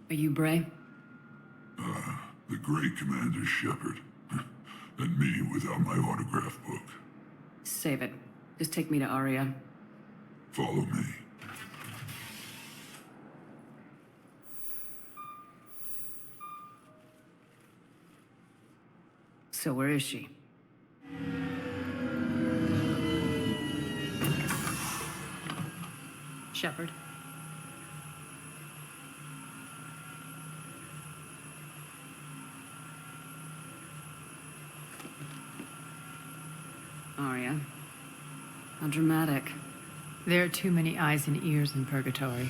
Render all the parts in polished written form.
Are you Bray? The great Commander Shepard. And me without my autograph book. Save it. Just take me to Aria. Follow me. So where is she? Shepard? Aria. How dramatic. There are too many eyes and ears in Purgatory.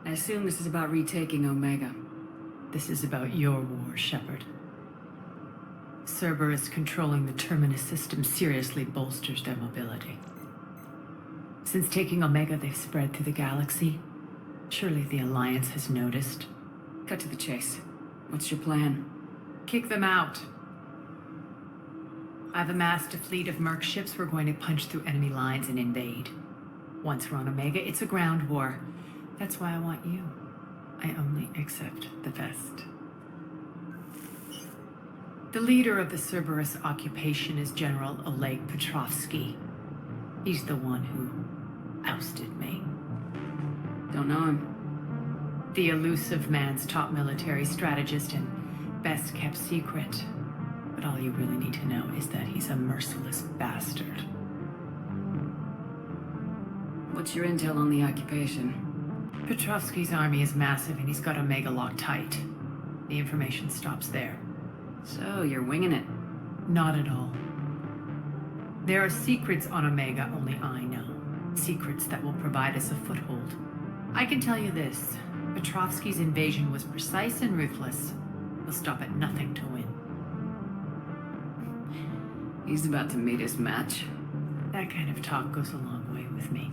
I assume this is about retaking Omega. This is about your war, Shepard. Cerberus controlling the Terminus system seriously bolsters their mobility. Since taking Omega, they've spread through the galaxy. Surely the Alliance has noticed. Cut to the chase. What's your plan? Kick them out. I've amassed a fleet of merc ships. We're going to punch through enemy lines and invade. Once we're on Omega, it's a ground war. That's why I want you. I only accept the best. The leader of the Cerberus occupation is General Oleg Petrovsky. He's the one who ousted me. Don't know him. The elusive man's top military strategist and best kept secret. But all you really need to know is that he's a merciless bastard. What's your intel on the occupation? Petrovsky's army is massive and he's got Omega locked tight. The information stops there. So, you're winging it? Not at all. There are secrets on Omega only I know. Secrets that will provide us a foothold. I can tell you this. Petrovsky's invasion was precise and ruthless. He'll stop at nothing to win. He's about to meet his match. That kind of talk goes a long way with me.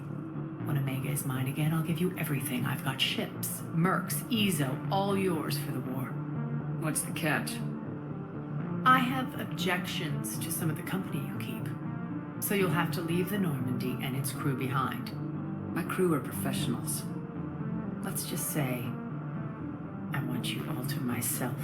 When Omega is mine again, I'll give you everything. I've got ships, mercs, Ezo, all yours for the war. What's the catch? I have objections to some of the company you keep. So you'll have to leave the Normandy and its crew behind. My crew are professionals. Let's just say, I want you all to myself.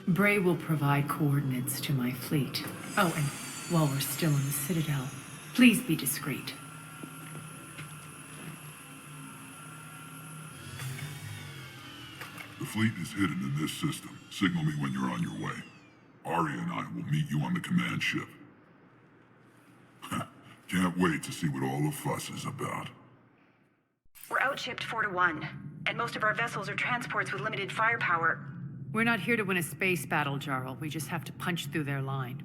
Bray will provide coordinates to my fleet. Oh, and while we're still in the Citadel, please be discreet. The fleet is hidden in this system. Signal me when you're on your way. Aria and I will meet you on the command ship. Can't wait to see what all the fuss is about. We're outshipped 4-1, and most of our vessels are transports with limited firepower. We're not here to win a space battle, Jarl. We just have to punch through their line.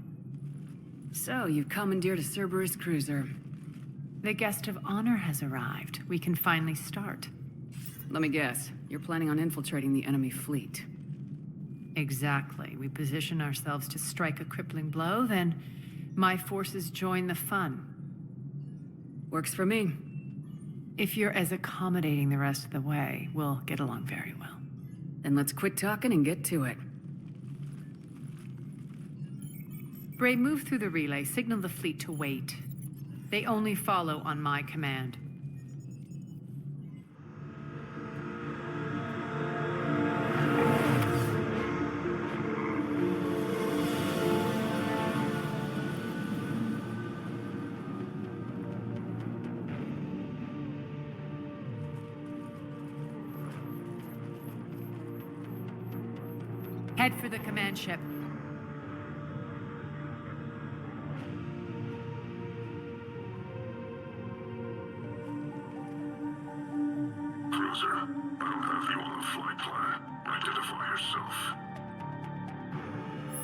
So, you've commandeered a Cerberus cruiser. The guest of honor has arrived. We can finally start. Let me guess. You're planning on infiltrating the enemy fleet. Exactly. We position ourselves to strike a crippling blow, then my forces join the fun. Works for me. If you're as accommodating the rest of the way, we'll get along very well. Then let's quit talking and get to it. Bray, move through the relay. Signal the fleet to wait. They only follow on my command. Head for the command ship. Cruiser, I don't have you on the flight plan. Identify yourself.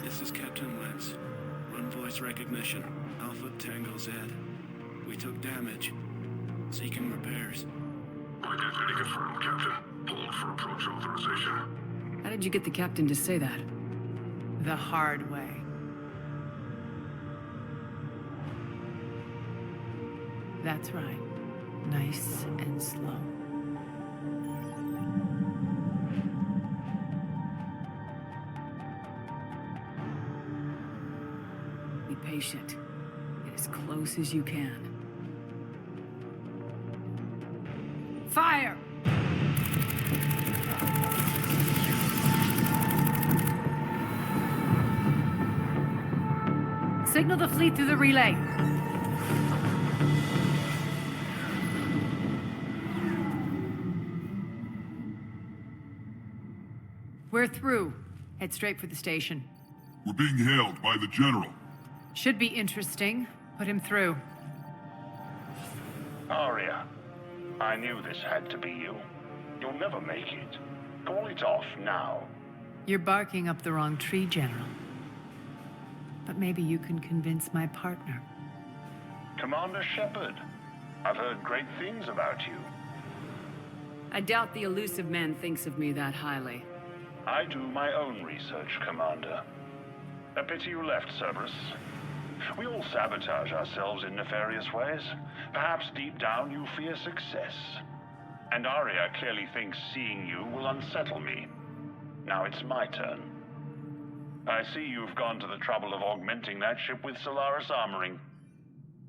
This is Captain Wentz. Run voice recognition. Alpha Tango Z. We took damage. Seeking repairs. Identity confirmed, Captain. Hold for approach authorization. How did you get the captain to say that? The hard way. That's right. Nice and slow. patient. Get as close as you can. Fire! Signal the fleet through the relay. We're through. Head straight for the station. We're being hailed by the General. Should be interesting. Put him through. Aria, I knew this had to be you. You'll never make it. Call it off now. You're barking up the wrong tree, General. But maybe you can convince my partner. Commander Shepard, I've heard great things about you. I doubt the elusive man thinks of me that highly. I do my own research, Commander. A pity you left, Cerberus. We all sabotage ourselves in nefarious ways. Perhaps deep down you fear success. And Aria clearly thinks seeing you will unsettle me. Now it's my turn. I see you've gone to the trouble of augmenting that ship with Solaris armoring.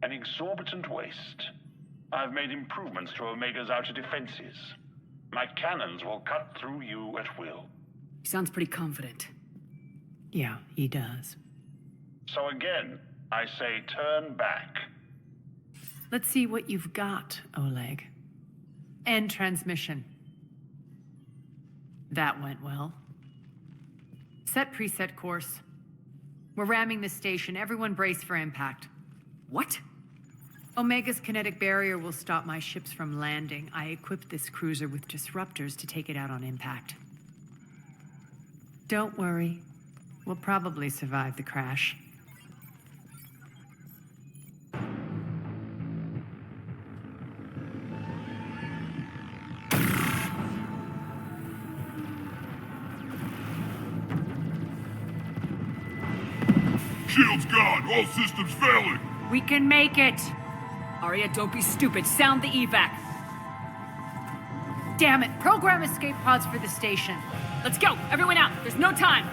An exorbitant waste. I've made improvements to Omega's outer defenses. My cannons will cut through you at will. He sounds pretty confident. Yeah, he does. So again, I say turn back. Let's see what you've got, Oleg. End transmission. That went well. Set preset course. We're ramming the station. Everyone brace for impact. What? Omega's kinetic barrier will stop my ships from landing. I equipped this cruiser with disruptors to take it out on impact. Don't worry. We'll probably survive the crash. Shield's gone! All systems failing! We can make it! Aria, don't be stupid. Sound the evac. Damn it! Program escape pods for the station. Let's go! Everyone out! There's no time!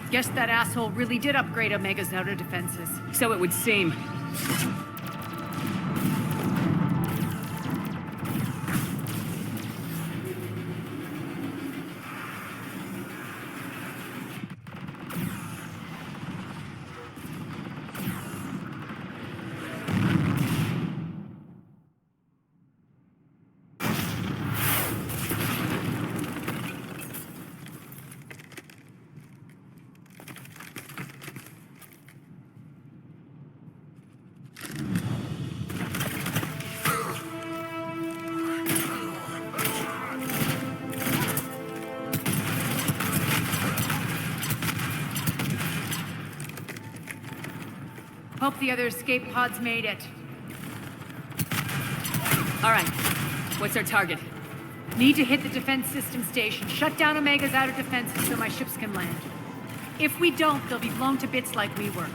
Guess that asshole really did upgrade Omega's outer defenses. So it would seem. Hope the other escape pods made it. All right. What's our target? Need to hit the defense system station. Shut down Omega's outer defenses so my ships can land. If we don't, they'll be blown to bits like we were.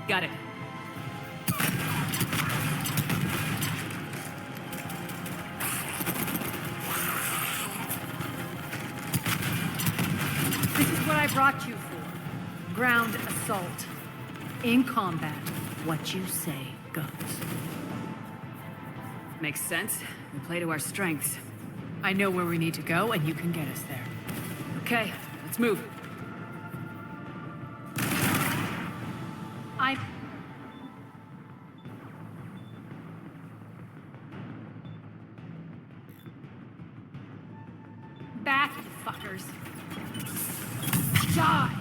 Got it. This is what I brought you for. Ground assault. In combat, what you say goes. Makes sense. We play to our strengths. I know where we need to go, and you can get us there. Okay, let's move. Back, you fuckers. Die!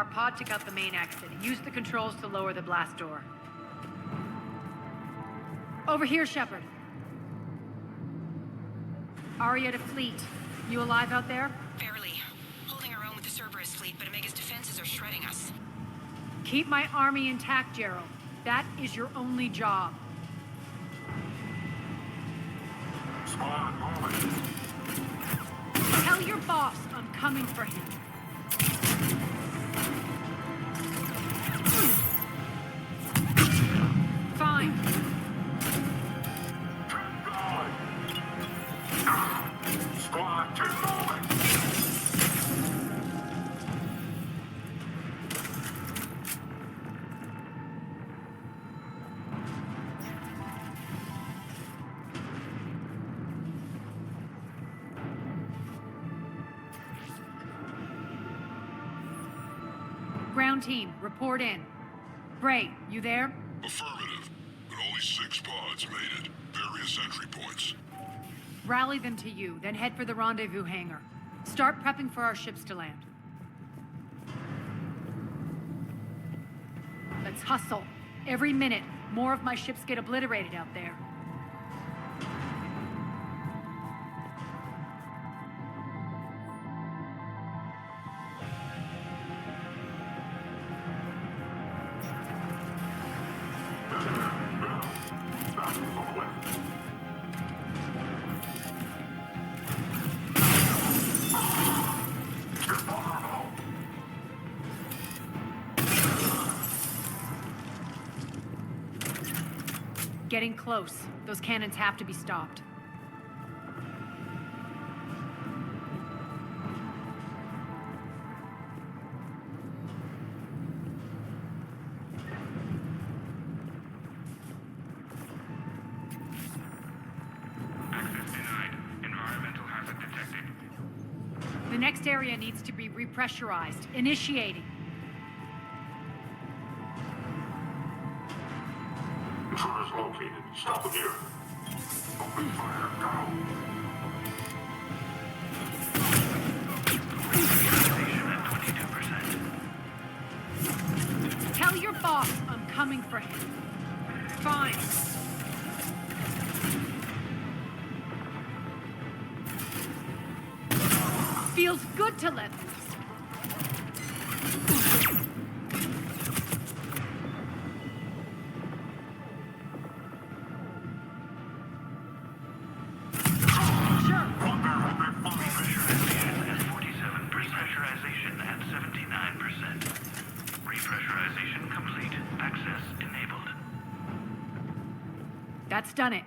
Our pod took out the main exit. Use the controls to lower the blast door. Over here, Shepard. Aria to fleet. You alive out there? Barely. Holding our own with the Cerberus fleet, but Omega's defenses are shredding us. Keep my army intact, Gerald. That is your only job. Squad moving. Tell your boss I'm coming for him. Fine. Keep going. Squad, keep moving. Ground team, report in. Bray, you there? Affirmative, but only 6 pods made it. Various entry points. Rally them to you, then head for the rendezvous hangar. Start prepping for our ships to land. Let's hustle. Every minute, more of my ships get obliterated out there. Getting close. Those cannons have to be stopped. Access denied. Environmental hazard detected. The next area needs to be repressurized. Initiating. Intruders located. Stop them here. Open fire. Go. Station at 22%. Tell your boss I'm coming for him. Fine. Feels good to live. Pressurization at 47%. Pressurization at 79%. Repressurization complete. Access enabled. That's done it.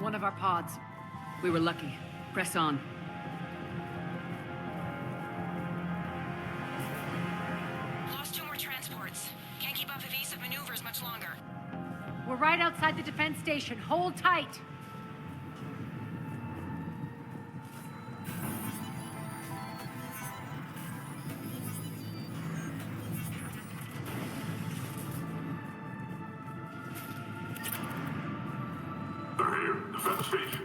One of our pods. We were lucky. Press on. Lost 2 more transports. Can't keep up evasive maneuvers much longer. We're right outside the defense station. Hold tight. They're here. Defend the station.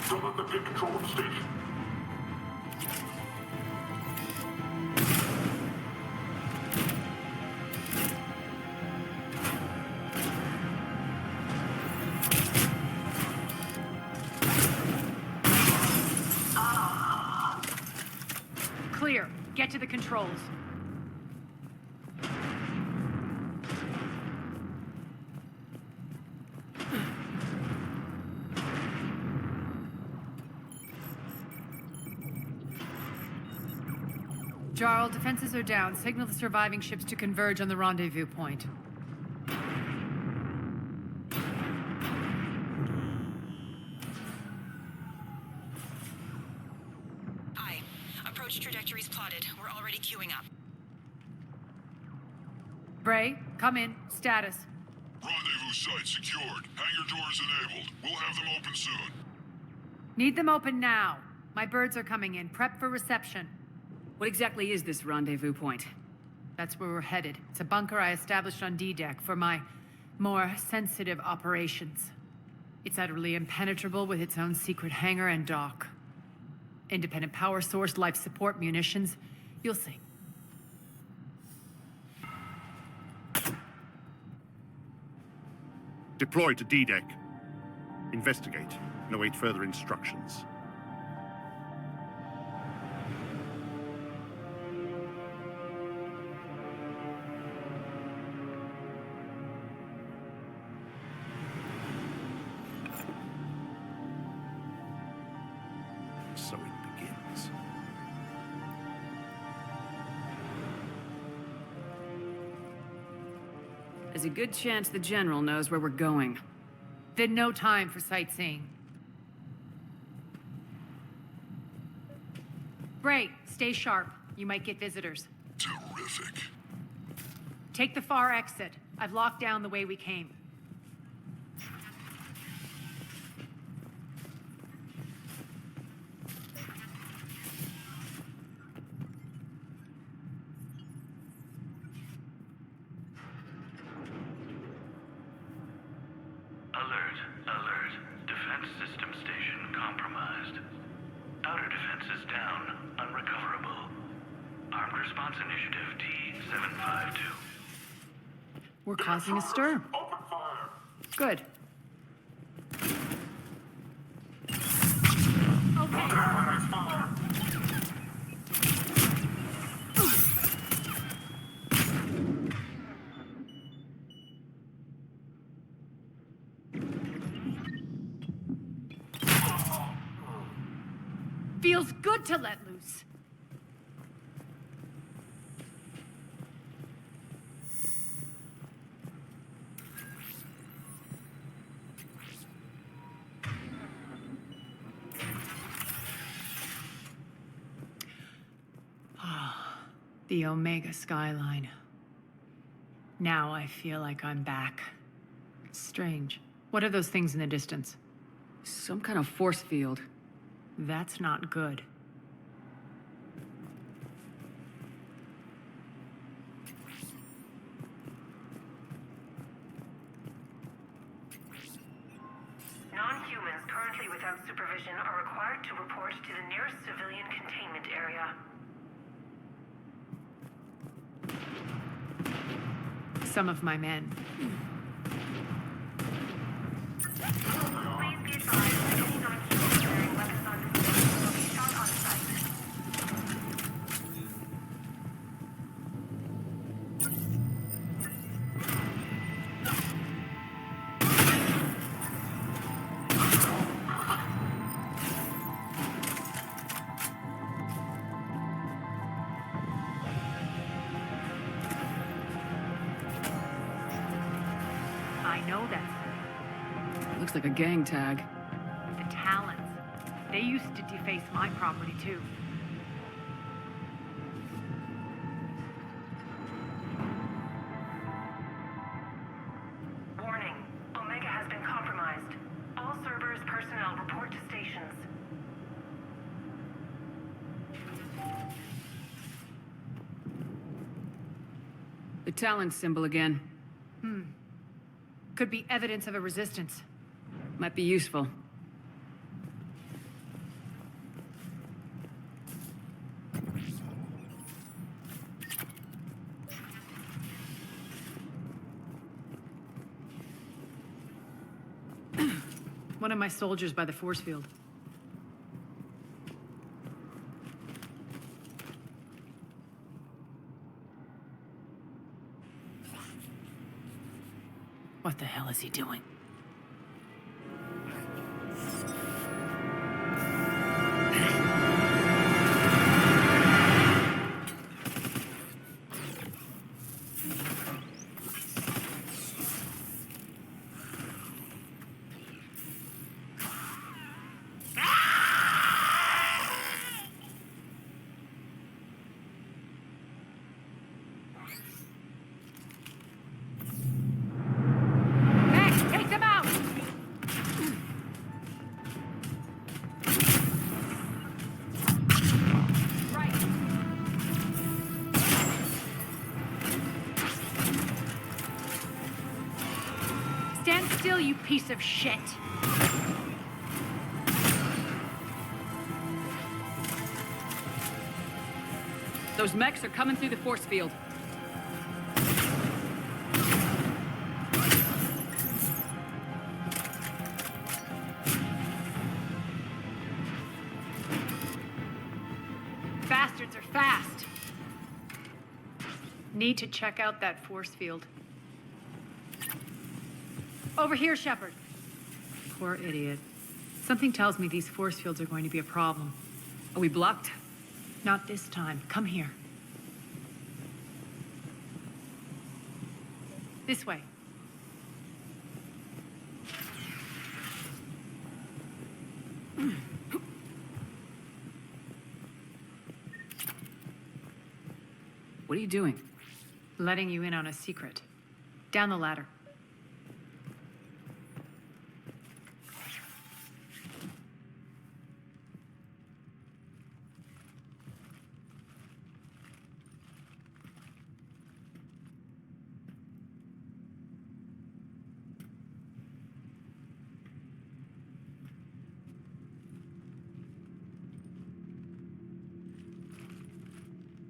Don't let them get control of the station. Clear. Get to the controls. Jarl, defenses are down. Signal the surviving ships to converge on the rendezvous point. Launch trajectories plotted. We're already queuing up. Bray, come in. Status. Rendezvous site secured. Hangar doors enabled. We'll have them open soon. Need them open now. My birds are coming in. Prep for reception. What exactly is this rendezvous point? That's where we're headed. It's a bunker I established on D-Deck for my more sensitive operations. It's utterly impenetrable with its own secret hangar and dock. Independent power source, life support, munitions. You'll see. Deploy to D-Deck. Investigate and await further instructions. So it begins. There's a good chance the General knows where we're going. Then no time for sightseeing. Bray, stay sharp. You might get visitors. Terrific. Take the far exit. I've locked down the way we came. Alert, alert. Defense system station compromised. Outer defenses down, unrecoverable. Armed Response Initiative T-752. We're causing a stir. Good. Feels good to let loose. The Omega skyline. Now I feel like I'm back. Strange. What are those things in the distance? Some kind of force field. That's not good. Non-humans currently without supervision are required to report to the nearest civilian containment area. Some of my men. Please be advised that any non-humans wearing weapons on display will be shot on sight. I know that. Looks like a gang tag. The Talons. They used to deface my property too. Warning. Omega has been compromised. All Cerberus personnel report to stations. The Talon symbol again. Could be evidence of a resistance. Might be useful. One of my soldiers by the force field. What the hell is he doing? piece of shit! Those mechs are coming through the force field. Bastards are fast. Need to check out that force field. Over here, Shepard. Poor idiot. Something tells me these force fields are going to be a problem. Are we blocked? Not this time. Come here. This way. What are you doing? Letting you in on a secret. Down the ladder.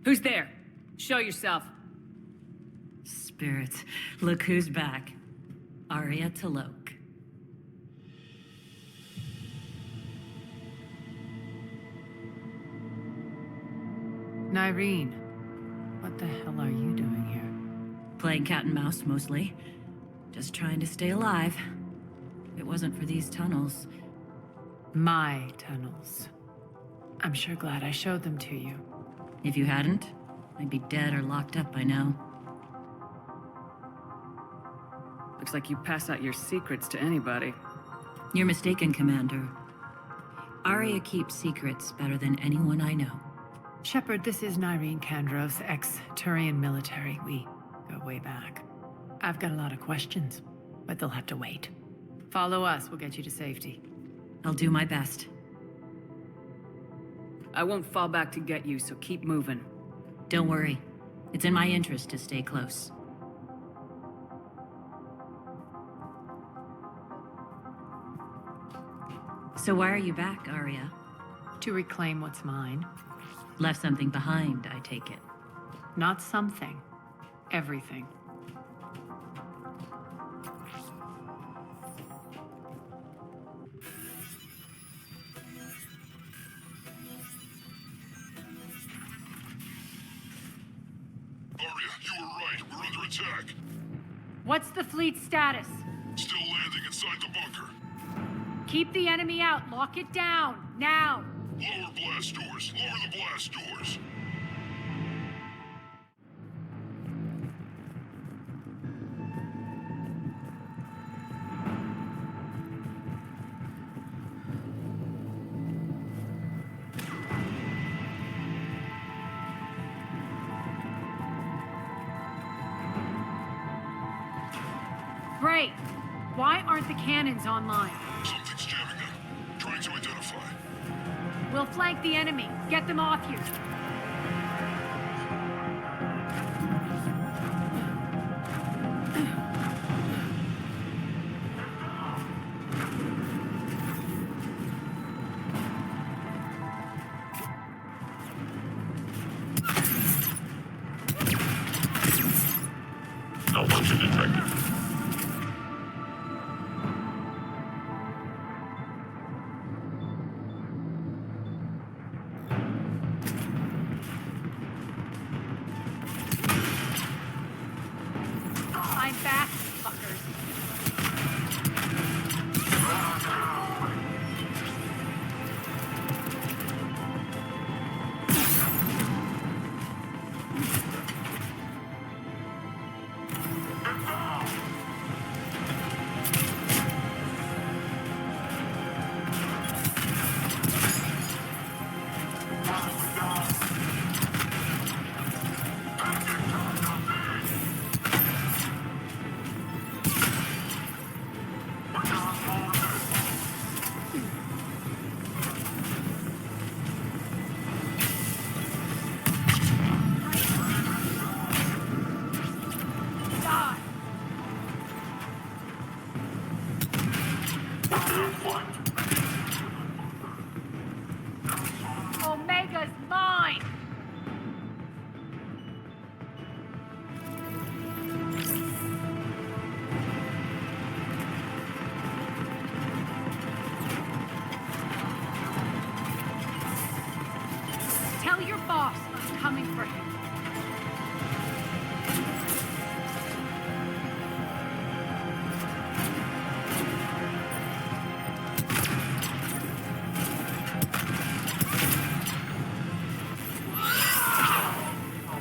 Who's there? Show yourself. Spirits, look who's back. Aria Talok. Nyreen, what the hell are you doing here? Playing cat and mouse, mostly. Just trying to stay alive. If it wasn't for these tunnels. My tunnels. I'm sure glad I showed them to you. If you hadn't, I'd be dead or locked up by now. Looks like you pass out your secrets to anybody. You're mistaken, Commander. Aria keeps secrets better than anyone I know. Shepard, this is Nyreen Kandros, ex-Turian military. We go way back. I've got a lot of questions, but they'll have to wait. Follow us, we'll get you to safety. I'll do my best. I won't fall back to get you, so keep moving. Don't worry. It's in my interest to stay close. So why are you back, Aria? To reclaim what's mine. Left something behind, I take it. Not something. Everything. Aria, you were right. We're under attack. What's the fleet's status? Still landing inside the bunker. Keep the enemy out. Lock it down. Now! Lower blast doors. Lower the blast doors. Great. Why aren't the cannons online? Something's jamming them. Trying to identify. We'll flank the enemy. Get them off you. Malfunction detected. Omega's mine! Tell your boss I'm coming for him.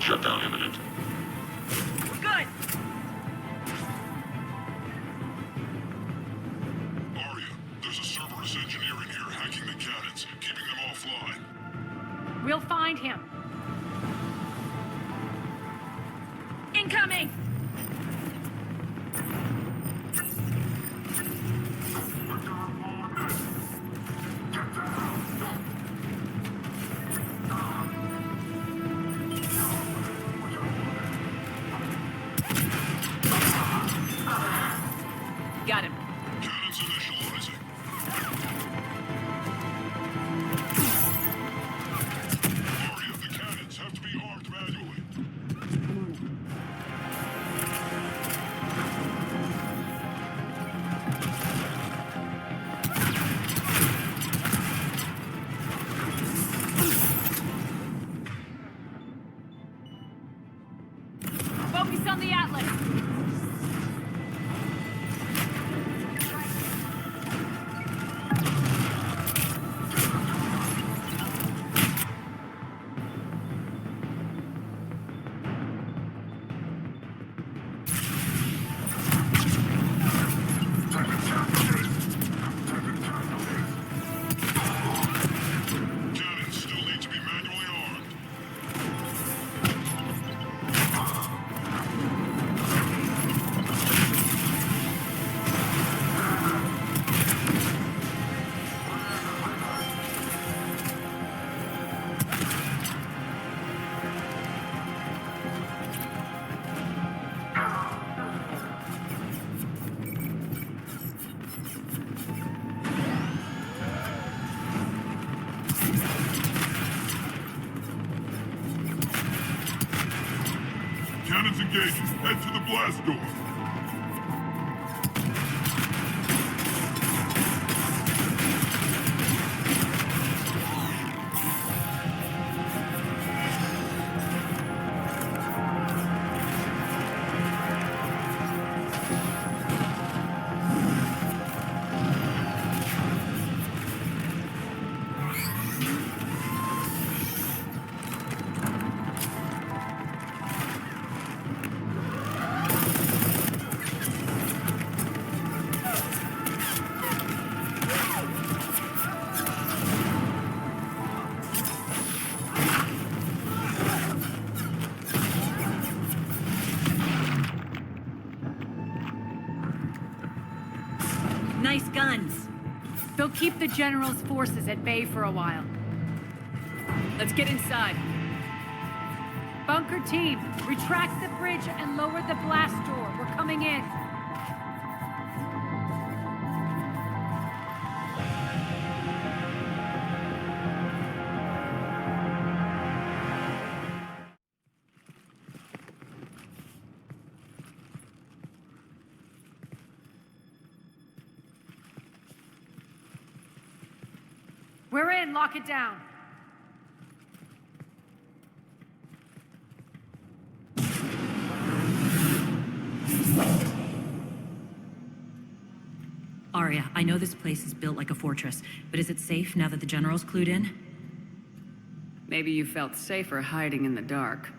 Shutdown imminent. Good! Aria, there's a Cerberus engineer in here hacking the cannons, keeping them offline. We'll find him. Incoming! Got him. Cannons initializing. Aria, the cannons have to be armed manually. Focus on the Atlas. Cannons still need to be manually armed. Cannons engaging. Head to the blast door. Nice guns. They'll keep the General's forces at bay for a while. Let's get inside. Bunker team, retract the bridge and lower the blast door. We're coming in. We're in. Lock it down. Aria, I know this place is built like a fortress, but is it safe now that the General's clued in? Maybe you felt safer hiding in the dark.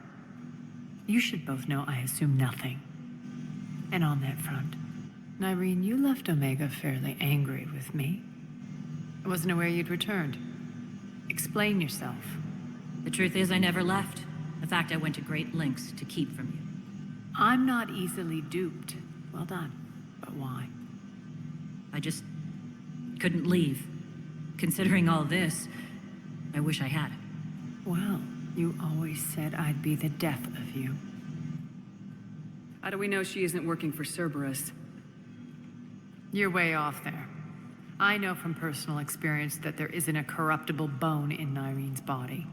You should both know I assume nothing. And on that front, Nyreen, you left Omega fairly angry with me. I wasn't aware you'd returned. Explain yourself. The truth is I never left. In fact, I went to great lengths to keep from you. I'm not easily duped. Well done. But why? I just couldn't leave. Considering all this, I wish I had. Well, you always said I'd be the death of you. How do we know she isn't working for Cerberus? You're way off there. I know from personal experience that there isn't a corruptible bone in Nyrene's body.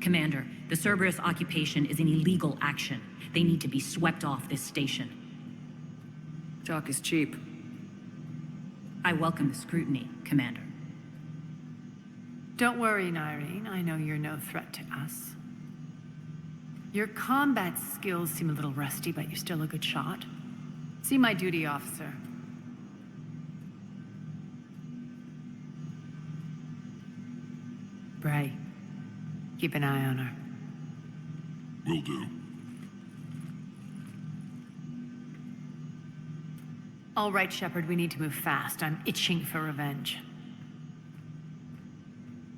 Commander, the Cerberus occupation is an illegal action. They need to be swept off this station. Talk is cheap. I welcome the scrutiny, Commander. Don't worry, Nyrene. I know you're no threat to us. Your combat skills seem a little rusty, but you're still a good shot. See my duty officer. Bray, keep an eye on her. Will do. All right, Shepard, we need to move fast. I'm itching for revenge.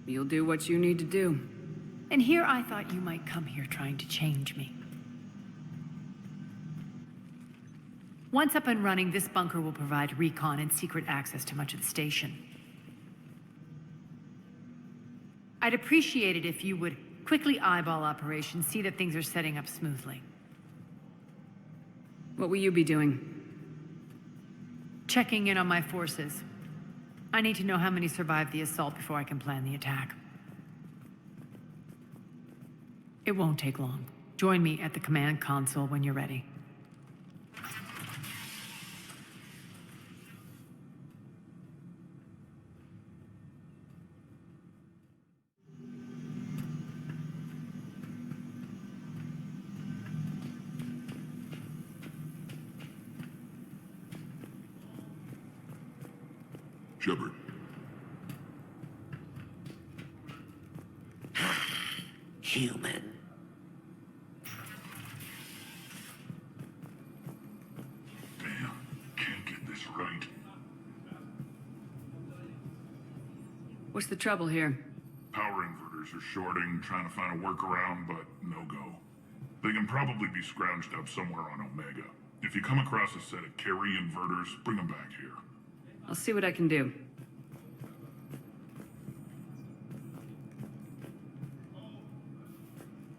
You'll do what you need to do. And here I thought you might come here trying to change me. Once up and running, this bunker will provide recon and secret access to much of the station. I'd appreciate it if you would quickly eyeball operations, see that things are setting up smoothly. What will you be doing? Checking in on my forces. I need to know how many survived the assault before I can plan the attack. It won't take long. Join me at the command console when you're ready. Shepard. Human. Damn, can't get this right. What's the trouble here? Power inverters are shorting, trying to find a workaround, but no go. They can probably be scrounged up somewhere on Omega. If you come across a set of carry inverters, bring them back here. I'll see what I can do.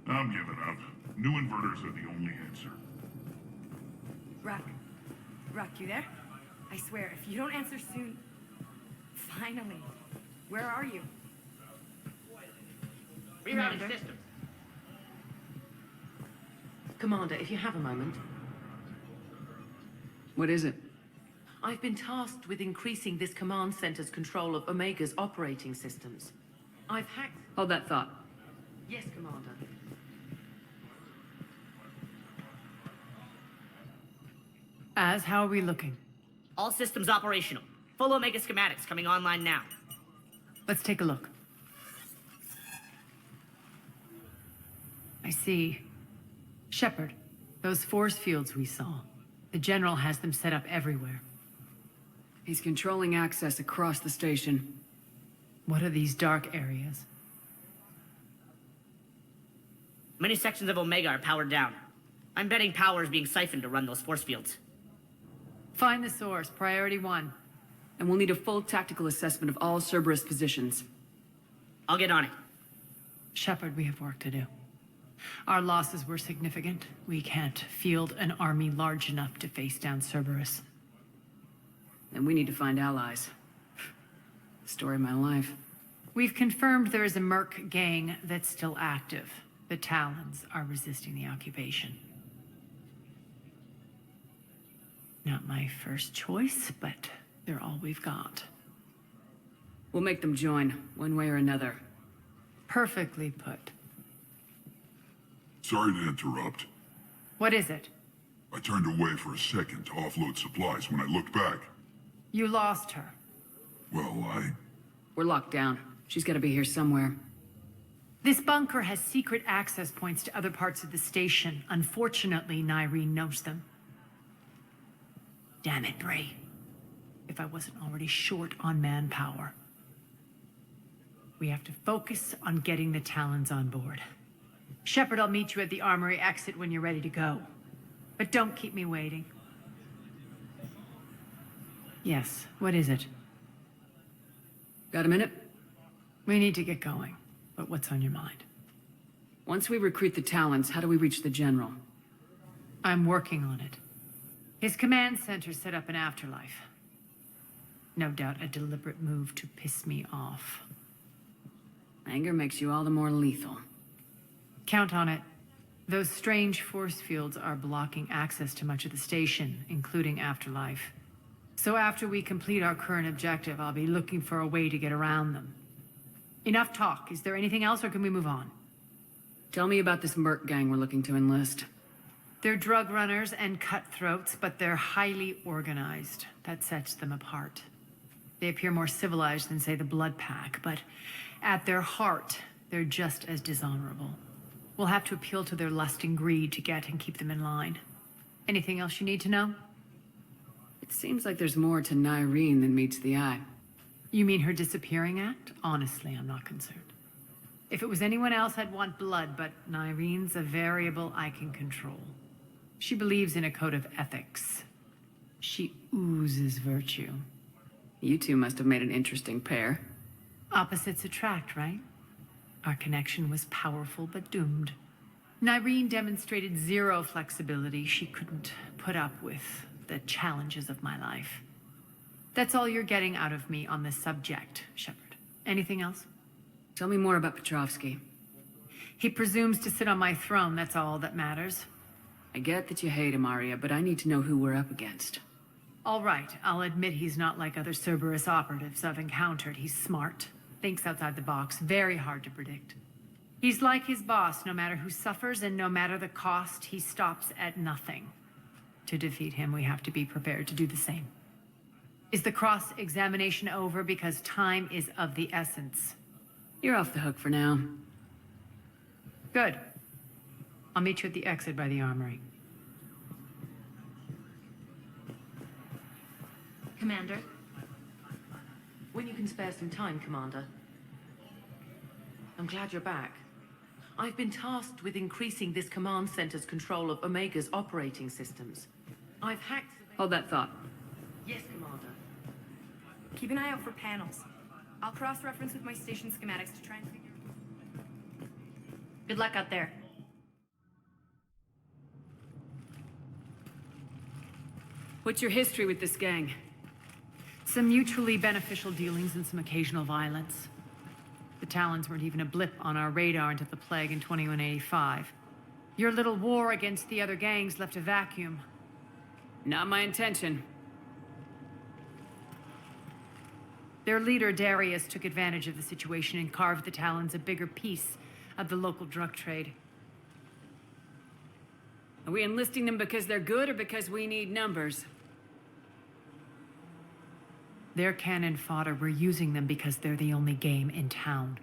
I'm giving up. New inverters are the only answer. Rock, you there? I swear, if you don't answer soon... Finally. Where are you? Rerouting system. Commander, if you have a moment. What is it? I've been tasked with increasing this command center's control of Omega's operating systems. I've hacked... Hold that thought. Yes, Commander. How are we looking? All systems operational. Full Omega schematics coming online now. Let's take a look. I see. Shepard, those force fields we saw. The General has them set up everywhere. He's controlling access across the station. What are these dark areas? Many sections of Omega are powered down. I'm betting power is being siphoned to run those force fields. Find the source, priority 1. And we'll need a full tactical assessment of all Cerberus positions. I'll get on it. Shepard, we have work to do. Our losses were significant. We can't field an army large enough to face down Cerberus. And we need to find allies. Story of my life. We've confirmed there is a Merc gang that's still active. The Talons are resisting the occupation. Not my first choice, but they're all we've got. We'll make them join, one way or another. Perfectly put. Sorry to interrupt. What is it? I turned away for a second to offload supplies. When I looked back, You lost her. well, We're locked down. She's gotta be here somewhere. This bunker has secret access points to other parts of the station. Unfortunately, Nyrene knows them. Damn it, Bray. If I wasn't already short on manpower. We have to focus on getting the Talons on board. Shepard, I'll meet you at the armory exit when you're ready to go. But don't keep me waiting. Yes, what is it? Got a minute? We need to get going. But what's on your mind? Once we recruit the Talons, how do we reach the General? I'm working on it. His command center set up an afterlife. No doubt a deliberate move to piss me off. Anger makes you all the more lethal. Count on it. Those strange force fields are blocking access to much of the station, including Afterlife. So after we complete our current objective, I'll be looking for a way to get around them. Enough talk. Is there anything else, or can we move on? Tell me about this merc gang we're looking to enlist. They're drug runners and cutthroats, but they're highly organized. That sets them apart. They appear more civilized than, say, the Blood Pack, but at their heart, they're just as dishonorable. We'll have to appeal to their lust and greed to get and keep them in line. Anything else you need to know? It seems like there's more to Nyreen than meets the eye. You mean her disappearing act? Honestly, I'm not concerned. If it was anyone else, I'd want blood, but Nyreen's a variable I can control. She believes in a code of ethics. She oozes virtue. You two must have made an interesting pair. Opposites attract, right? Our connection was powerful but doomed. Nyreen demonstrated zero flexibility. She couldn't put up with the challenges of my life. That's all you're getting out of me on this subject, Shepard. Anything else? Tell me more about Petrovsky. He presumes to sit on my throne, that's all that matters. I get that you hate him, Aria, but I need to know who we're up against. All right, I'll admit he's not like other Cerberus operatives I've encountered. He's smart, thinks outside the box, very hard to predict. He's like his boss, no matter who suffers and no matter the cost, he stops at nothing. To defeat him, we have to be prepared to do the same. Is the cross-examination over? Because time is of the essence. You're off the hook for now. Good. I'll meet you at the exit by the armory. Commander? When you can spare some time, Commander. I'm glad you're back. I've been tasked with increasing this command center's control of Omega's operating systems. I've hacked... Hold that thought. Yes, Commander. Keep an eye out for panels. I'll cross-reference with my station schematics to try and figure... Good luck out there. What's your history with this gang? Some mutually beneficial dealings and some occasional violence. The Talons weren't even a blip on our radar until the plague in 2185. Your little war against the other gangs left a vacuum. Not my intention. Their leader, Darius, took advantage of the situation and carved the Talons a bigger piece of the local drug trade. Are we enlisting them because they're good or because we need numbers? They're cannon fodder. We're using them because they're the only game in town.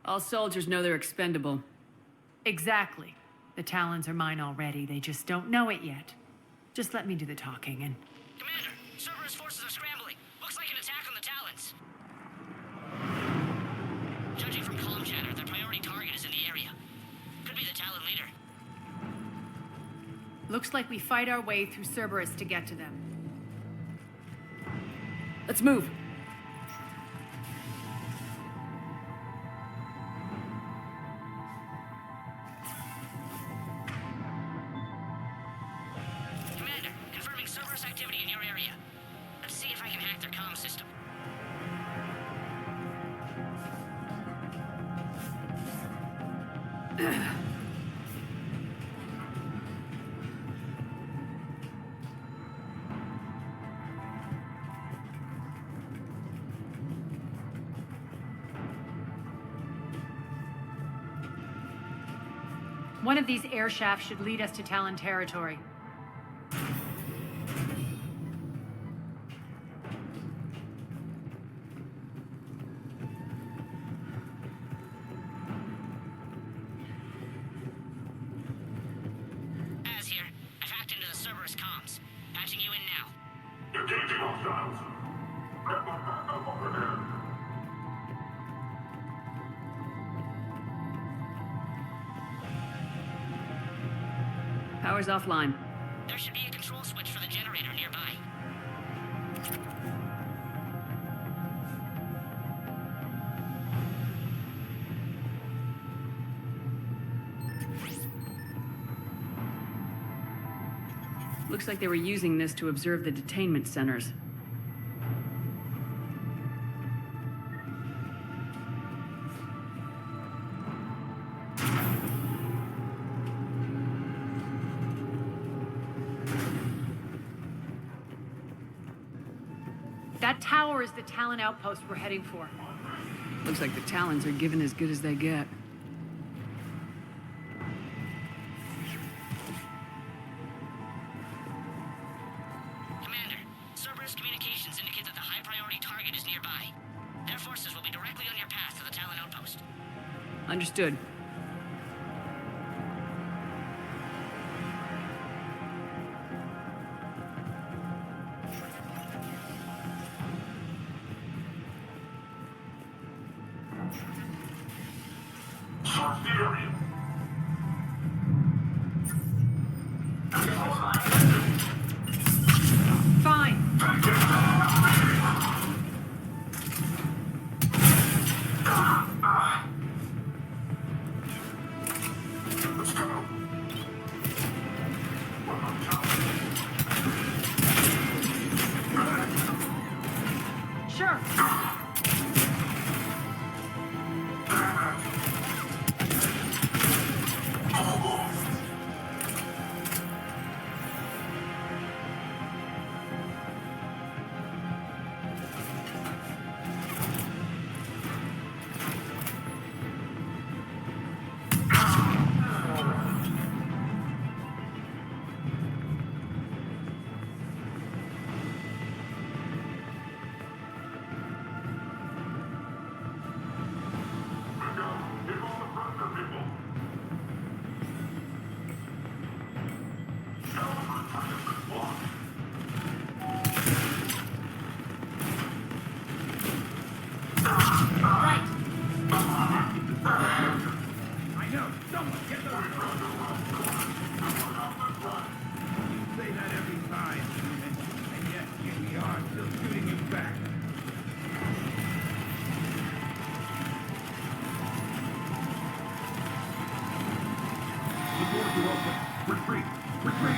All soldiers know they're expendable. Exactly. The Talons are mine already. They just don't know it yet. Just let me do the talking and... Commander, Cerberus forces are scrambling. Looks like an attack on the Talons. Judging from comm chatter, their priority target is in the area. Could be the Talon leader. Looks like we fight our way through Cerberus to get to them. Let's move. Commander, confirming Cerberus activity in your area. Let's see if I can hack their comm system. One of these air shafts should lead us to Talon territory. Az here. I've hacked into the Cerberus comms. Patching you in now. Engaging hostiles. Power's offline. There should be a control switch for the generator nearby. Looks like they were using this to observe the detainment centers. That tower is the Talon outpost we're heading for. Looks like the Talons are given as good as they get. Commander, Cerberus communications indicate that the high-priority target is nearby. Their forces will be directly on your path to the Talon outpost. Understood. Search the area. Fine. Let's go. Sure. Retreat! Retreat!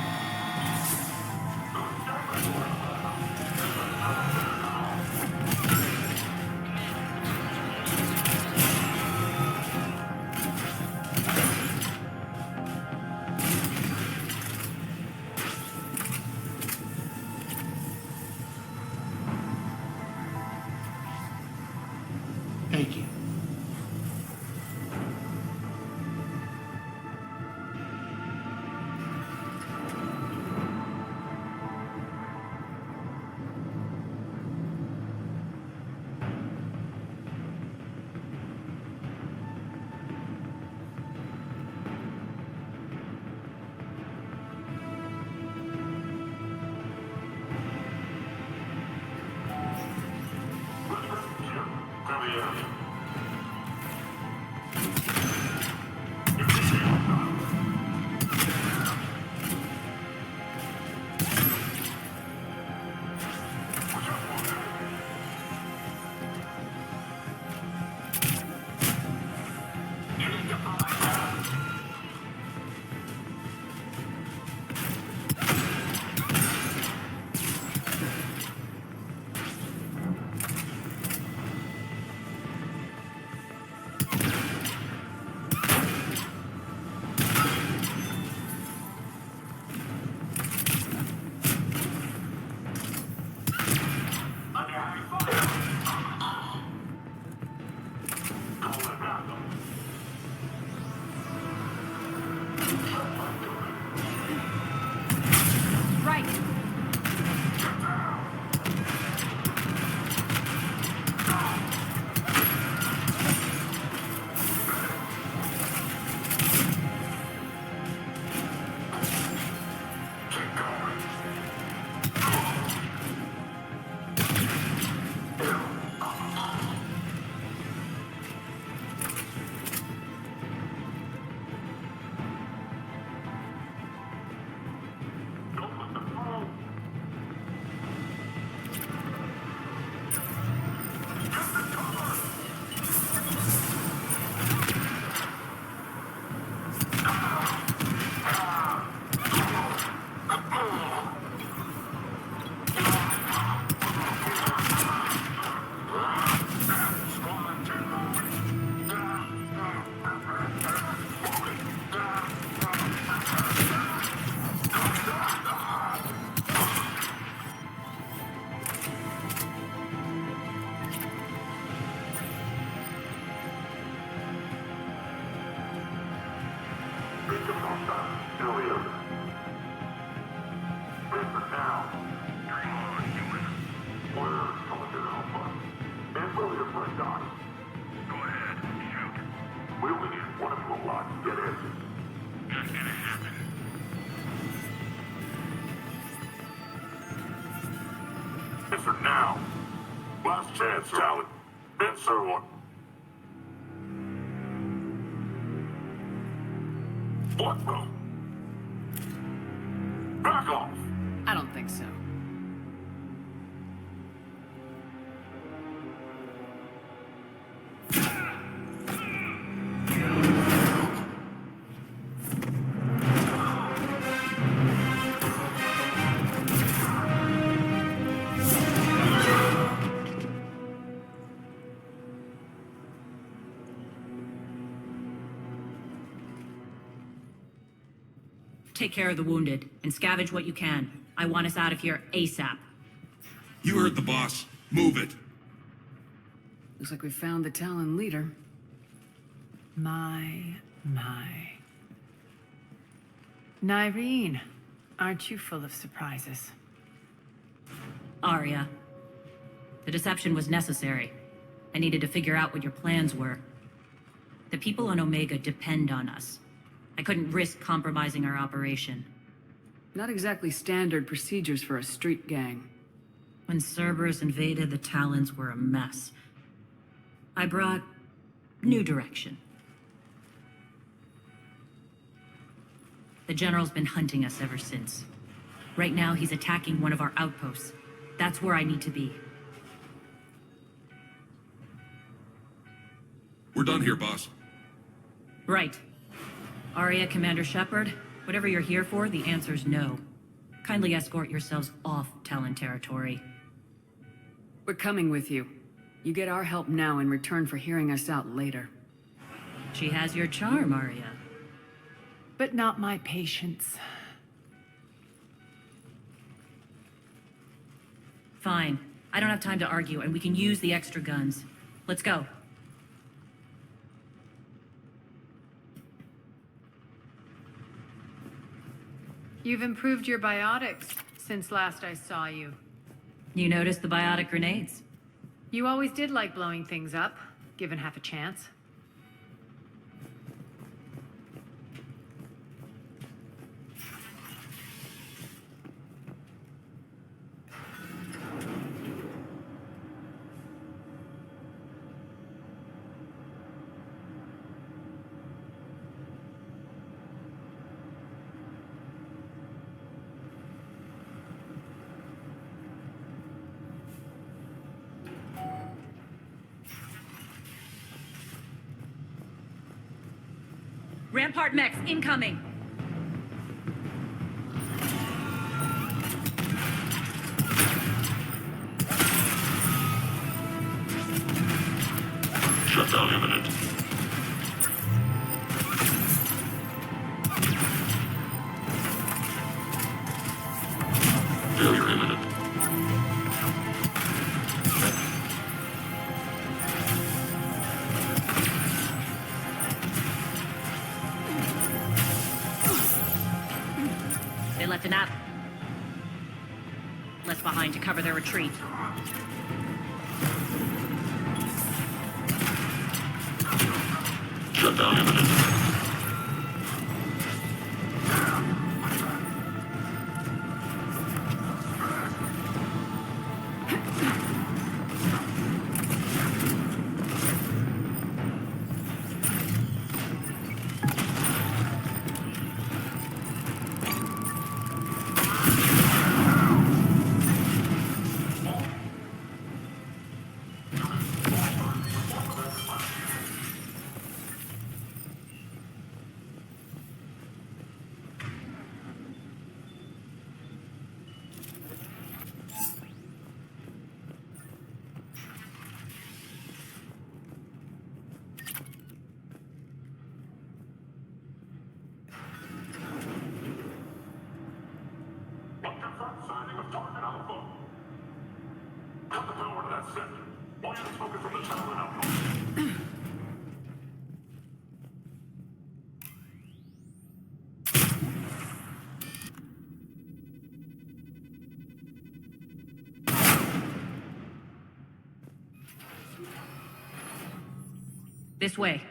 Thank you. still here. Listen now. Dream on, human. We're coming to Alpha. And we're here for a dot. Go ahead, shoot. We only need one of you alive to get in. Not gonna happen. Answer now. Last chance, Talon. Answer one. What the? Back off! I don't think so. Take care of the wounded, and scavenge what you can. I want us out of here ASAP. You heard the boss. Move it. Looks like we found the Talon leader. My. Nyreen, aren't you full of surprises? Aria. The deception was necessary. I needed to figure out what your plans were. The people on Omega depend on us. I couldn't risk compromising our operation. Not exactly standard procedures for a street gang. When Cerberus invaded, the Talons were a mess. I brought new direction. The General's been hunting us ever since. Right now, he's attacking one of our outposts. That's where I need to be. We're done here, boss. Right. Aria, Commander Shepard, whatever you're here for, the answer's no. Kindly escort yourselves off Talon territory. We're coming with you. You get our help now in return for hearing us out later. She has your charm, Aria. But not my patience. Fine. I don't have time to argue, and we can use the extra guns. Let's go. You've improved your biotics since last I saw you. You noticed the biotic grenades? You always did like blowing things up, given half a chance. Rampart mechs incoming! Shutdown imminent. Failure imminent. They left an app. Left behind to cover their retreat. Shutdown imminent. Signing of target Alpha. Cut the power to that sector. All units focus on the Talon outpost. This way.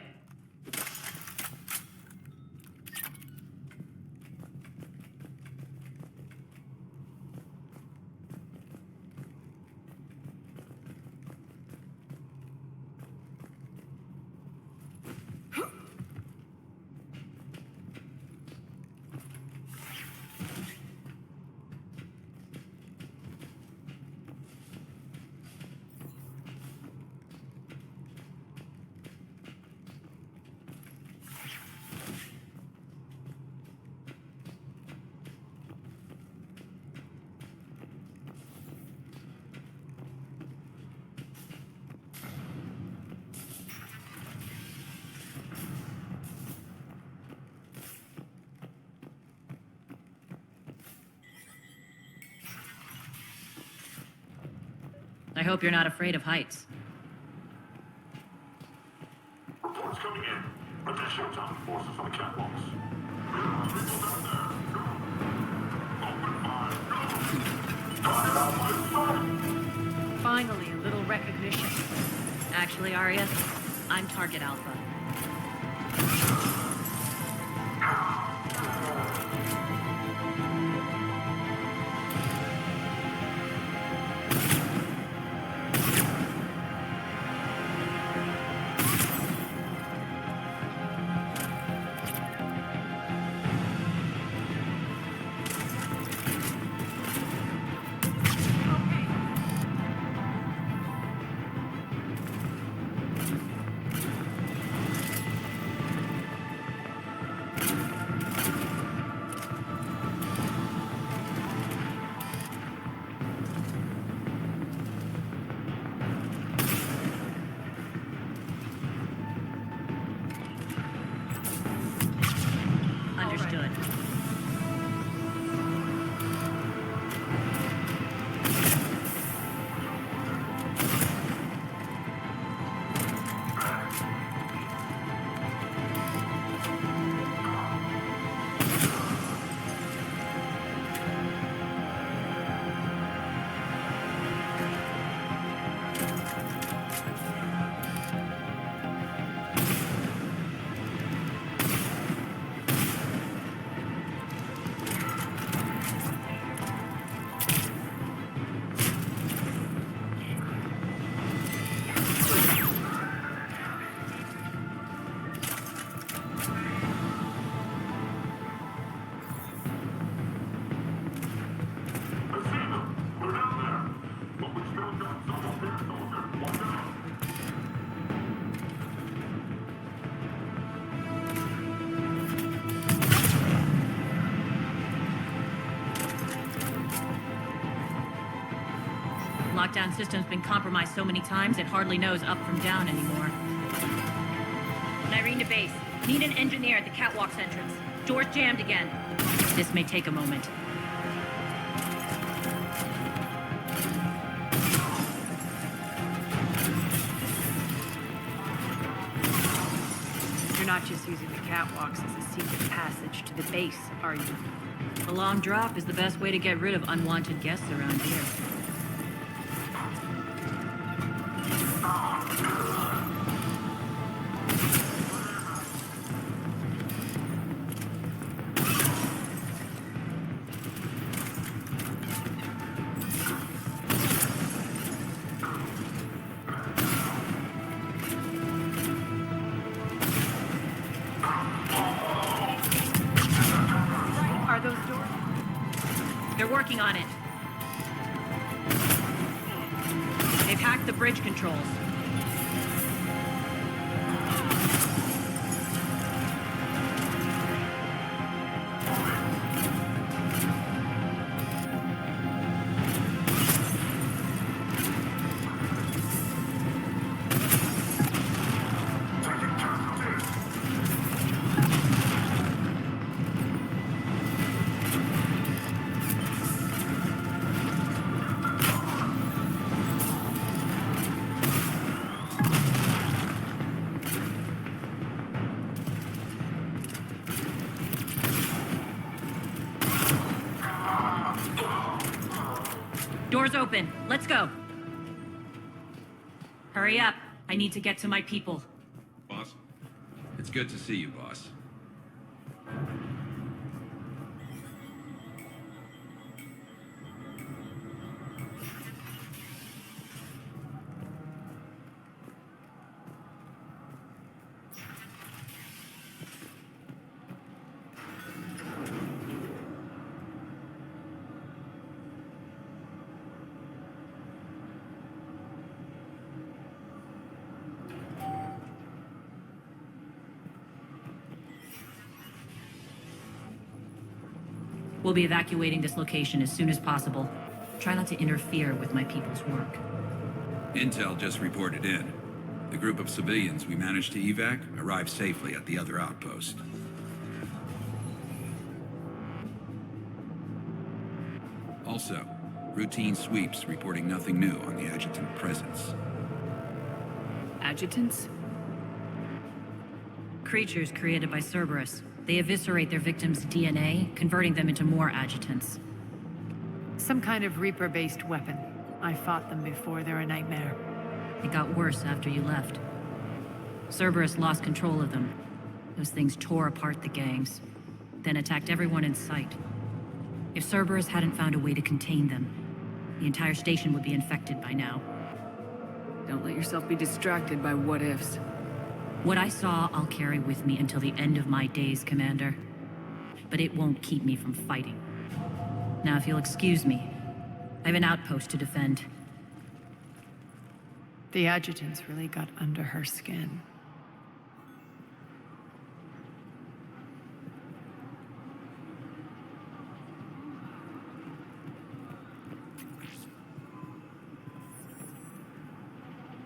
I hope you're not afraid of heights. Reports coming in. Additional time forces on the catwalks. People down there. Open fire. Finally, a little recognition. Actually, Aria, I'm Target Alpha. Understood. Lockdown system's been compromised so many times it hardly knows up from down anymore. Irene to base. Need an engineer at the catwalk's entrance. Door's jammed again. This may take a moment. You're not just using the catwalks as a secret passage to the base, are you? A long drop is the best way to get rid of unwanted guests around here. Are those doors? They're working on it. They've hacked the bridge controls. Door's open. Let's go. Hurry up. I need to get to my people. Boss, It's good to see you, boss. We'll be evacuating this location as soon as possible. Try not to interfere with my people's work. Intel just reported in. The group of civilians we managed to evac arrived safely at the other outpost. Also, routine sweeps reporting nothing new on the adjutant presence. Adjutants? Creatures created by Cerberus. They eviscerate their victims' DNA, converting them into more adjutants. Some kind of Reaper-based weapon. I fought them before, they're a nightmare. It got worse after you left. Cerberus lost control of them. Those things tore apart the gangs, then attacked everyone in sight. If Cerberus hadn't found a way to contain them, the entire station would be infected by now. Don't let yourself be distracted by what-ifs. What I saw, I'll carry with me until the end of my days, Commander. But it won't keep me from fighting. Now, if you'll excuse me, I have an outpost to defend. The adjutants really got under her skin.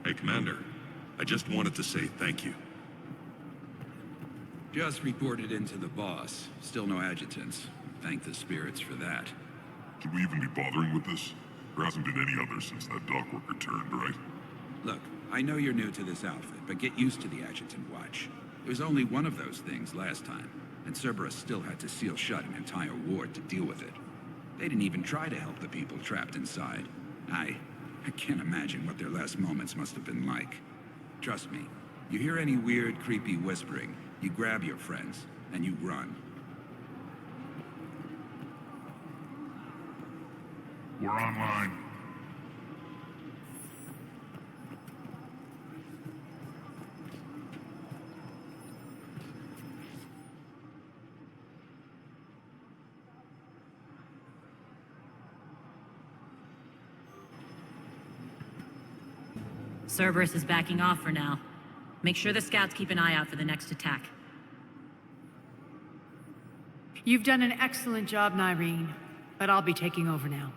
Hey, Commander. I just wanted to say thank you. Just reported into the boss. Still no adjutants. Thank the spirits for that. Should we even be bothering with this? There hasn't been any others since that dockwork returned, right? Look, I know you're new to this outfit, but get used to the adjutant watch. There was only one of those things last time, and Cerberus still had to seal shut an entire ward to deal with it. They didn't even try to help the people trapped inside. I can't imagine what their last moments must have been like. Trust me, you hear any weird, creepy whispering, you grab your friends, and you run. We're online. Cerberus is backing off for now. Make sure the scouts keep an eye out for the next attack. You've done an excellent job, Nyreen, but I'll be taking over now.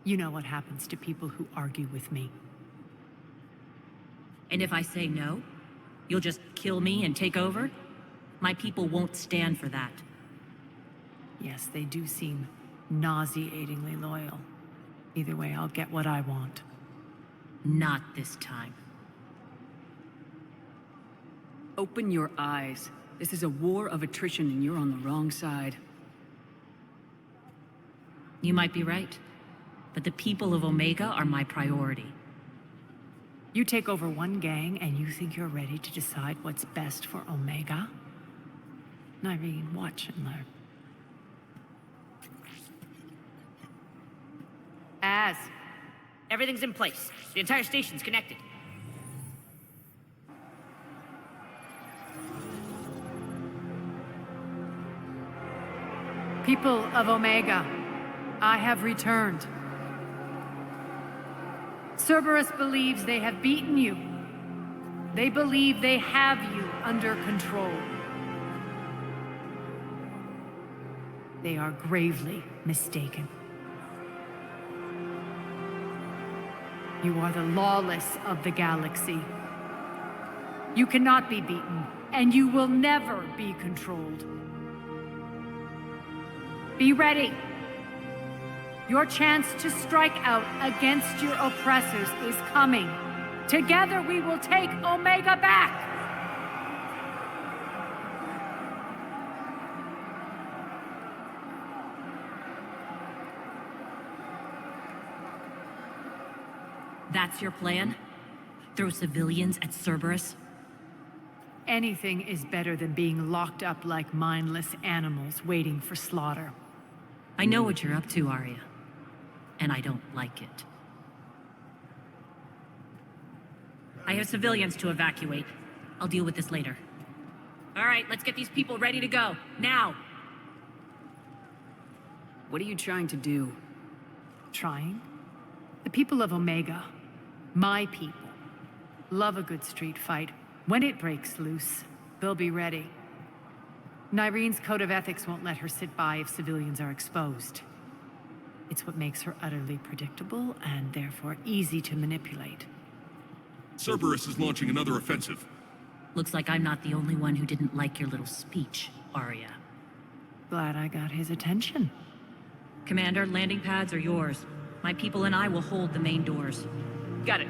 You know what happens to people who argue with me. And if I say no, you'll just kill me and take over? My people won't stand for that. Yes, they do seem nauseatingly loyal. Either way, I'll get what I want. Not this time. Open your eyes. This is a war of attrition and you're on the wrong side. You might be right, but the people of Omega are my priority. You take over one gang and you think you're ready to decide what's best for Omega? Nyreen, watch and learn. Everything's in place. The entire station's connected. People of Omega, I have returned. Cerberus believes they have beaten you. They believe they have you under control. They are gravely mistaken. You are the lawless of the galaxy. You cannot be beaten, and you will never be controlled. Be ready. Your chance to strike out against your oppressors is coming. Together we will take Omega back! That's your plan? Throw civilians at Cerberus? Anything is better than being locked up like mindless animals waiting for slaughter. I know what you're up to, Aria. And I don't like it. I have civilians to evacuate. I'll deal with this later. All right, let's get these people ready to go. Now! What are you trying to do? Trying? The people of Omega, my people, love a good street fight. When it breaks loose, they'll be ready. Nyrene's code of ethics won't let her sit by if civilians are exposed. It's what makes her utterly predictable and therefore easy to manipulate. Cerberus is launching another offensive. Looks like I'm not the only one who didn't like your little speech, Aria. Glad I got his attention. Commander, landing pads are yours. My people and I will hold the main doors. Got it.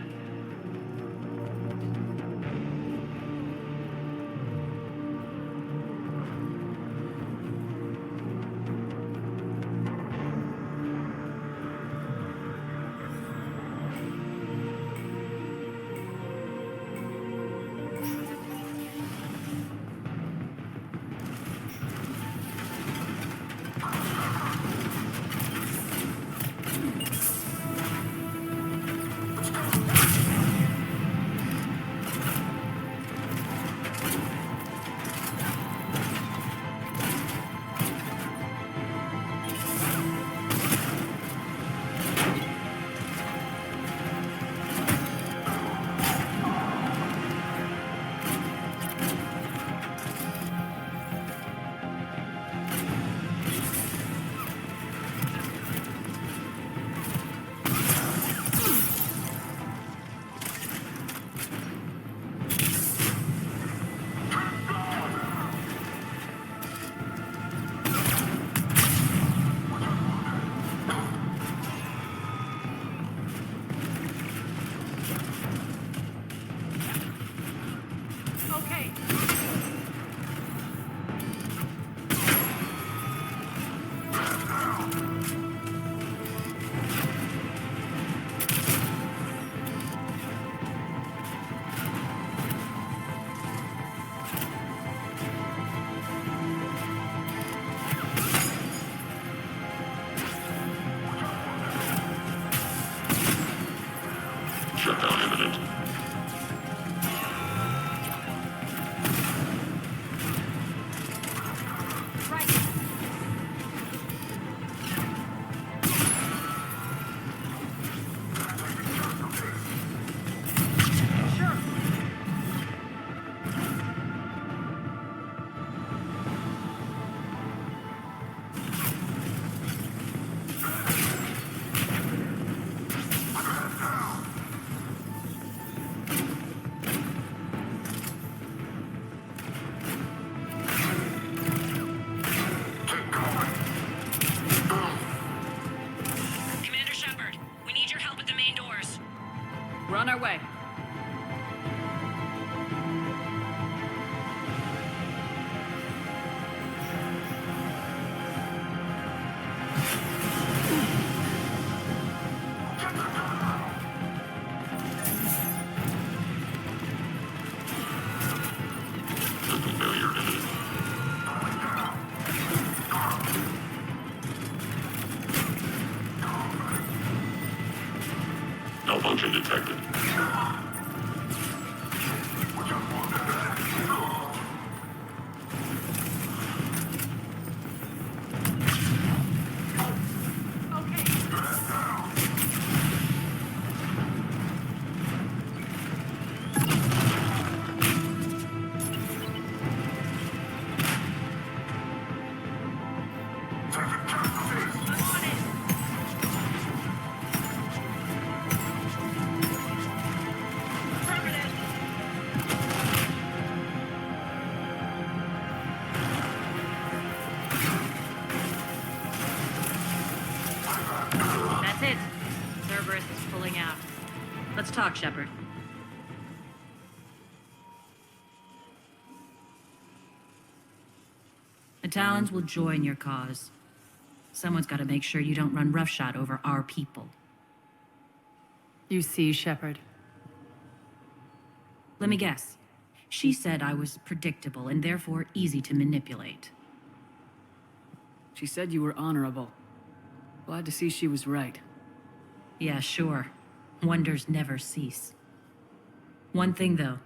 Shutdown imminent. Commander Shepard, we need your help at the main doors. We're on our way. Malfunction detected. That's it. Cerberus is pulling out. Let's talk, Shepard. The Talons will join your cause. Someone's got to make sure you don't run roughshod over our people. You see, Shepard. Let me guess. She said I was predictable and therefore easy to manipulate. She said you were honorable. Glad to see she was right. Yeah, sure. Wonders never cease. One thing, though.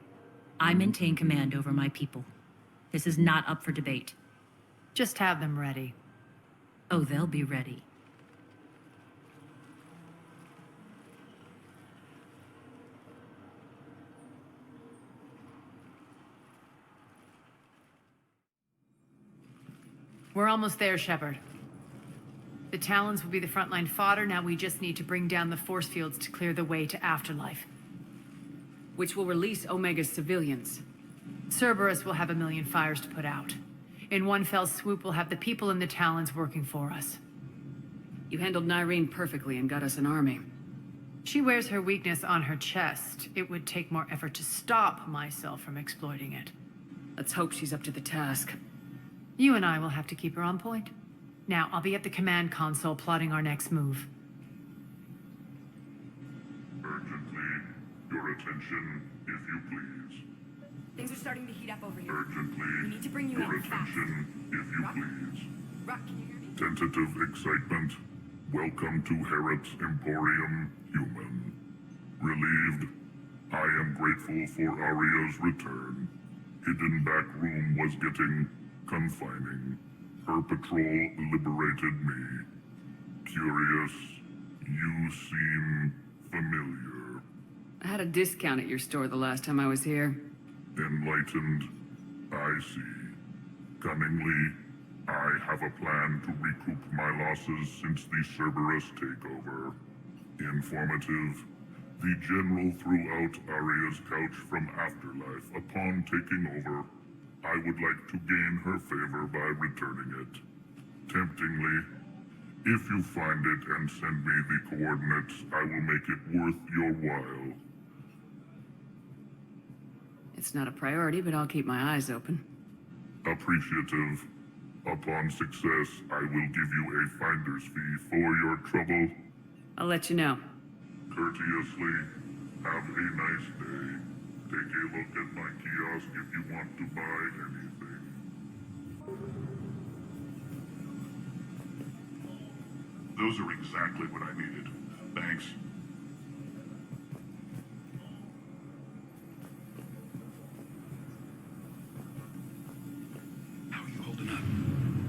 I maintain command over my people. This is not up for debate. Just have them ready. Oh, they'll be ready. We're almost there, Shepard. The Talons will be the frontline fodder. Now we just need to bring down the force fields to clear the way to Afterlife. Which will release Omega's civilians. Cerberus will have 1,000,000 fires to put out. In one fell swoop, we'll have the people in the Talons working for us. You handled Nyreen perfectly and got us an army. She wears her weakness on her chest. It would take more effort to stop myself from exploiting it. Let's hope she's up to the task. You and I will have to keep her on point. Now, I'll be at the command console plotting our next move. Urgently, your attention, if you please. Things are starting to heat up over here. Urgently, We need to bring you your in fast. attention, if you please. Rock, can you hear me? Tentative excitement. Welcome to Herod's Emporium, human. Relieved. I am grateful for Aria's return. Hidden back room was getting confining. Her patrol liberated me. Curious. You seem familiar. I had a discount at your store the last time I was here. Enlightened. I see. Cunningly, I have a plan to recoup my losses since the Cerberus takeover. Informative. The General threw out Aria's couch from Afterlife upon taking over. I would like to gain her favor by returning it. Temptingly, if you find it and send me the coordinates, I will make it worth your while. It's not a priority, but I'll keep my eyes open. Appreciative. Upon success, I will give you a finder's fee for your trouble. I'll let you know. Courteously, have a nice day. Take a look at my kiosk if you want to buy anything. Those are exactly what I needed. Thanks. How are you holding up?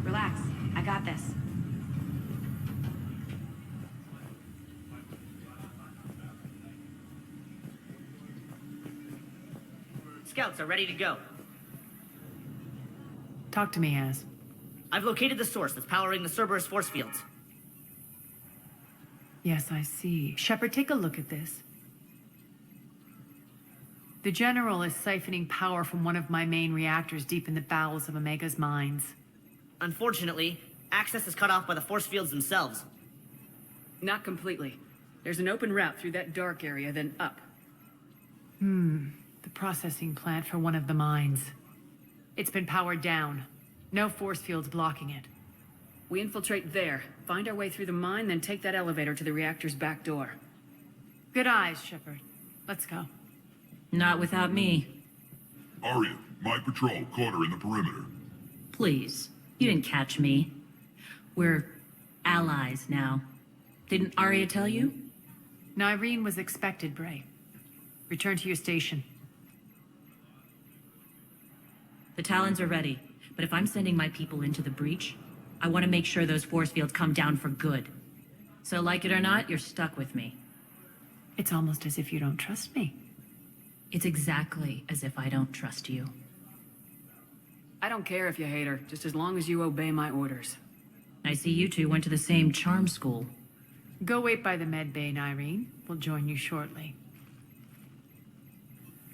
Relax. I got this. Scouts are ready to go. Talk to me, Az. I've located the source that's powering the Cerberus force fields. Yes, I see. Shepard, take a look at this. The General is siphoning power from one of my main reactors deep in the bowels of Omega's mines. Unfortunately, access is cut off by the force fields themselves. Not completely. There's an open route through that dark area, then up. The processing plant for one of the mines. It's been powered down. No force fields blocking it. We infiltrate there, find our way through the mine, then take that elevator to the reactor's back door. Good eyes, Shepard. Let's go. Not without me. Aria, my patrol caught her in the perimeter. Please. You didn't catch me. We're allies now. Didn't Aria tell you? Nyreen was expected, Bray. Return to your station. The Talons are ready, but if I'm sending my people into the breach, I want to make sure those force fields come down for good. So like it or not, you're stuck with me. It's almost as if you don't trust me. It's exactly as if I don't trust you. I don't care if you hate her, just as long as you obey my orders. I see you two went to the same charm school. Go wait by the med bay, Nyreen. We'll join you shortly.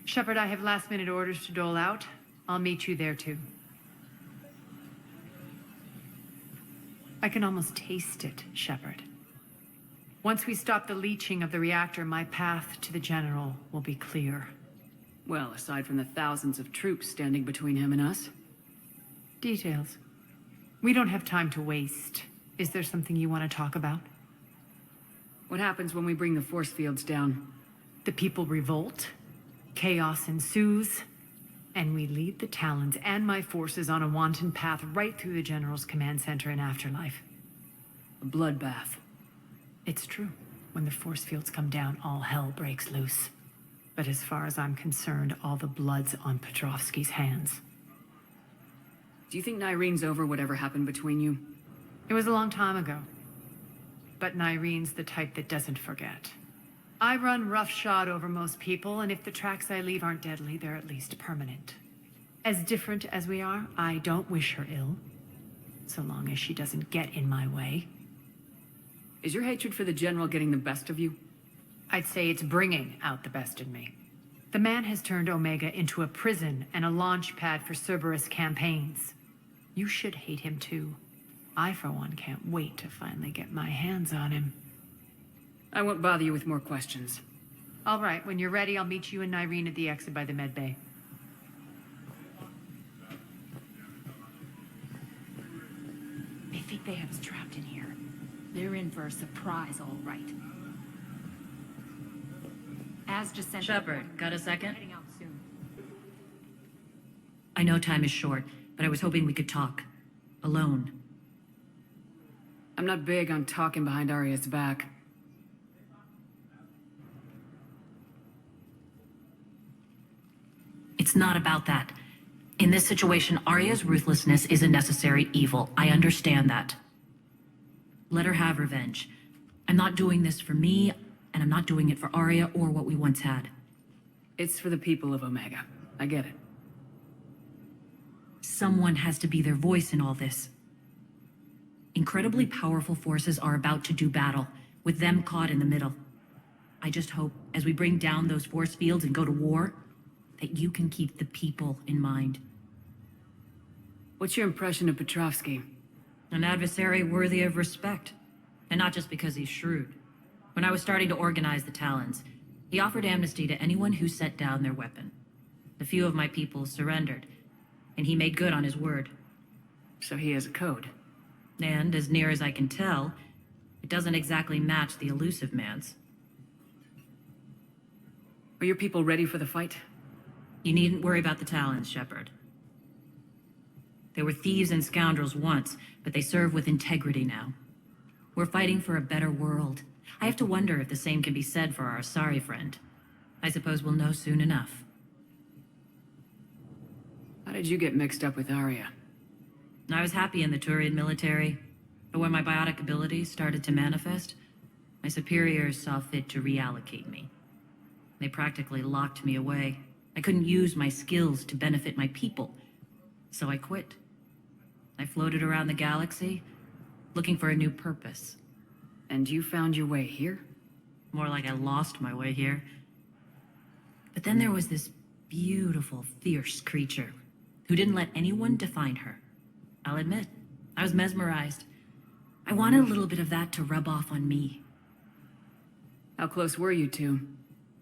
Shepard, I have last-minute orders to dole out. I'll meet you there, too. I can almost taste it, Shepard. Once we stop the leaching of the reactor, my path to the General will be clear. Well, aside from the thousands of troops standing between him and us. Details. We don't have time to waste. Is there something you want to talk about? What happens when we bring the force fields down? The people revolt. Chaos ensues. And we lead the Talons and my forces on a wanton path right through the General's command center and afterlife. A bloodbath. It's true. When the force fields come down, all hell breaks loose. But as far as I'm concerned, all the blood's on Petrovsky's hands. Do you think Nyrene's over whatever happened between you? It was a long time ago. But Nyrene's the type that doesn't forget. I run roughshod over most people, and if the tracks I leave aren't deadly, they're at least permanent. As different as we are, I don't wish her ill. So long as she doesn't get in my way. Is your hatred for the General getting the best of you? I'd say it's bringing out the best in me. The man has turned Omega into a prison and a launch pad for Cerberus campaigns. You should hate him too. I, for one, can't wait to finally get my hands on him. I won't bother you with more questions. All right, when you're ready, I'll meet you and Nyrene at the exit by the med bay. They think they have us trapped in here. They're in for a surprise, all right. As just sent. Shepard, got a second? Heading out soon. I know time is short, but I was hoping we could talk. Alone. I'm not big on talking behind Aria's back. It's not about that. In this situation, Aria's ruthlessness is a necessary evil. I understand that. Let her have revenge. I'm not doing this for me, and I'm not doing it for Aria or what we once had. It's for the people of Omega. I get it. Someone has to be their voice in all this. Incredibly powerful forces are about to do battle, with them caught in the middle. I just hope, as we bring down those force fields and go to war, that you can keep the people in mind. What's your impression of Petrovsky? An adversary worthy of respect. And not just because he's shrewd. When I was starting to organize the Talons, he offered amnesty to anyone who set down their weapon. A few of my people surrendered, and he made good on his word. So he has a code. And, as near as I can tell, it doesn't exactly match the elusive man's. Are your people ready for the fight? You needn't worry about the Talons, Shepard. They were thieves and scoundrels once, but they serve with integrity now. We're fighting for a better world. I have to wonder if the same can be said for our Asari friend. I suppose we'll know soon enough. How did you get mixed up with Aria? I was happy in the Turian military, but when my biotic abilities started to manifest, my superiors saw fit to reallocate me. They practically locked me away. I couldn't use my skills to benefit my people, so I quit. I floated around the galaxy, looking for a new purpose. And you found your way here? More like I lost my way here. But then there was this beautiful, fierce creature who didn't let anyone define her. I'll admit, I was mesmerized. I wanted a little bit of that to rub off on me. How close were you two?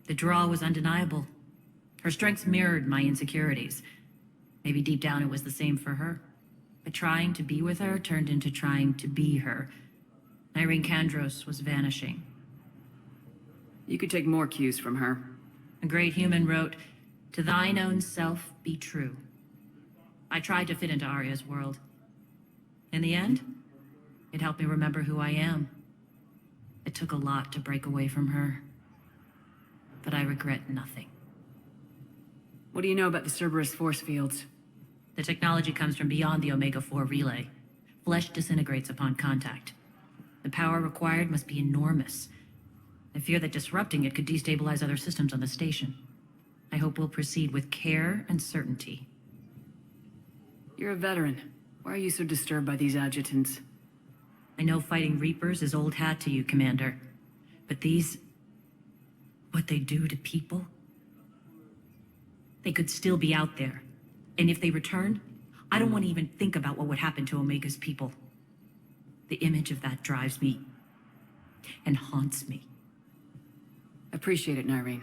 The draw was undeniable. Her strengths mirrored my insecurities. Maybe deep down it was the same for her. But trying to be with her turned into trying to be her. Irene Kandros was vanishing. You could take more cues from her. A great human wrote, "To thine own self be true." I tried to fit into Aria's world. In the end, it helped me remember who I am. It took a lot to break away from her. But I regret nothing. What do you know about the Cerberus force fields? The technology comes from beyond the Omega-4 relay. Flesh disintegrates upon contact. The power required must be enormous. I fear that disrupting it could destabilize other systems on the station. I hope we'll proceed with care and certainty. You're a veteran. Why are you so disturbed by these adjutants? I know fighting Reapers is old hat to you, Commander. But these... what they do to people? They could still be out there. And if they return, I don't want to even think about what would happen to Omega's people. The image of that drives me and haunts me. Appreciate it, Nyrene.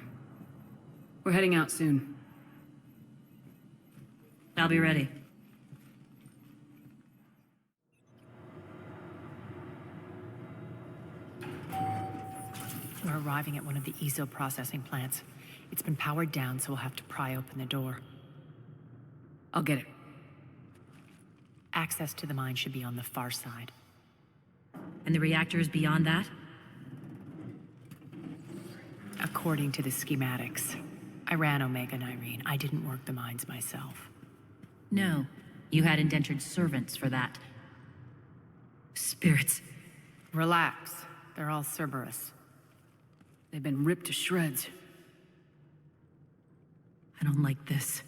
We're heading out soon. I'll be ready. We're arriving at one of the ESO processing plants. It's been powered down, so we'll have to pry open the door. I'll get it. Access to the mine should be on the far side. And the reactor is beyond that? According to the schematics. I ran Omega and Irene. I didn't work the mines myself. No. You had indentured servants for that. Spirits. Relax. They're all Cerberus. They've been ripped to shreds. I don't like this.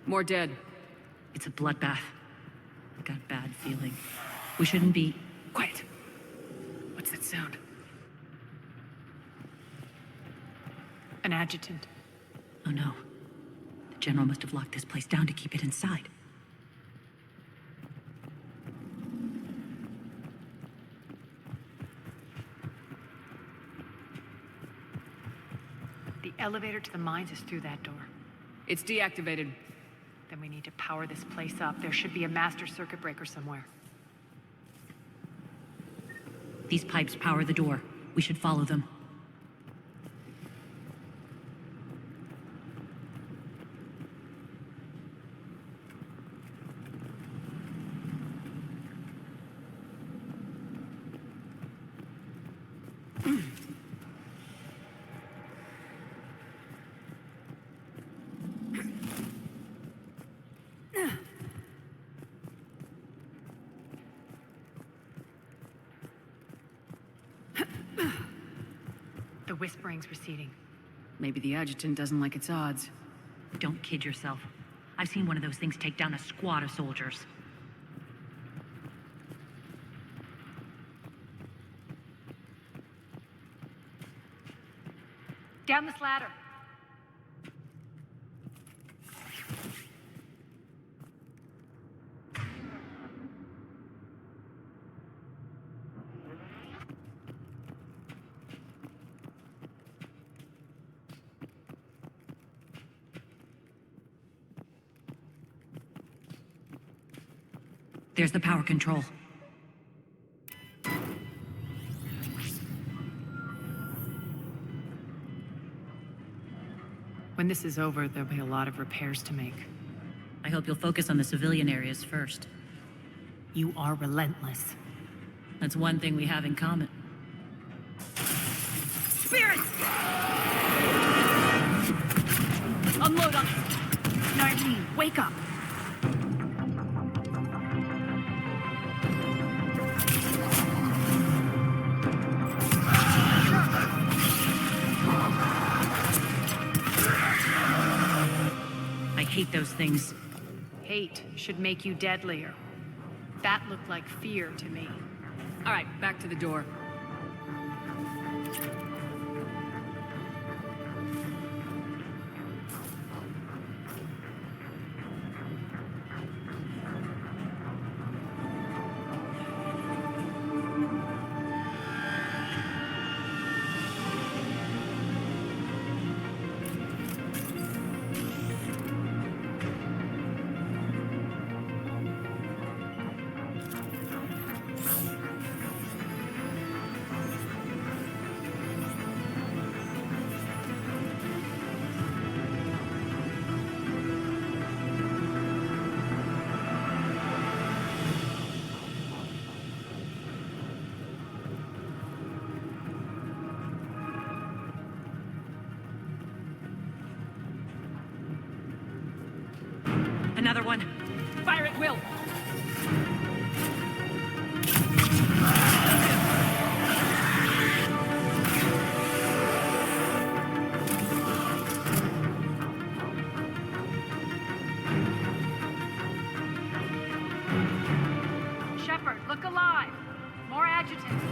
More dead. It's a bloodbath. I got a bad feeling. We shouldn't be... Quiet! What's that sound? An adjutant. Oh no. The General must have locked this place down to keep it inside. The elevator to the mines is through that door. It's deactivated. Then we need to power this place up. There should be a master circuit breaker somewhere. These pipes power the door. We should follow them. The whispering's receding. Maybe the adjutant doesn't like its odds. Don't kid yourself. I've seen one of those things take down a squad of soldiers. Down this ladder. There's the power control. When this is over, there'll be a lot of repairs to make. I hope you'll focus on the civilian areas first. You are relentless. That's one thing we have in common. Spirits! Unload on it! Irene, wake up! I hate those things. Hate should make you deadlier. That looked like fear to me. All right, back to the door. Another one. Fire at will! Shepard, look alive! More adjutants!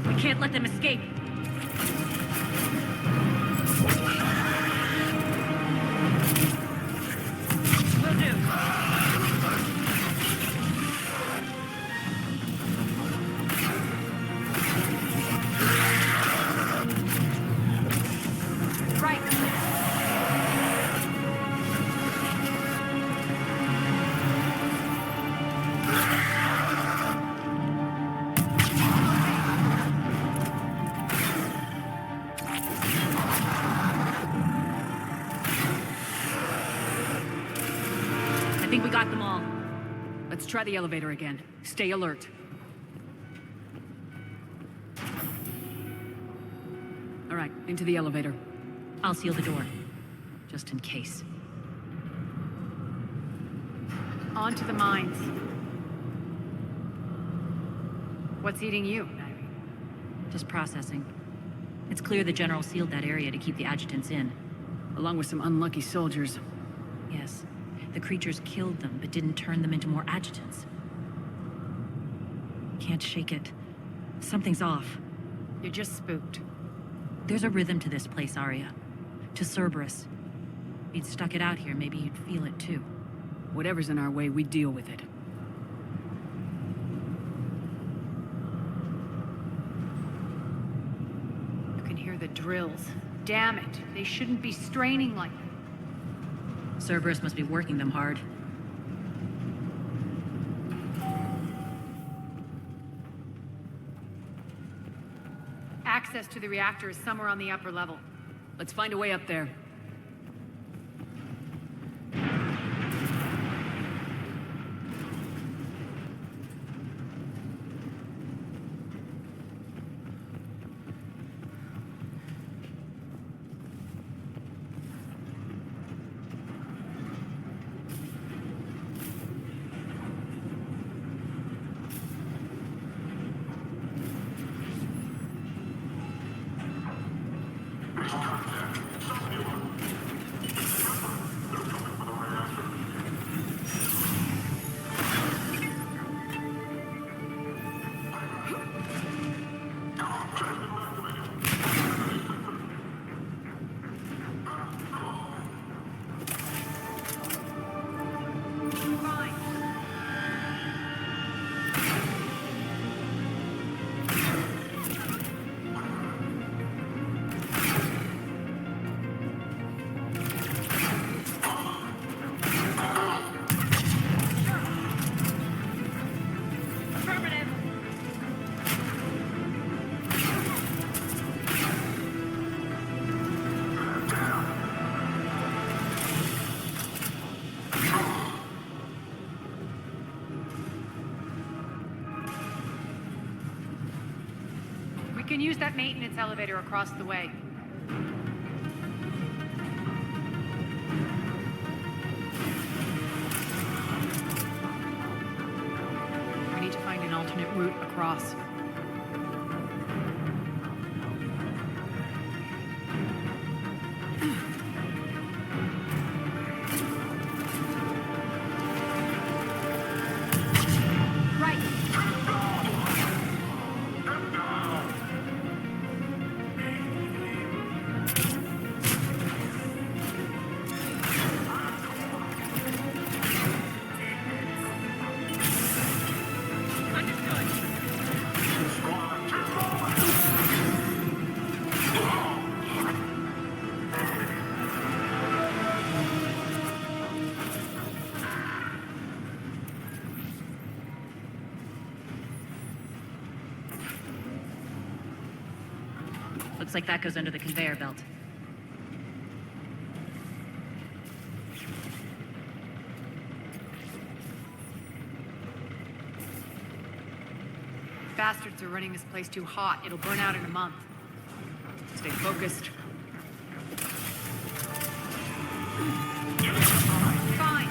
We can't let them escape. think we got them all. Let's try the elevator again. Stay alert. All right, into the elevator. I'll seal the door, just in case. On to the mines. What's eating you? Just processing. It's clear the General sealed that area to keep the adjutants in. Along with some unlucky soldiers. Yes. The creatures killed them, but didn't turn them into more adjutants. Can't shake it. Something's off. You're just spooked. There's a rhythm to this place, Aria. To Cerberus. If you'd stuck it out here, maybe you'd feel it too. Whatever's in our way, we deal with it. You can hear the drills. Damn it. They shouldn't be straining like that. Cerberus must be working them hard. Access to the reactor is somewhere on the upper level. Let's find a way up there. We can use that maintenance elevator across the way. We need to find an alternate route across. Looks like that goes under the conveyor belt. Bastards are running this place too hot. It'll burn out in a month. Stay focused. Fine.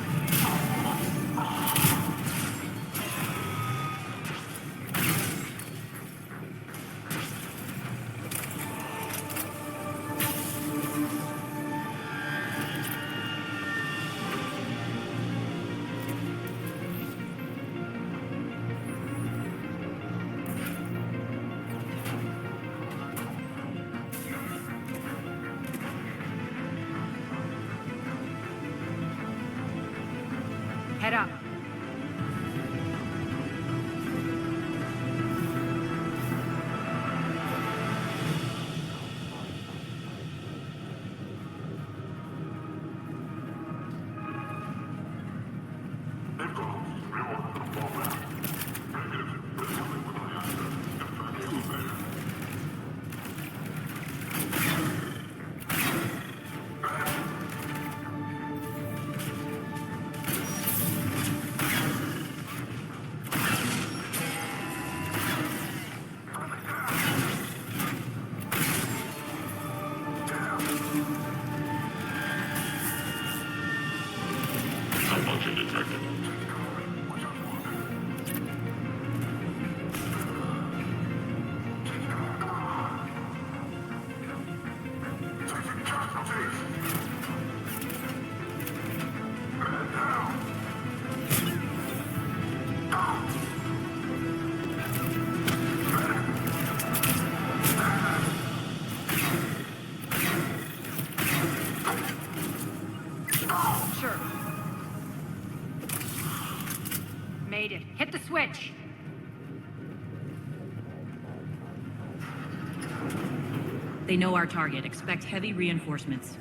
They know our target. Expect heavy reinforcements.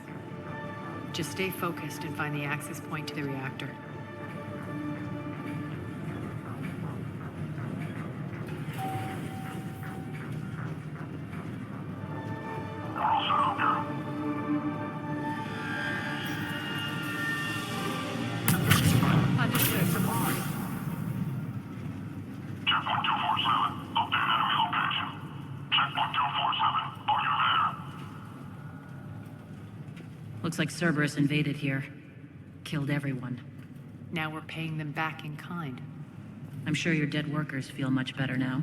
Just stay focused and find the access point to the reactor. Understood. Checkpoint 247. Update enemy location. Checkpoint 247. Are you there? Looks like Cerberus invaded here. Killed everyone. Now we're paying them back in kind. I'm sure your dead workers feel much better now.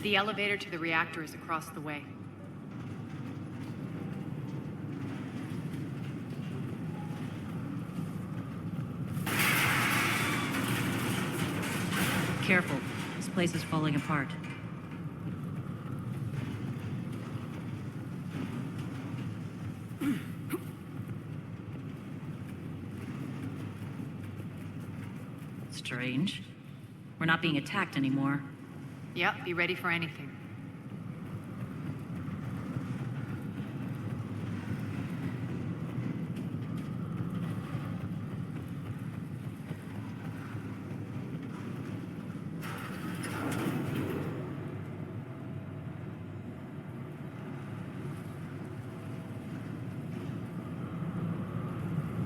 The elevator to the reactor is across the way. Careful. This place is falling apart. Strange. We're not being attacked anymore. Yep, be ready for anything.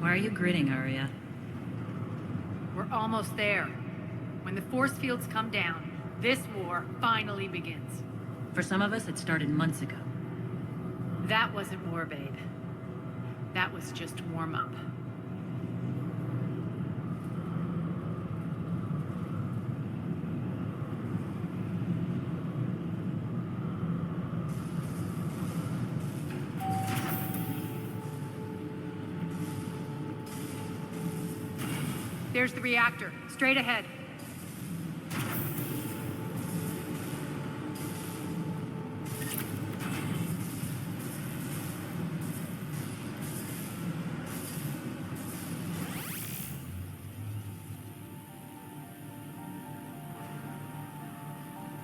Why are you grinning, Aria? We're almost there. When the force fields come down, this war finally begins. For some of us, it started months ago. That wasn't war, babe. That was just warm-up. There's the reactor, straight ahead.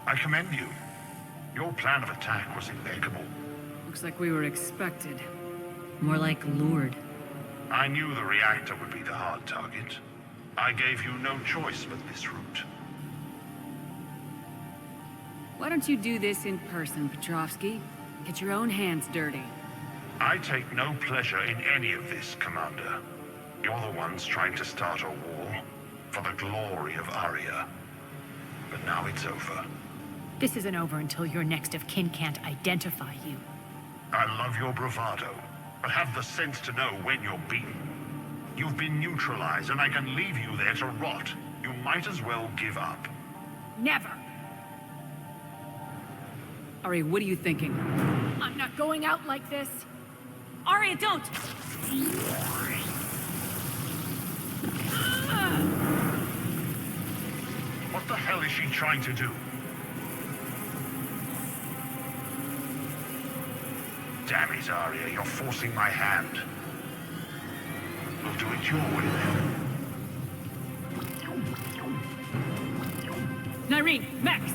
I commend you. Your plan of attack was impeccable. Looks like we were expected. More like lured. I knew the reactor would be the hard target. I gave you no choice but this route. Why don't you do this in person, Petrovsky? Get your own hands dirty. I take no pleasure in any of this, Commander. You're the ones trying to start a war for the glory of Aria. But now it's over. This isn't over until your next of kin can't identify you. I love your bravado, but have the sense to know when you're beaten. You've been neutralized, and I can leave you there to rot. You might as well give up. Never! Aria, what are you thinking? I'm not going out like this! Aria, don't! What the hell is she trying to do? Damn it, Aria, you're forcing my hand. We'll do it your way then. Nyreen, Max!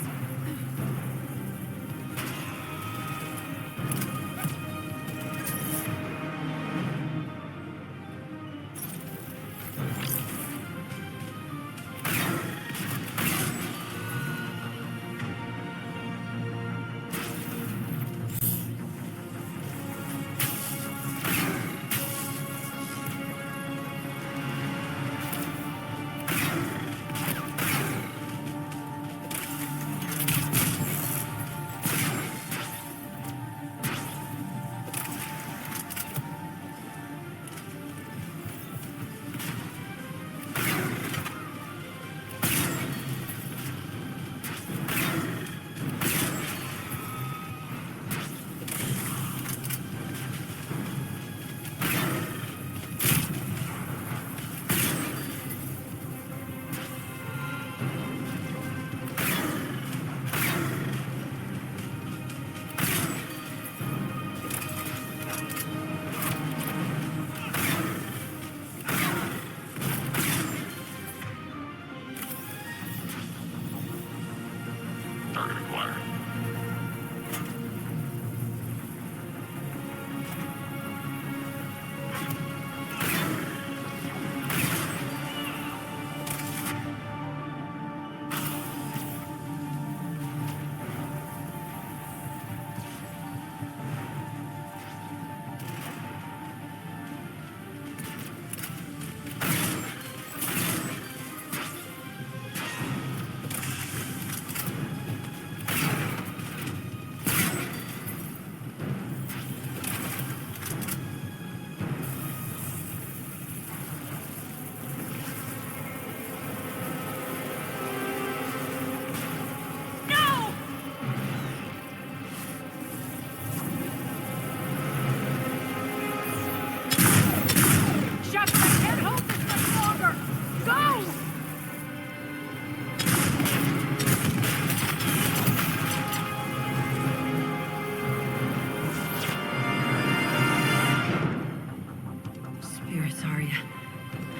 Aria.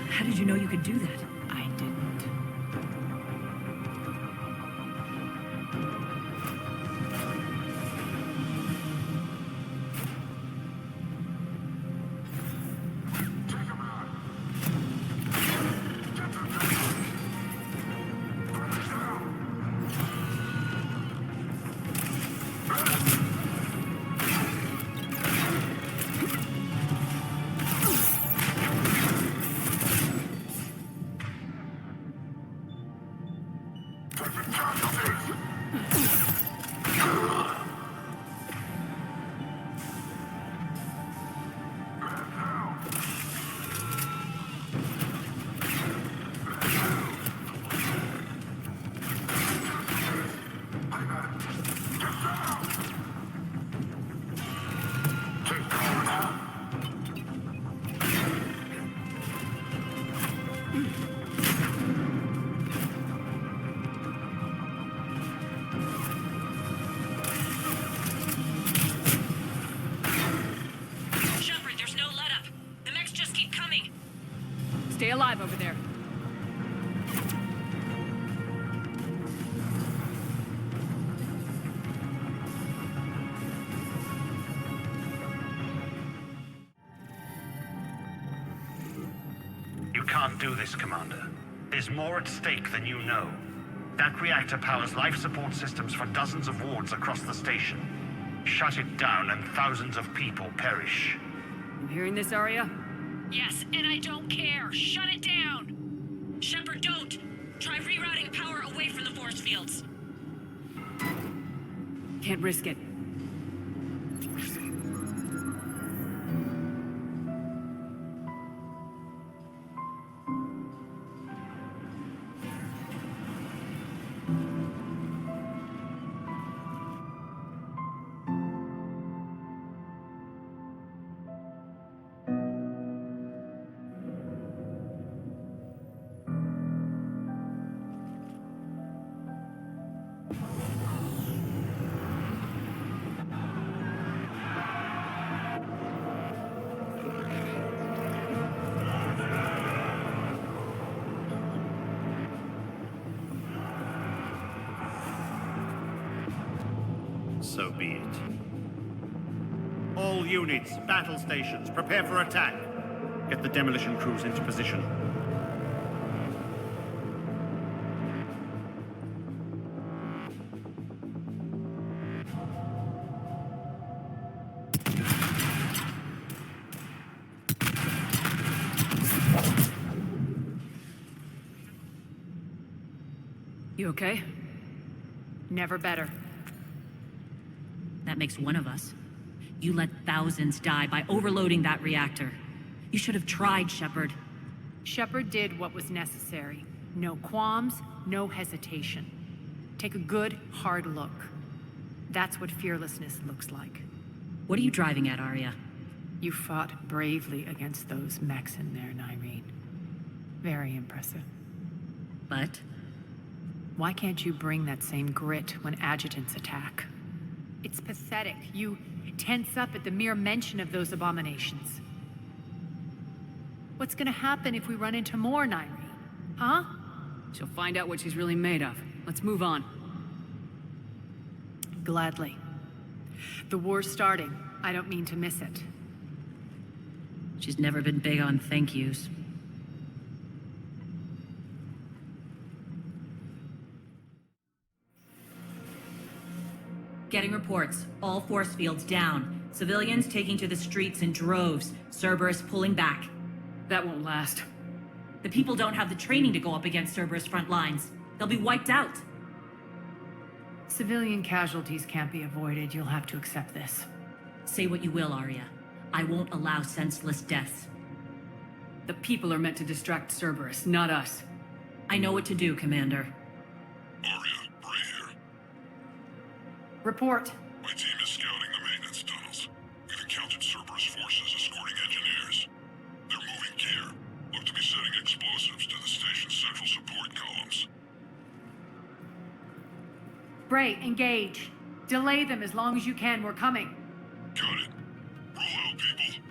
How did you know you could do that? I didn't. Stay alive over there. You can't do this, Commander. There's more at stake than you know. That reactor powers life support systems for dozens of wards across the station. Shut it down and thousands of people perish. You hearing this, Aria? Yes, and I don't care. Shut it down! Shepard, don't! Try rerouting power away from the force fields. Can't risk it. So be it. All units, battle stations, prepare for attack. Get the demolition crews into position. You okay? Never better. That makes one of us. You let thousands die by overloading that reactor. You should have tried, Shepard. Shepard did what was necessary. No qualms, no hesitation. Take a good, hard look. That's what fearlessness looks like. What are you driving at, Aria? You fought bravely against those mechs in there, Nyreen. Very impressive. But? Why can't you bring that same grit when adjutants attack? It's pathetic. You tense up at the mere mention of those abominations. What's gonna happen if we run into more, Nyreen? Huh? She'll find out what she's really made of. Let's move on. Gladly. The war's starting. I don't mean to miss it. She's never been big on thank yous. Getting reports. All force fields down. Civilians taking to the streets in droves. Cerberus pulling back. That won't last. The people don't have the training to go up against Cerberus front lines. They'll be wiped out. Civilian casualties can't be avoided. You'll have to accept this. Say what you will, Aria. I won't allow senseless deaths. The people are meant to distract Cerberus, not us. I know what to do, Commander. Aria, Bray here. Report. My team is scouting the maintenance tunnels. We've encountered Cerberus forces escorting engineers. They're moving gear. Look to be setting explosives to the station's central support columns. Bray, engage. Delay them as long as you can. We're coming. Got it. Roll out, people.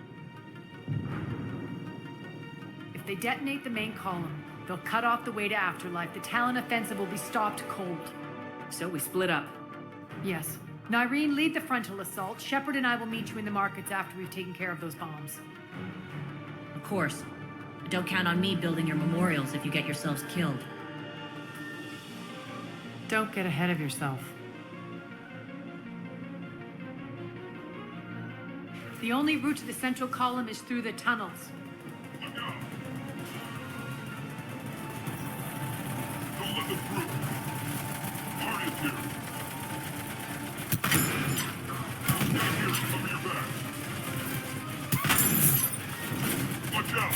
If they detonate the main column, they'll cut off the way to Afterlife. The Talon offensive will be stopped cold. So we split up. Yes. Nyreen, lead the frontal assault. Shepard and I will meet you in the markets after we've taken care of those bombs. Of course. But don't count on me building your memorials if you get yourselves killed. Don't get ahead of yourself. The only route to the central column is through the tunnels. Don't let them through. Aria's here. Get here, cover your back. Watch out.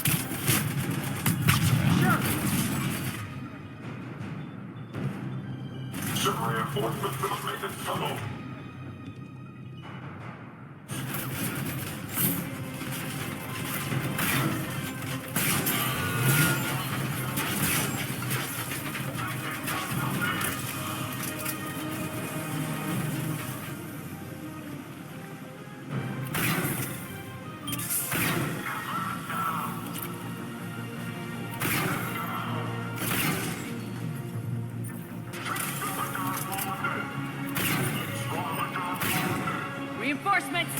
Some reinforcements will make it tunnel. Reinforcements!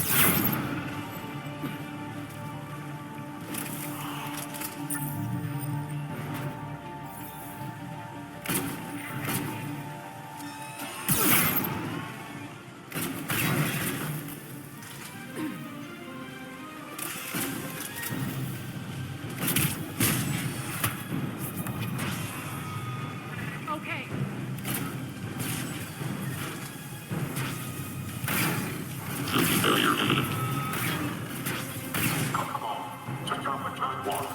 Okay. Failure imminent. Come on, check out the time water.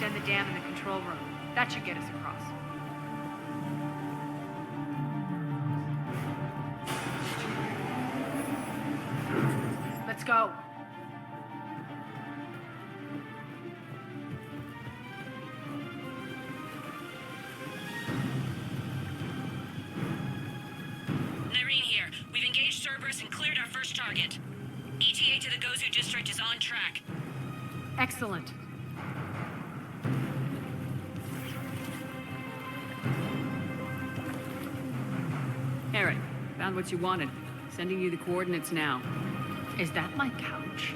The dam in the control room. That should get us across. Let's go. Nyreen here. We've engaged Cerberus and cleared our first target. ETA to the Gozu district is on track. Excellent. Eric, found what you wanted. Sending you the coordinates now. Is that my couch?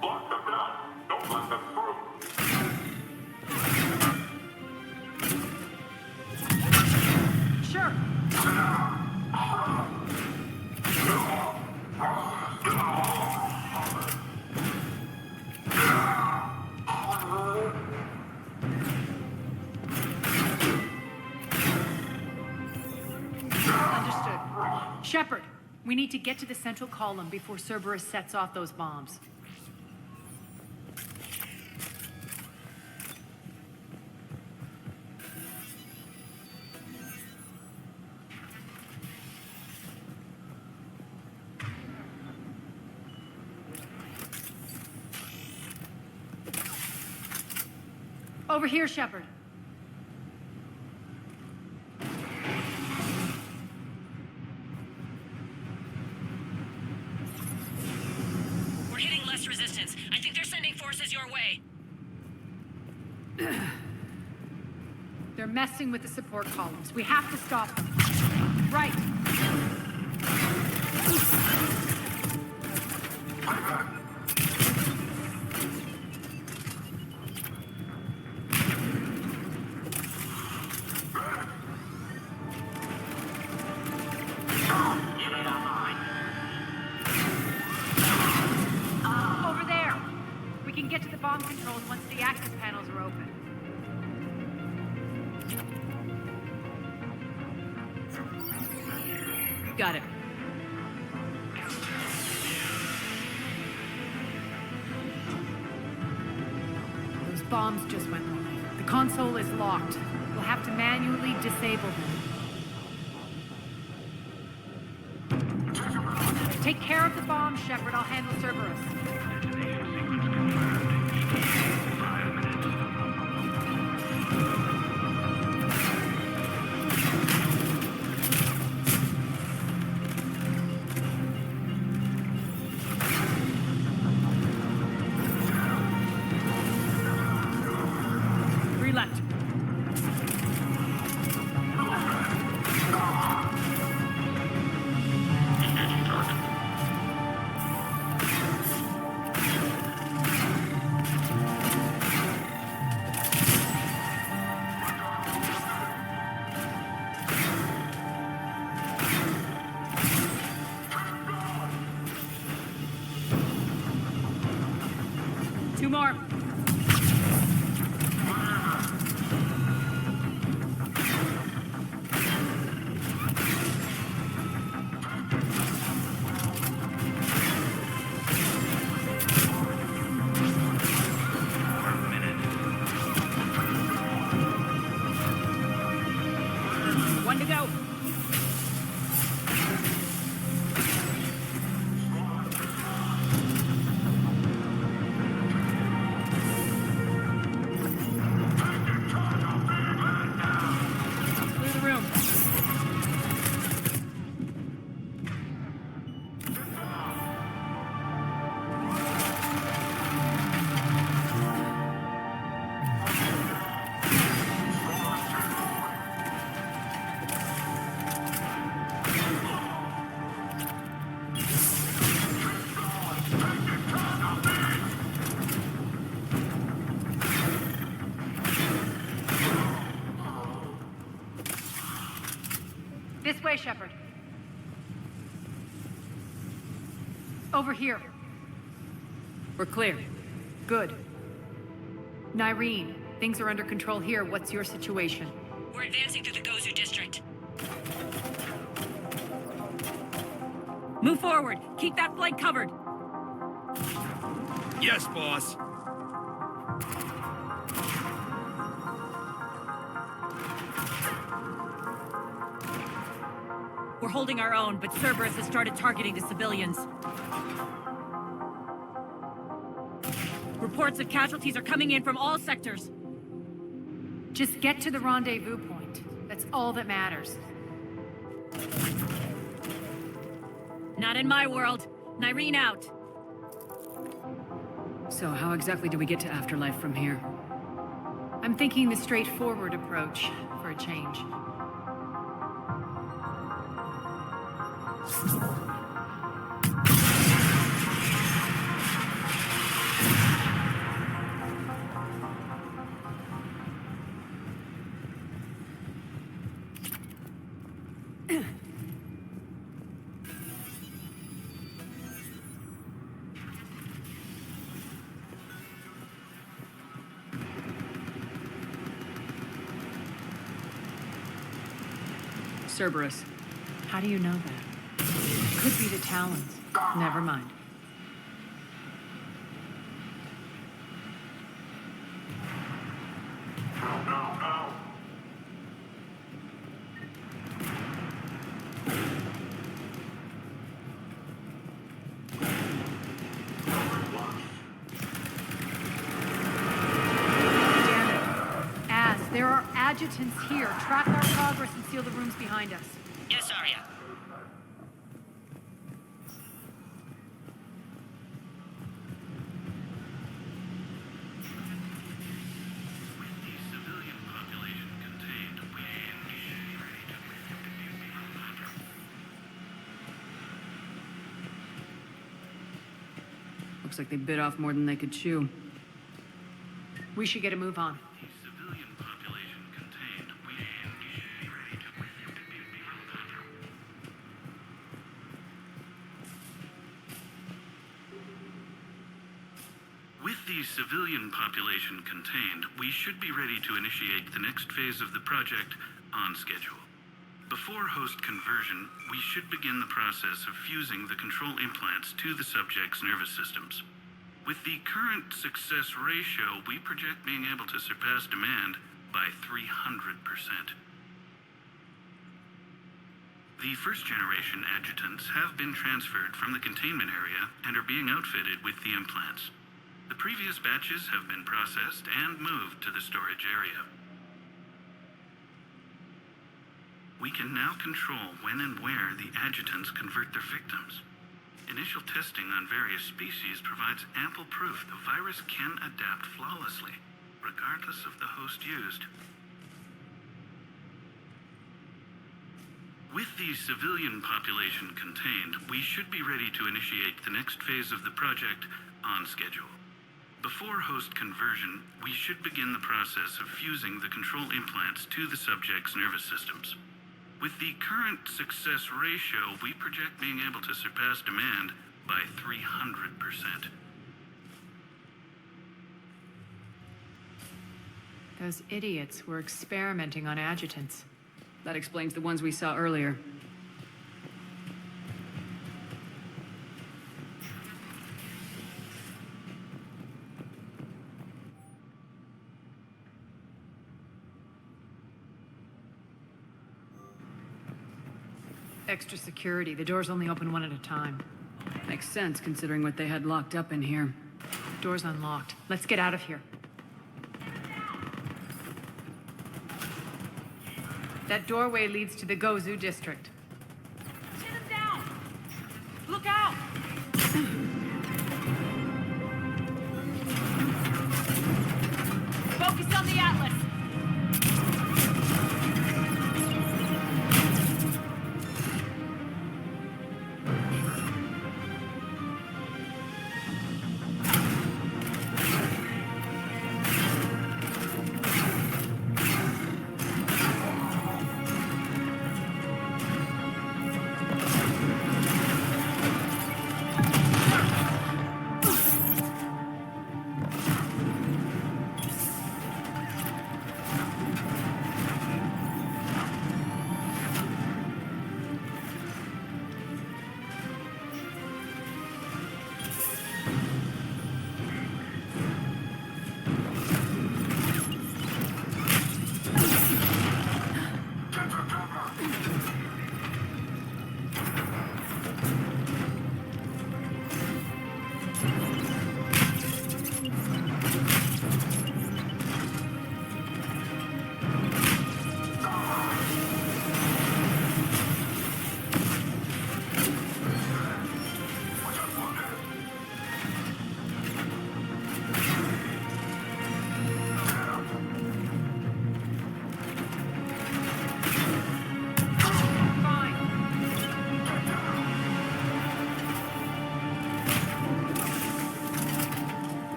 Block them down. Don't let them through. Sure. Understood. Shepard, we need to get to the central column before Cerberus sets off those bombs. Over here, Shepard. We're hitting less resistance. I think they're sending forces your way. They're messing with the support columns. We have to stop them. Right. got it. Those bombs just went live. The console is locked. We'll have to manually disable them. Take care of the bombs, Shepard. I'll handle Cerberus. Two more. One to go. This way, Shepard. Over here. We're clear. Good. Nyreen, things are under control here. What's your situation? We're advancing through the Gozu district. Move forward. Keep that flank covered. Yes, boss. We're holding our own, but Cerberus has started targeting the civilians. Reports of casualties are coming in from all sectors. Just get to the rendezvous point. That's all that matters. Not in my world. Nyreen out. So how exactly do we get to Afterlife from here? I'm thinking the straightforward approach for a change. Cerberus. How do you know that? Could be the Talons. Never mind. There are adjutants here. Track our progress and seal the rooms behind us. Yes, Aria. Looks like they bit off more than they could chew. We should get a move on. With the civilian population contained, we should be ready to initiate the next phase of the project on schedule. Before host conversion, we should begin the process of fusing the control implants to the subject's nervous systems. With the current success ratio, we project being able to surpass demand by 300%. The first-generation adjutants have been transferred from the containment area and are being outfitted with the implants. The previous batches have been processed and moved to the storage area. We can now control when and where the adjutants convert their victims. Initial testing on various species provides ample proof the virus can adapt flawlessly, regardless of the host used. With the civilian population contained, we should be ready to initiate the next phase of the project on schedule. Before host conversion, we should begin the process of fusing the control implants to the subject's nervous systems. With the current success ratio, we project being able to surpass demand by 300%. Those idiots were experimenting on adjutants. That explains the ones we saw earlier. Extra security. The doors only open one at a time. Makes sense, considering what they had locked up in here. Door's unlocked. Let's get out of here. That doorway leads to the Gozu district. Shoot him down! Look out! Focus on the Atlas!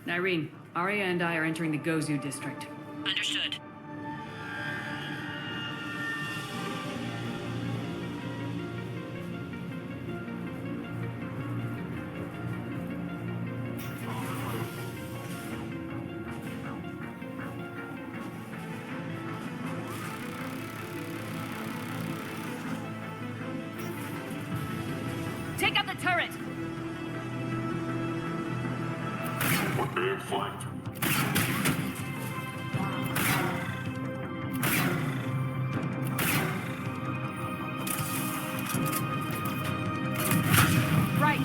Irene, Aria and I are entering the Gozu district. Understood. Take out the turret! We're being flanked. Right.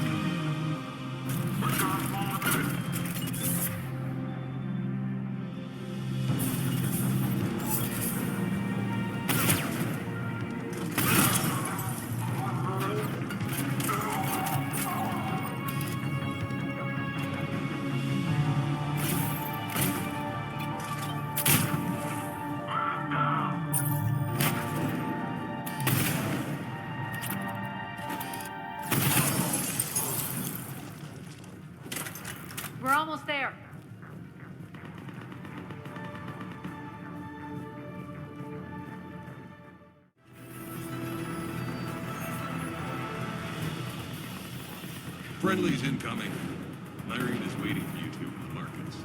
Friendly's incoming. Irene is waiting for you two in the markets.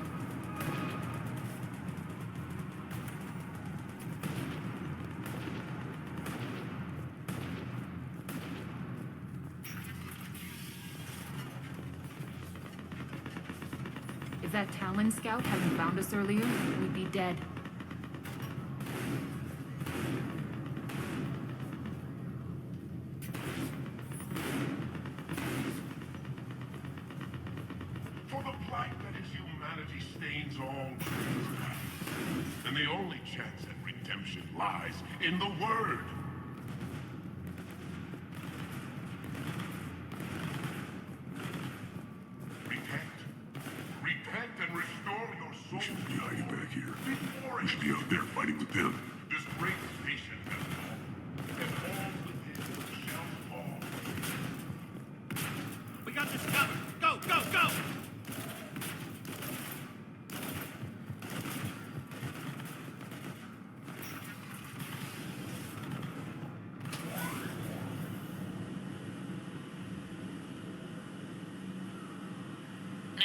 If that Talon scout hadn't found us earlier, we'd be dead. For the plight that is humanity stains all truth. And the only chance at redemption lies in the Word. Repent and restore your soul. We shouldn't be hiding back here. We should be out there fighting with them. This great station has fallen, and all within shall fall. We got this covered. Go, go, go!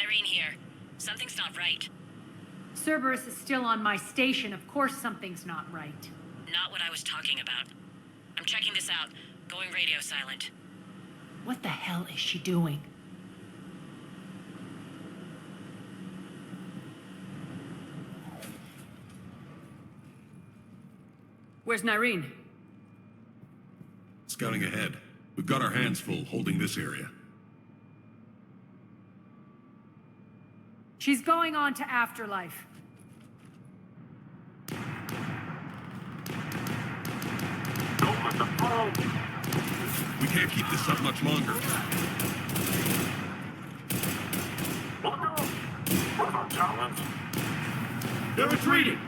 Irene here. Something's not right. Cerberus is still on my station. Of course something's not right. Not what I was talking about. I'm checking this out. Going radio silent. What the hell is she doing? Where's Nyreen? Scouting ahead. We've got our hands full holding this area. She's going on to Afterlife. Don't let them fall. We can't keep this up much longer. Look out! What about Talons? They're retreating!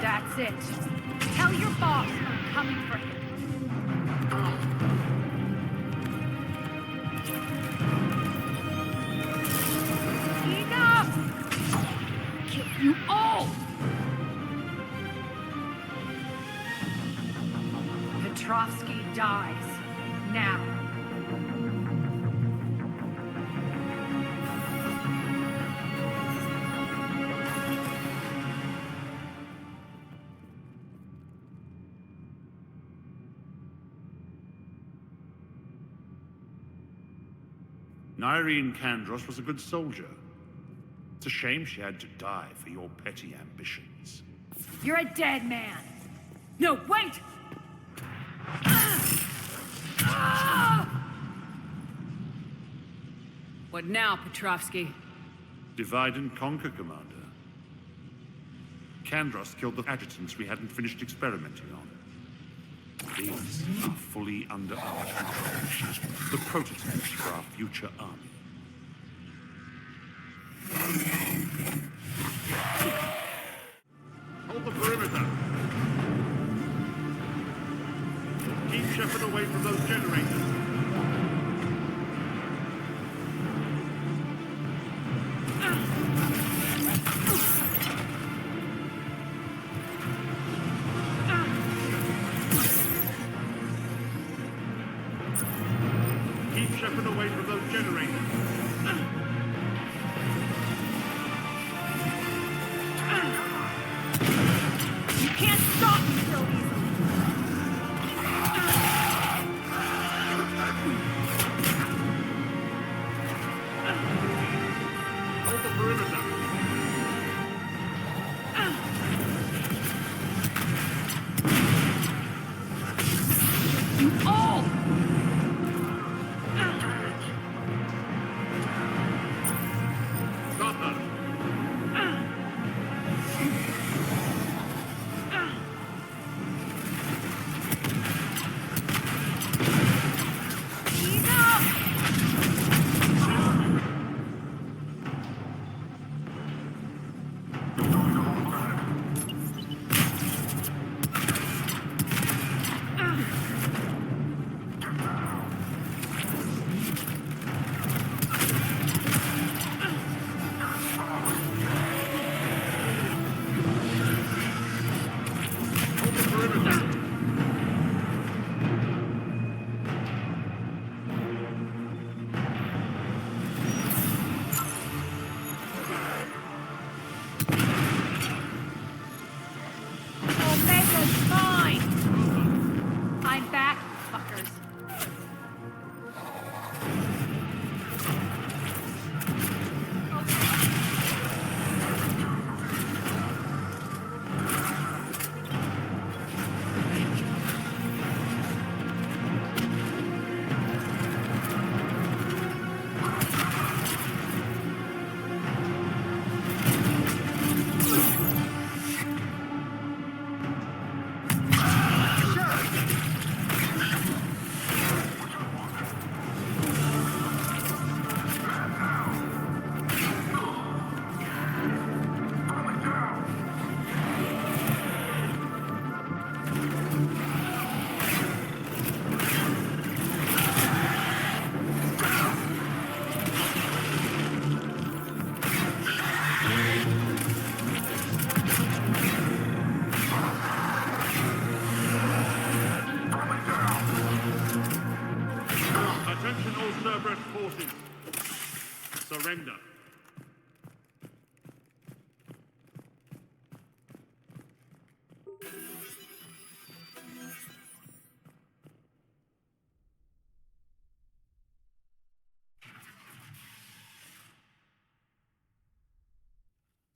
That's it. Tell your boss I'm coming for him. Enough! Kill you all! Petrovsky dies. Now. Nyreen Kandros was a good soldier. It's a shame she had to die for your petty ambitions. You're a dead man. No, wait! What now, Petrovsky? Divide and conquer, Commander. Kandros killed the adjutants we hadn't finished experimenting on. These are fully under our control. The prototypes for our future army. Hold the perimeter! Keep Shepard away from those generators. Keep Shepard away from those generators.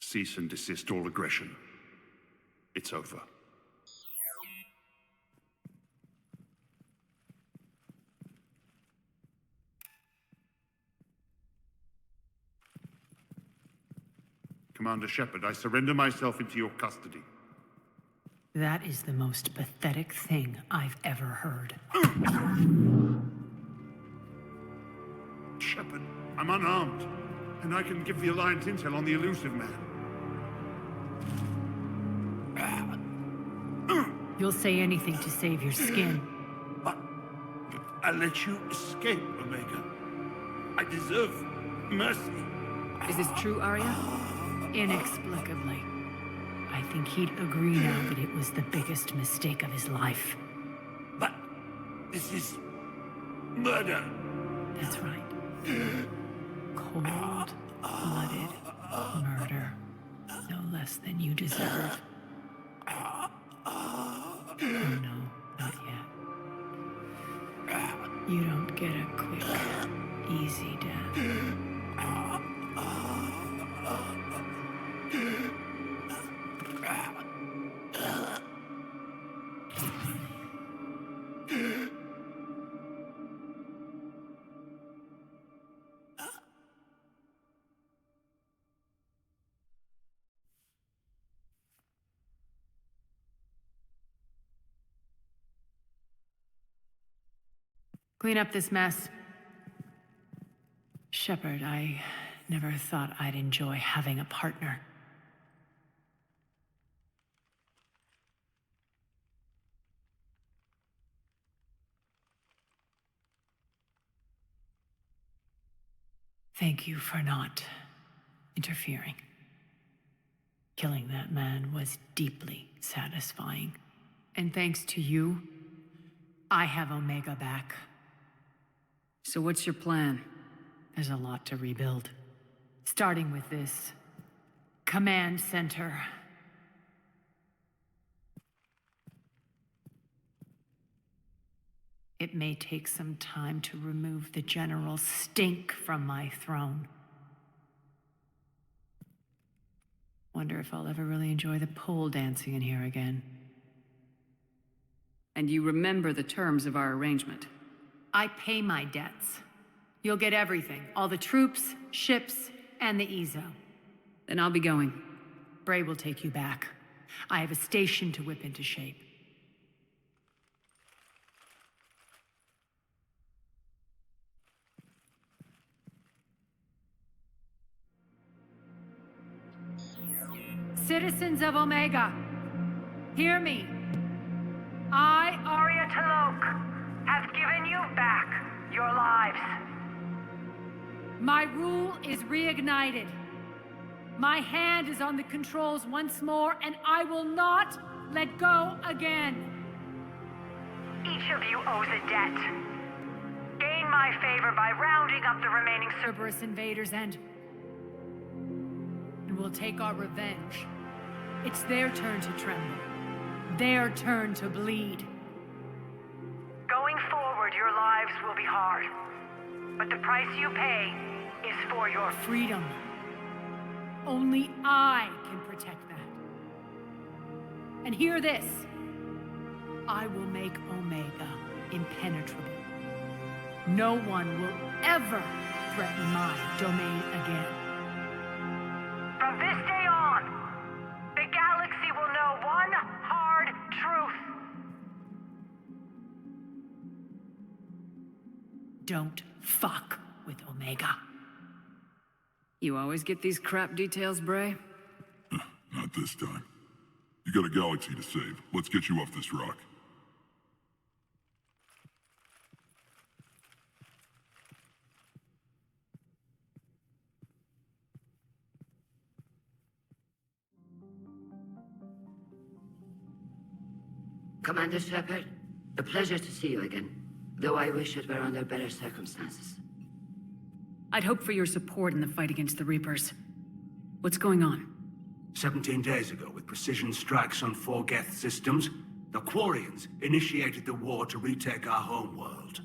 Cease and desist all aggression. It's over. Commander Shepard, I surrender myself into your custody. That is the most pathetic thing I've ever heard. Shepard, I'm unarmed, and I can give the Alliance intel on the elusive man. You'll say anything to save your skin. But I let you escape, Omega. I deserve mercy. Is this true, Aria? Inexplicably. I think he'd agree now that it was the biggest mistake of his life. But this is murder. That's right. Cold-blooded murder. No less than you deserve. Oh no, not yet. You don't get a quick, easy death. Clean up this mess. Shepard, I never thought I'd enjoy having a partner. Thank you for not interfering. Killing that man was deeply satisfying. And thanks to you, I have Omega back. So what's your plan? There's a lot to rebuild. Starting with this command center. It may take some time to remove the general stink from my throne. Wonder if I'll ever really enjoy the pole dancing in here again. And you remember the terms of our arrangement? I pay my debts. You'll get everything. All the troops, ships, and the Ezo. Then I'll be going. Bray will take you back. I have a station to whip into shape. Citizens of Omega, hear me. I, Aria Talok, have given you back your lives. My rule is reignited. My hand is on the controls once more, and I will not let go again. Each of you owes a debt. Gain my favor by rounding up the remaining Cerberus invaders and we'll take our revenge. It's their turn to tremble. Their turn to bleed. Going forward, your lives will be hard. But the price you pay is for your freedom. Only I can protect that. And hear this. I will make Omega impenetrable. No one will ever threaten my domain again. From this day on, the galaxy will know one hard truth. Don't fuck with Omega. You always get these crap details, Bray? Not this time. You got a galaxy to save. Let's get you off this rock. Commander Shepard, a pleasure to see you again, though I wish it were under better circumstances. I'd hoped for your support in the fight against the Reapers. What's going on? 17 days ago, with precision strikes on 4 Geth systems, the Quarians initiated the war to retake our homeworld.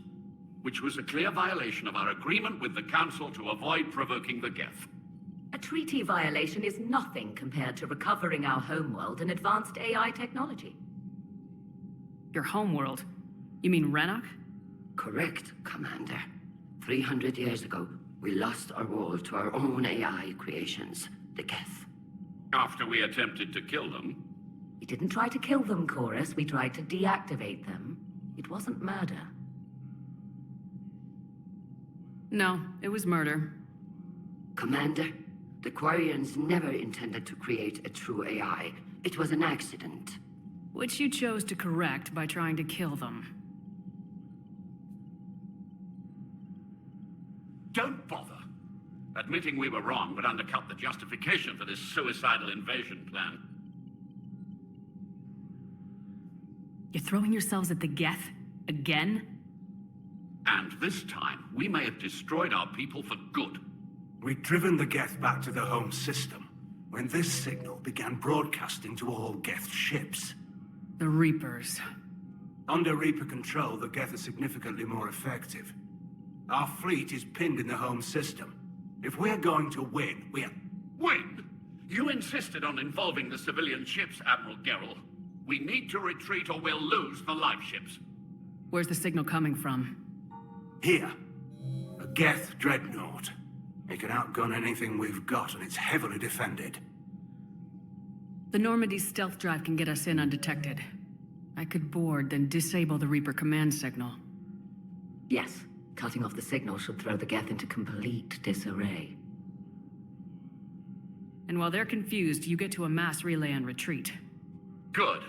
Which was a clear violation of our agreement with the Council to avoid provoking the Geth. A treaty violation is nothing compared to recovering our homeworld and advanced AI technology. Your homeworld? You mean Renok? Correct, Commander. 300 years ago, we lost our world to our own AI creations, the Geth. After we attempted to kill them? We didn't try to kill them, Chorus. We tried to deactivate them. It wasn't murder. No, it was murder. Commander, the Quarians never intended to create a true AI. It was an accident. Which you chose to correct by trying to kill them. Don't bother. Admitting we were wrong would undercut the justification for this suicidal invasion plan. You're throwing yourselves at the Geth? Again? And this time, we may have destroyed our people for good. We'd driven the Geth back to the home system, when this signal began broadcasting to all Geth ships. The Reapers. Under Reaper control, the Geth are significantly more effective. Our fleet is pinned in the home system. If we're going to win, Win? You insisted on involving the civilian ships, Admiral Gerrel. We need to retreat or we'll lose the live ships. Where's the signal coming from? Here. A Geth dreadnought. It can outgun anything we've got, and it's heavily defended. The Normandy's stealth drive can get us in undetected. I could board, then disable the Reaper command signal. Yes. Cutting off the signal should throw the Geth into complete disarray. And while they're confused, you get to a mass relay and retreat. Good.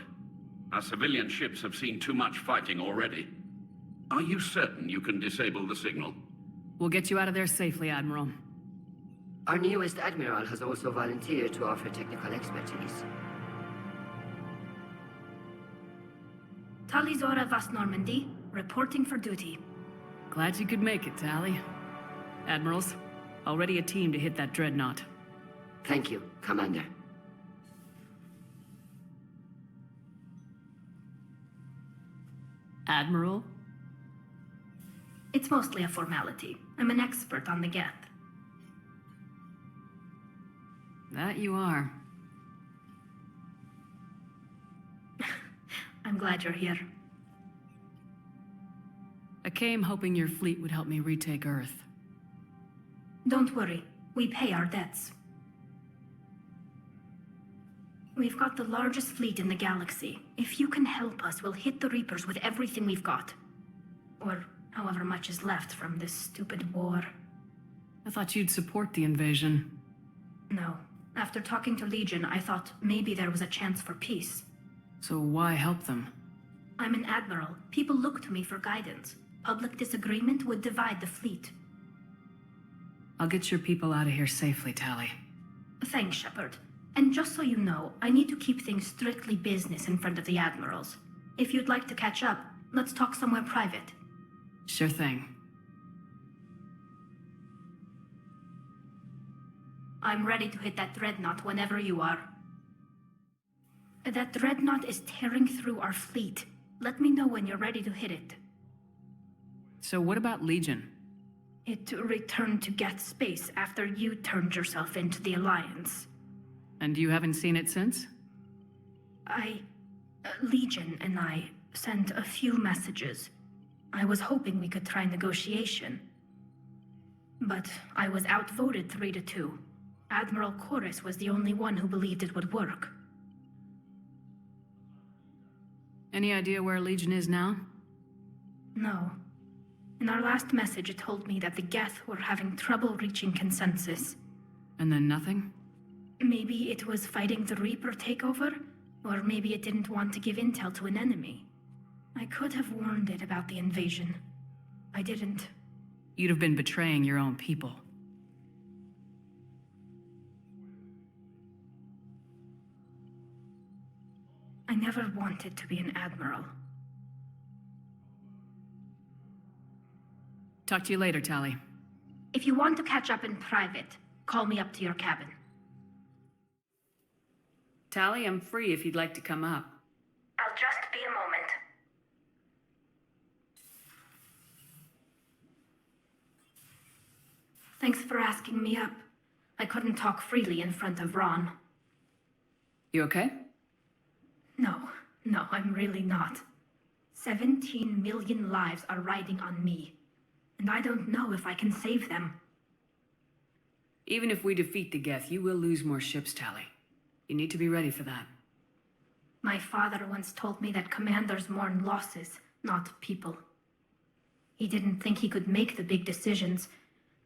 Our civilian ships have seen too much fighting already. Are you certain you can disable the signal? We'll get you out of there safely, Admiral. Our newest Admiral has also volunteered to offer technical expertise. Talizora Vas Normandy, reporting for duty. Glad you could make it, Tali. Admirals, already a team to hit that dreadnought. Thank you, Commander. Admiral? It's mostly a formality. I'm an expert on the Geth. That you are. I'm glad you're here. I came hoping your fleet would help me retake Earth. Don't worry. We pay our debts. We've got the largest fleet in the galaxy. If you can help us, we'll hit the Reapers with everything we've got. Or however much is left from this stupid war. I thought you'd support the invasion. No. After talking to Legion, I thought maybe there was a chance for peace. So why help them? I'm an admiral. People look to me for guidance. Public disagreement would divide the fleet. I'll get your people out of here safely, Tali. Thanks, Shepard. And just so you know, I need to keep things strictly business in front of the admirals. If you'd like to catch up, let's talk somewhere private. Sure thing. I'm ready to hit that dreadnought whenever you are. That dreadnought is tearing through our fleet. Let me know when you're ready to hit it. So what about Legion? It returned to Geth space after you turned yourself into the Alliance. And you haven't seen it since? Legion and I sent a few messages. I was hoping we could try negotiation. But I was outvoted 3-2. Admiral Chorus was the only one who believed it would work. Any idea where Legion is now? No. In our last message, it told me that the Geth were having trouble reaching consensus. And then nothing? Maybe it was fighting the Reaper takeover, or maybe it didn't want to give intel to an enemy. I could have warned it about the invasion. I didn't. You'd have been betraying your own people. I never wanted to be an admiral. Talk to you later, Tali. If you want to catch up in private, call me up to your cabin. Tali, I'm free if you'd like to come up. I'll just be a moment. Thanks for asking me up. I couldn't talk freely in front of Ron. You okay? No, I'm really not. 17 million lives are riding on me, and I don't know if I can save them. Even if we defeat the Geth, you will lose more ships, Tali. You need to be ready for that. My father once told me that commanders mourn losses, not people. He didn't think he could make the big decisions,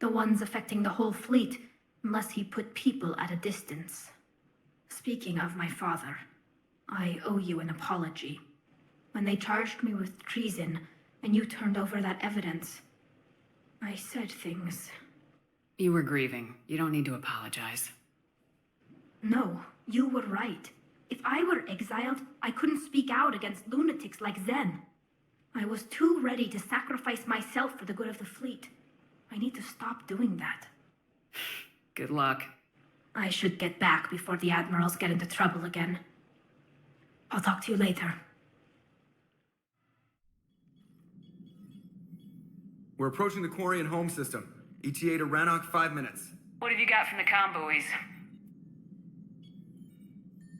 the ones affecting the whole fleet, unless he put people at a distance. Speaking of my father, I owe you an apology. When they charged me with treason, and you turned over that evidence, I said things. You were grieving. You don't need to apologize. No, you were right. If I were exiled, I couldn't speak out against lunatics like Zen. I was too ready to sacrifice myself for the good of the fleet. I need to stop doing that. Good luck. I should get back before the admirals get into trouble again. I'll talk to you later. We're approaching the Quarian home system. ETA to Rannoch, 5 minutes. What have you got from the comm buoys?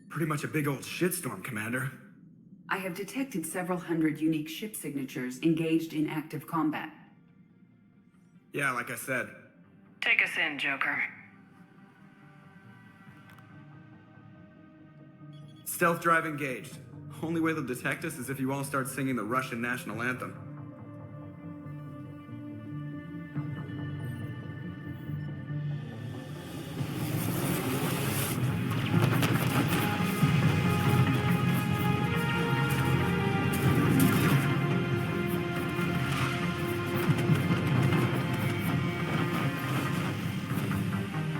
Pretty much a big old shitstorm, Commander. I have detected several hundred unique ship signatures engaged in active combat. Yeah, like I said. Take us in, Joker. Stealth drive engaged. Only way they'll detect us is if you all start singing the Russian national anthem.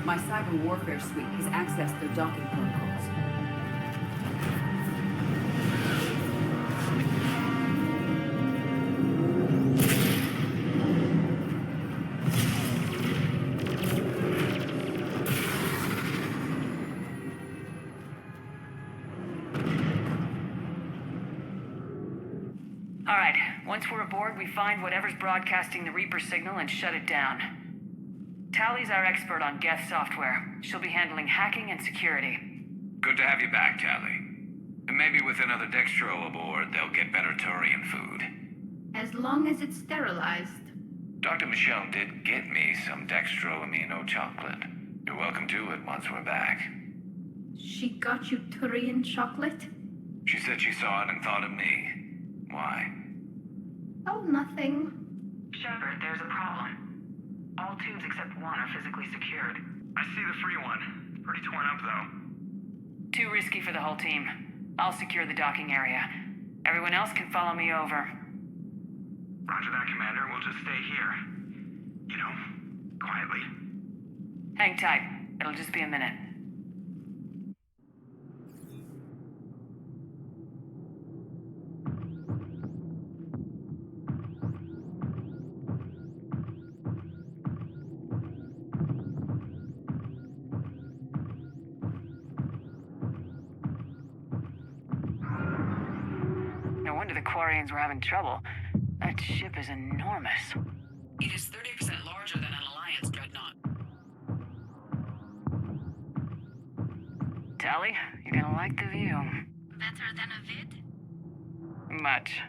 My cyber warfare suite has accessed their docking protocols. All right, once we're aboard, we find whatever's broadcasting the Reaper signal and shut it down. Tali's our expert on Geth software. She'll be handling hacking and security. Good to have you back, Tali. And maybe with another Dextro aboard, they'll get better Turian food. As long as it's sterilized. Dr. Michelle did get me some Dextro amino chocolate. You're welcome to it once we're back. She got you Turian chocolate? She said she saw it and thought of me. Why? Oh, nothing. Shepard, there's a problem. All tubes except one are physically secured. I see the free one. Pretty torn up, though. Too risky for the whole team. I'll secure the docking area. Everyone else can follow me over. Roger that, Commander. We'll just stay here. You know, quietly. Hang tight. It'll just be a minute. No wonder the Quarians were having trouble. That ship is enormous. It is 30% larger than an Alliance dreadnought. Tali, you're gonna like the view. Better than a vid? Much.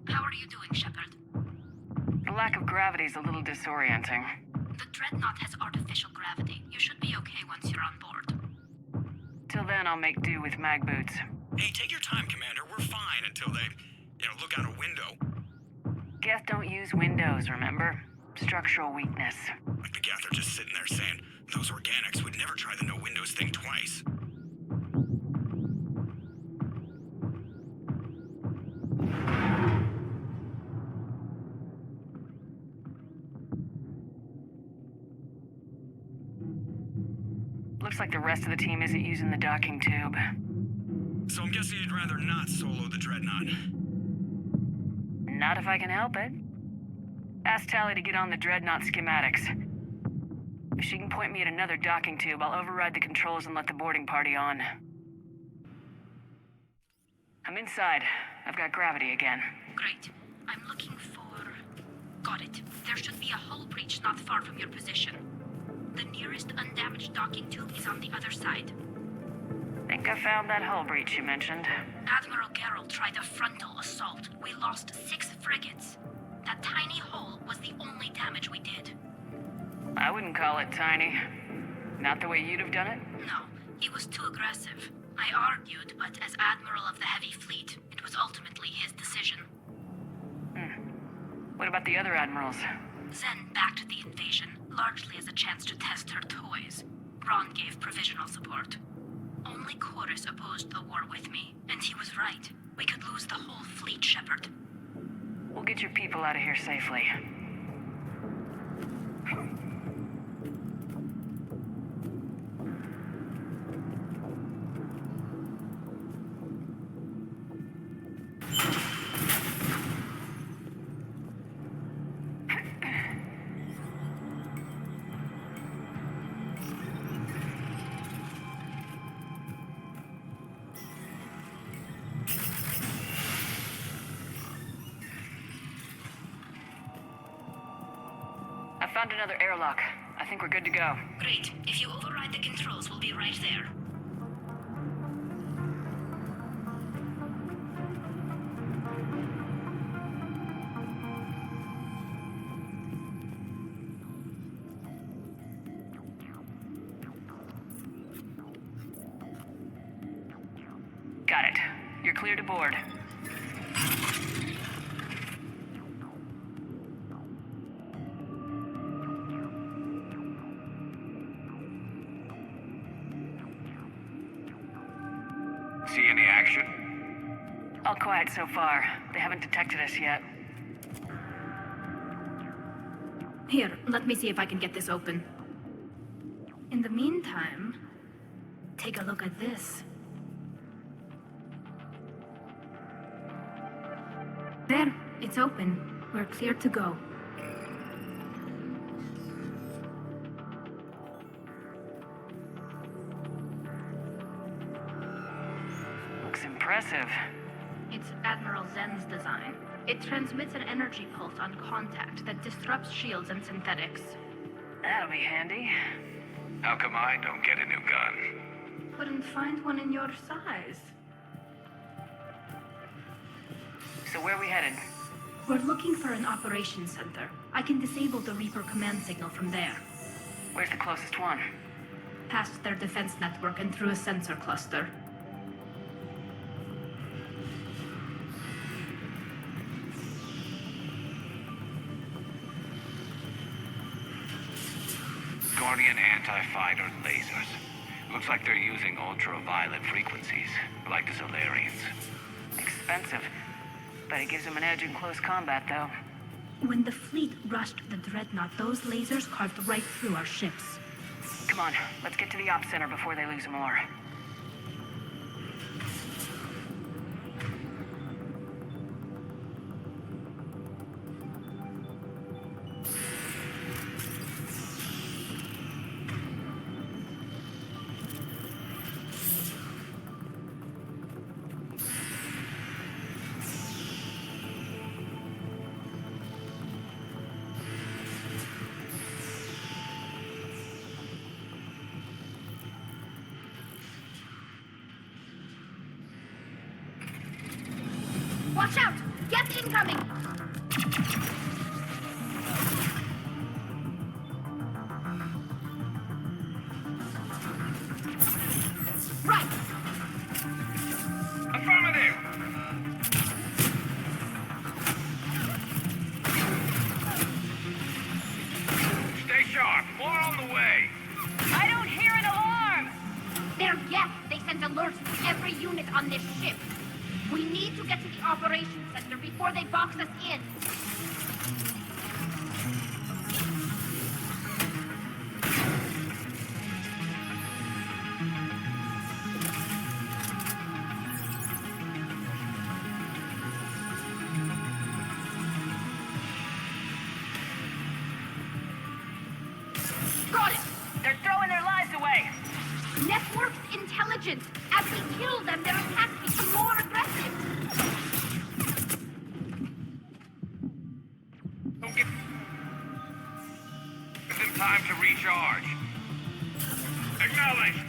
How are you doing, Shepard? The lack of gravity is a little disorienting. The dreadnought has artificial gravity. You should be okay once you're on board. Till then, I'll make do with mag boots. Hey, take your time, Commander. We're fine until they, look out a window. Geth don't use windows, remember? Structural weakness. Like the Geth are just sitting there saying, those organics would never try the no windows thing twice. Looks like the rest of the team isn't using the docking tube. so I'm guessing you'd rather not solo the Dreadnought. Not if I can help it. Ask Tali to get on the Dreadnought schematics. If she can point me at another docking tube, I'll override the controls and let the boarding party on. I'm inside. I've got gravity again. Great. I'm looking for... Got it. There should be a hull breach not far from your position. The nearest undamaged docking tube is on the other side. Think I found that hull breach you mentioned. Admiral Geralt tried a frontal assault. We lost 6 frigates. That tiny hull was the only damage we did. I wouldn't call it tiny. Not the way you'd have done it? No, he was too aggressive. I argued, but as Admiral of the Heavy Fleet, it was ultimately his decision. What about the other admirals? Zen backed the invasion, largely as a chance to test her toys. Ron gave provisional support. Only Chorus opposed the war with me, and he was right. We could lose the whole fleet, Shepard. We'll get your people out of here safely. Found another airlock. I think we're good to go. Great. If you override the controls, we'll be right there. Got it. You're clear to board. See any action? All quiet so far. They haven't detected us yet. Here, let me see if I can get this open. In the meantime, take a look at this. There, it's open. We're clear to go. Looks impressive. It's Admiral Zen's design. It transmits an energy pulse on contact that disrupts shields and synthetics. That'll be handy. How come I don't get a new gun? Couldn't find one in your size. So where are we headed? We're looking for an operations center. I can disable the Reaper command signal from there. Where's the closest one? Past their defense network and through a sensor cluster. Quarian anti-fighter lasers. Looks like they're using ultraviolet frequencies, like the Solarians. Expensive. But it gives them an edge in close combat, though. When the fleet rushed the Dreadnought, those lasers carved right through our ships. Come on, let's get to the op center before they lose more. Watch out! Geth incoming! Right! Affirmative! Stay sharp. More on the way. I don't hear an alarm! They're Geth. They sent alerts to every unit on this ship. We need to get to the operations center before they box us in. Network's intelligence. As we kill them, their attacks become more aggressive. Don't give them time to recharge. Acknowledged.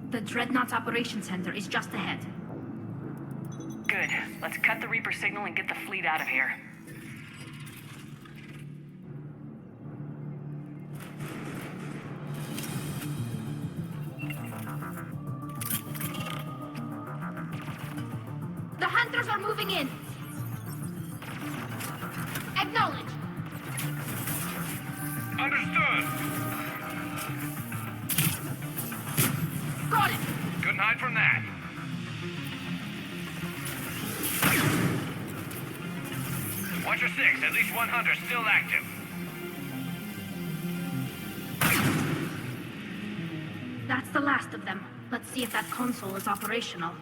The Dreadnought's Operations Center is just ahead. Good. Let's cut the Reaper signal and get the fleet out of here. The hunters are moving in. Acknowledge. Understood. Got it. Couldn't hide from that. Watch your six. At least one hunter still active. That's the last of them. Let's see if that console is operational.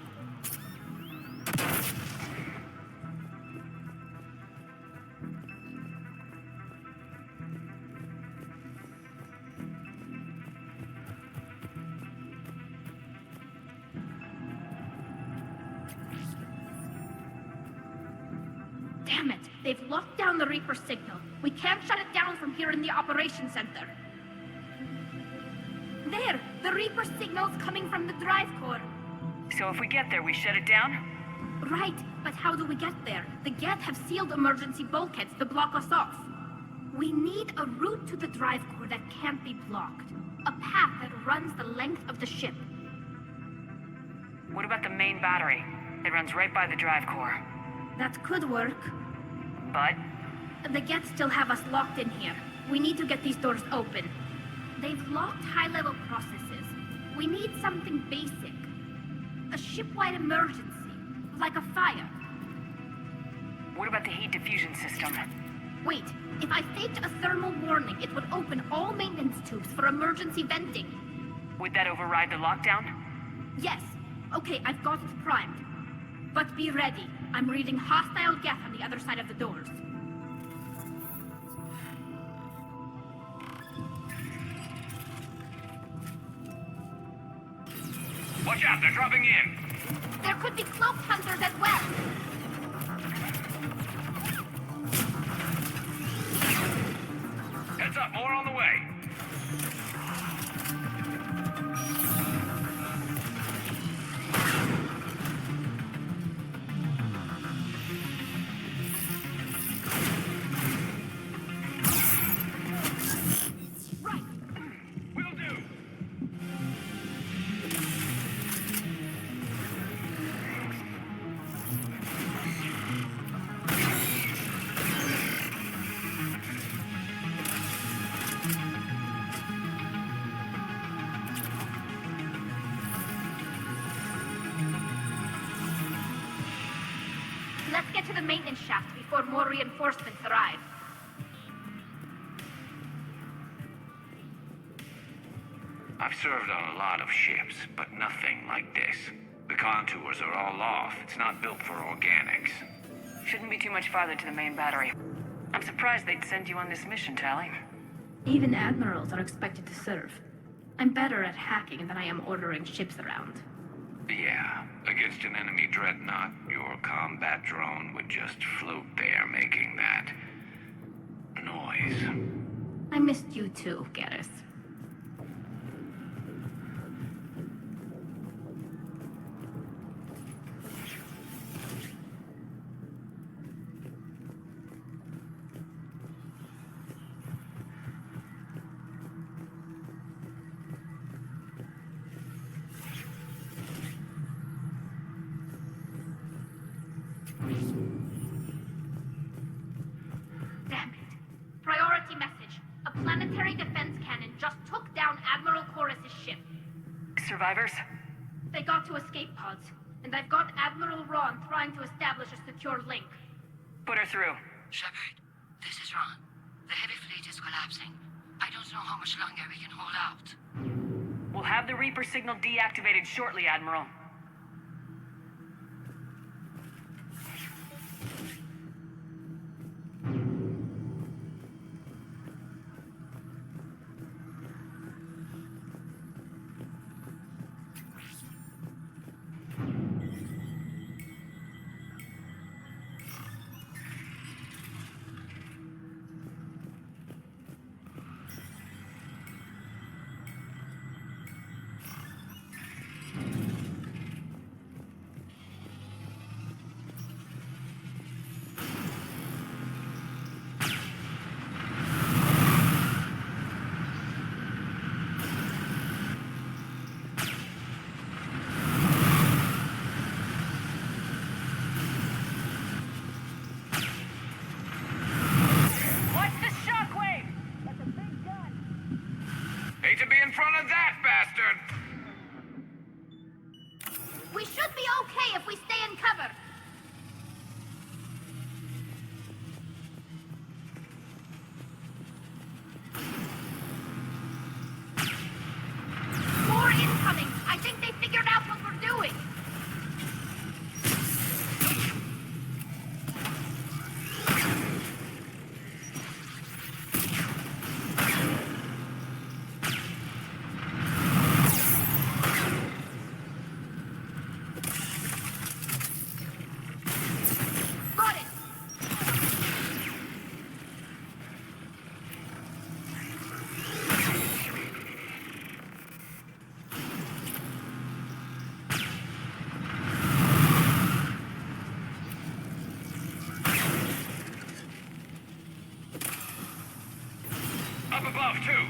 Damn it! They've locked down the Reaper signal. We can't shut it down from here in the Operations Center. There! The Reaper signal's coming from the drive core. So if we get there, we shut it down? Right, but how do we get there? The Geth have sealed emergency bulkheads to block us off. We need a route to the drive core that can't be blocked. A path that runs the length of the ship. What about the main battery? It runs right by the drive core. That could work. But? The Geth still have us locked in here. We need to get these doors open. They've locked high-level processes. We need something basic. A ship-wide emergency, like a fire. What about the heat diffusion system? Wait, if I faked a thermal warning, it would open all maintenance tubes for emergency venting. Would that override the lockdown? Yes. Okay, I've got it primed. But be ready. I'm reading hostile Geth on the other side of the doors. Watch out, they're dropping in. There could be cloaked hunters as well. Heads up, more on the way. Let's get to the maintenance shaft before more reinforcements arrive. I've served on a lot of ships, but nothing like this. The contours are all off. It's not built for organics. Shouldn't be too much farther to the main battery. I'm surprised they'd send you on this mission, Tally. Even admirals are expected to serve. I'm better at hacking than I am ordering ships around. Yeah, against an enemy dreadnought, your combat drone would just float there making that noise. I missed you too, Garrus. Damn it. Priority message. A planetary defense cannon just took down Admiral Chorus's ship. Survivors? They got to escape pods, and I've got Admiral Ron trying to establish a secure link. Put her through. Shepard, this is Ron. The heavy fleet is collapsing. I don't know how much longer we can hold out. We'll have the Reaper signal deactivated shortly, Admiral. Hate to be in front of that bastard! We should be okay if we stay in cover. More incoming! I think they figured out what we're doing! Up above, too.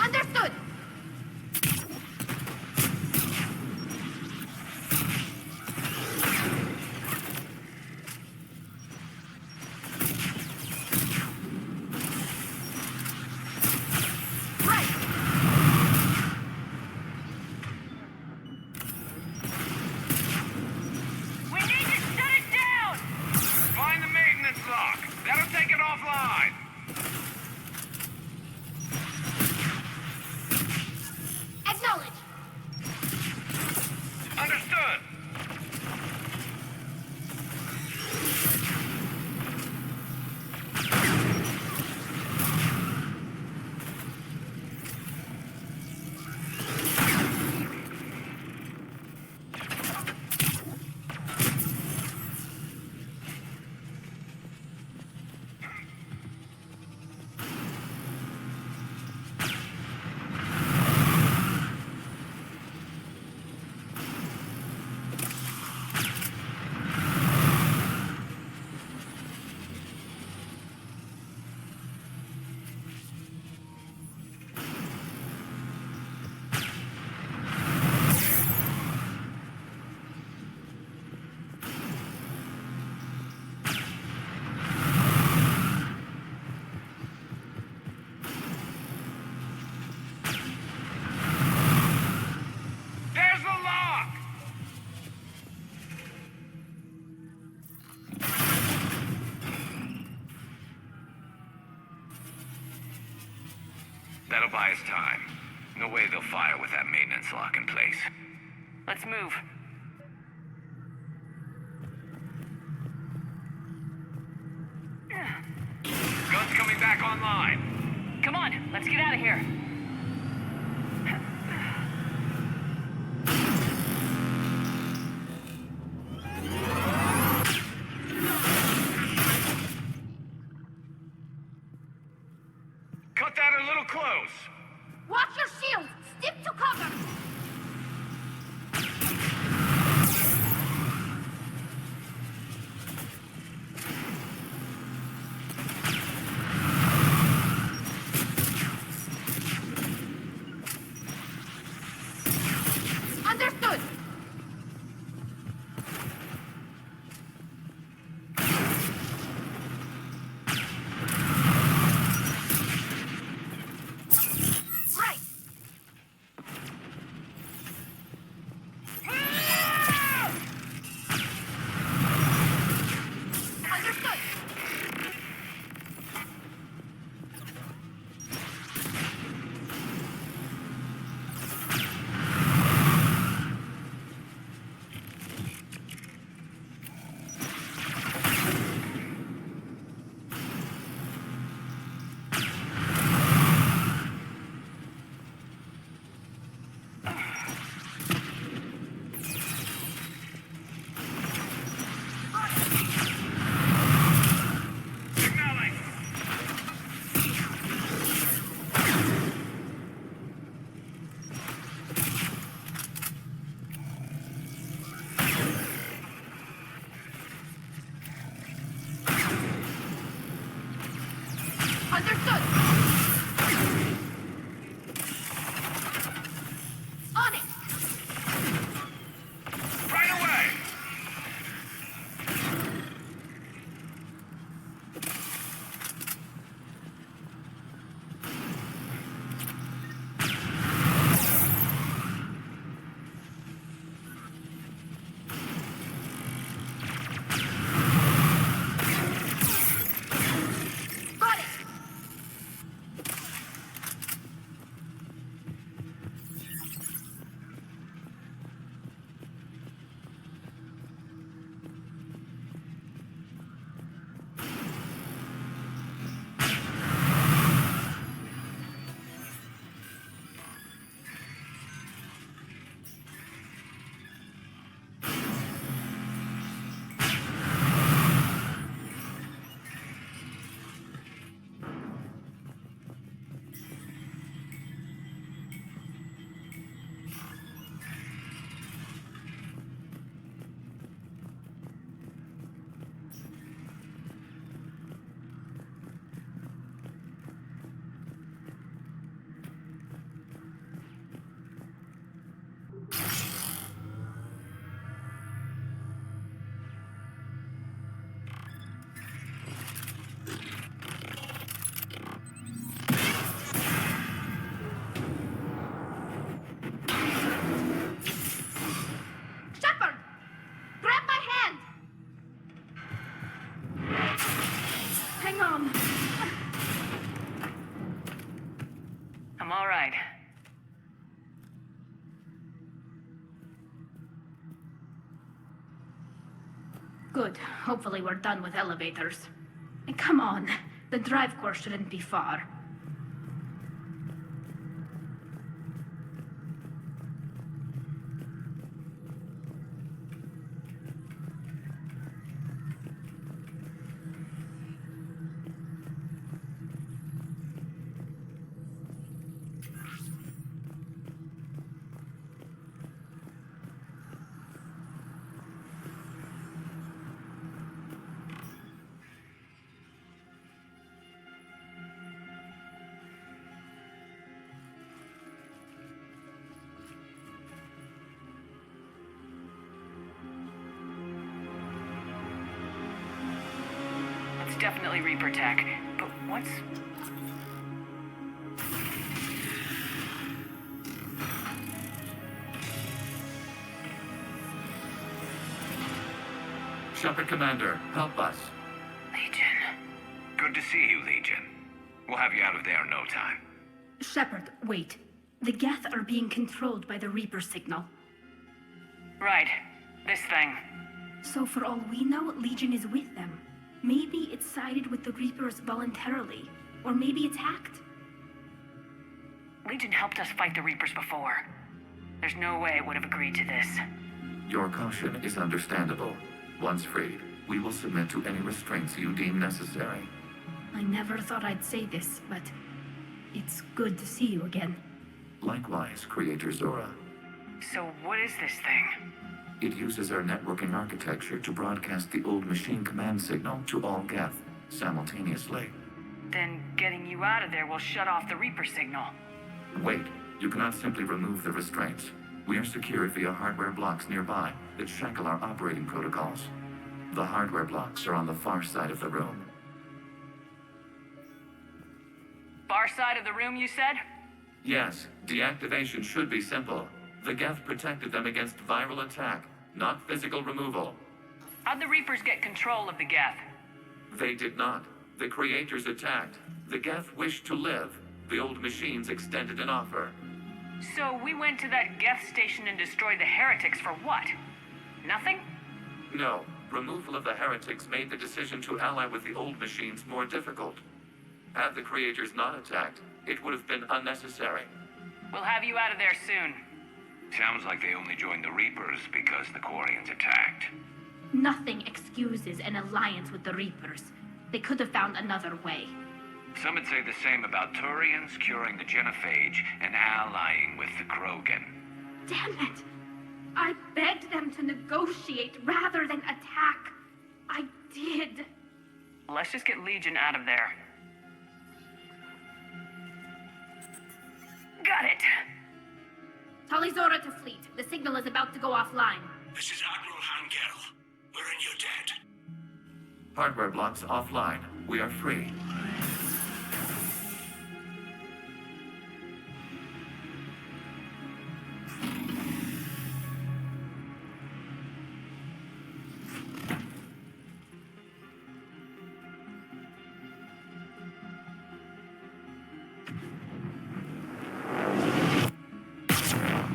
Understood! We need to shut it down! Find the maintenance lock. That'll take it offline. Acknowledge! Understood. There's the lock! That'll buy us time. No way they'll fire with that maintenance lock in place. Let's move. Gun's coming back online. Come on, let's get out of here. cut that a little close. Watch your shield! Stick to cover! Understood! Right! Understood! Understood! On it! Right away! Got it! Shepard! Grab my hand! Hang on. I'm all right. Good. Hopefully we're done with elevators. And come on. The drive core shouldn't be far. It's definitely Reaper tech, but what's... Shepard Commander, help us. Legion. Good to see you, Legion. We'll have you out of there in no time. Shepard, wait. The Geth are being controlled by the Reaper signal. Right. This thing. So for all we know, Legion is with them. Maybe it sided with the Reapers voluntarily. Or maybe it's hacked. Legion helped us fight the Reapers before. There's no way it would have agreed to this. Your caution is understandable. Once freed, we will submit to any restraints you deem necessary. I never thought I'd say this, but It's good to see you again. Likewise, Creator Zora. So what is this thing? It uses our networking architecture to broadcast the old machine command signal to all Geth simultaneously. Then getting you out of there will shut off the Reaper signal. Wait, you cannot simply remove the restraints. We are secured via hardware blocks nearby that shackle our operating protocols. The hardware blocks are on the far side of the room. Far side of the room, you said? Yes, deactivation should be simple. The Geth protected them against viral attack, not physical removal. How'd the Reapers get control of the Geth? They did not. The Creators attacked. The Geth wished to live. The old machines extended an offer. So we went to that Geth station and destroyed the heretics for what? Nothing? No. Removal of the heretics made the decision to ally with the old machines more difficult. Had the Creators not attacked, it would have been unnecessary. We'll have you out of there soon. Sounds like they only joined the Reapers because the Quarians attacked. Nothing excuses an alliance with the Reapers. They could have found another way. Some would say the same about Turians curing the genophage and allying with the Krogan. Damn it! I begged them to negotiate rather than attack. I did. Let's just get Legion out of there. Got it! Talizora to fleet. The signal is about to go offline. This is Admiral Hangel. We're in your debt. Hardware blocks offline. We are free.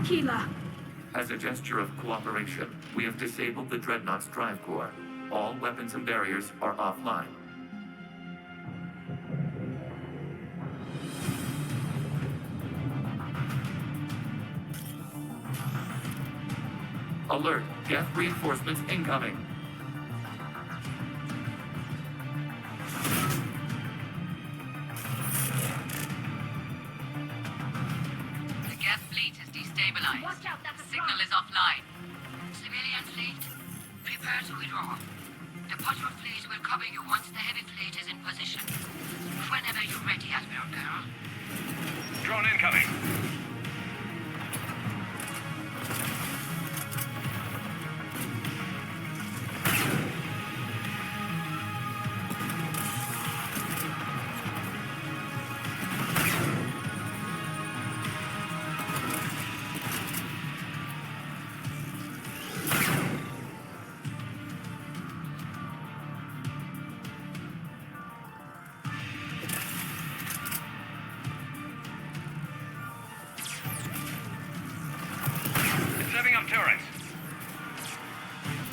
Keela. As a gesture of cooperation, we have disabled the Dreadnought's drive core. All weapons and barriers are offline. Alert! Geth reinforcements incoming! The Geth fleet is destabilized. Watch out, that's a Signal is offline. Civilian fleet, prepare to withdraw. The patrol fleet will cover you once the heavy fleet is in position. Whenever you're ready, Admiral Girl. Drone incoming. Turrets.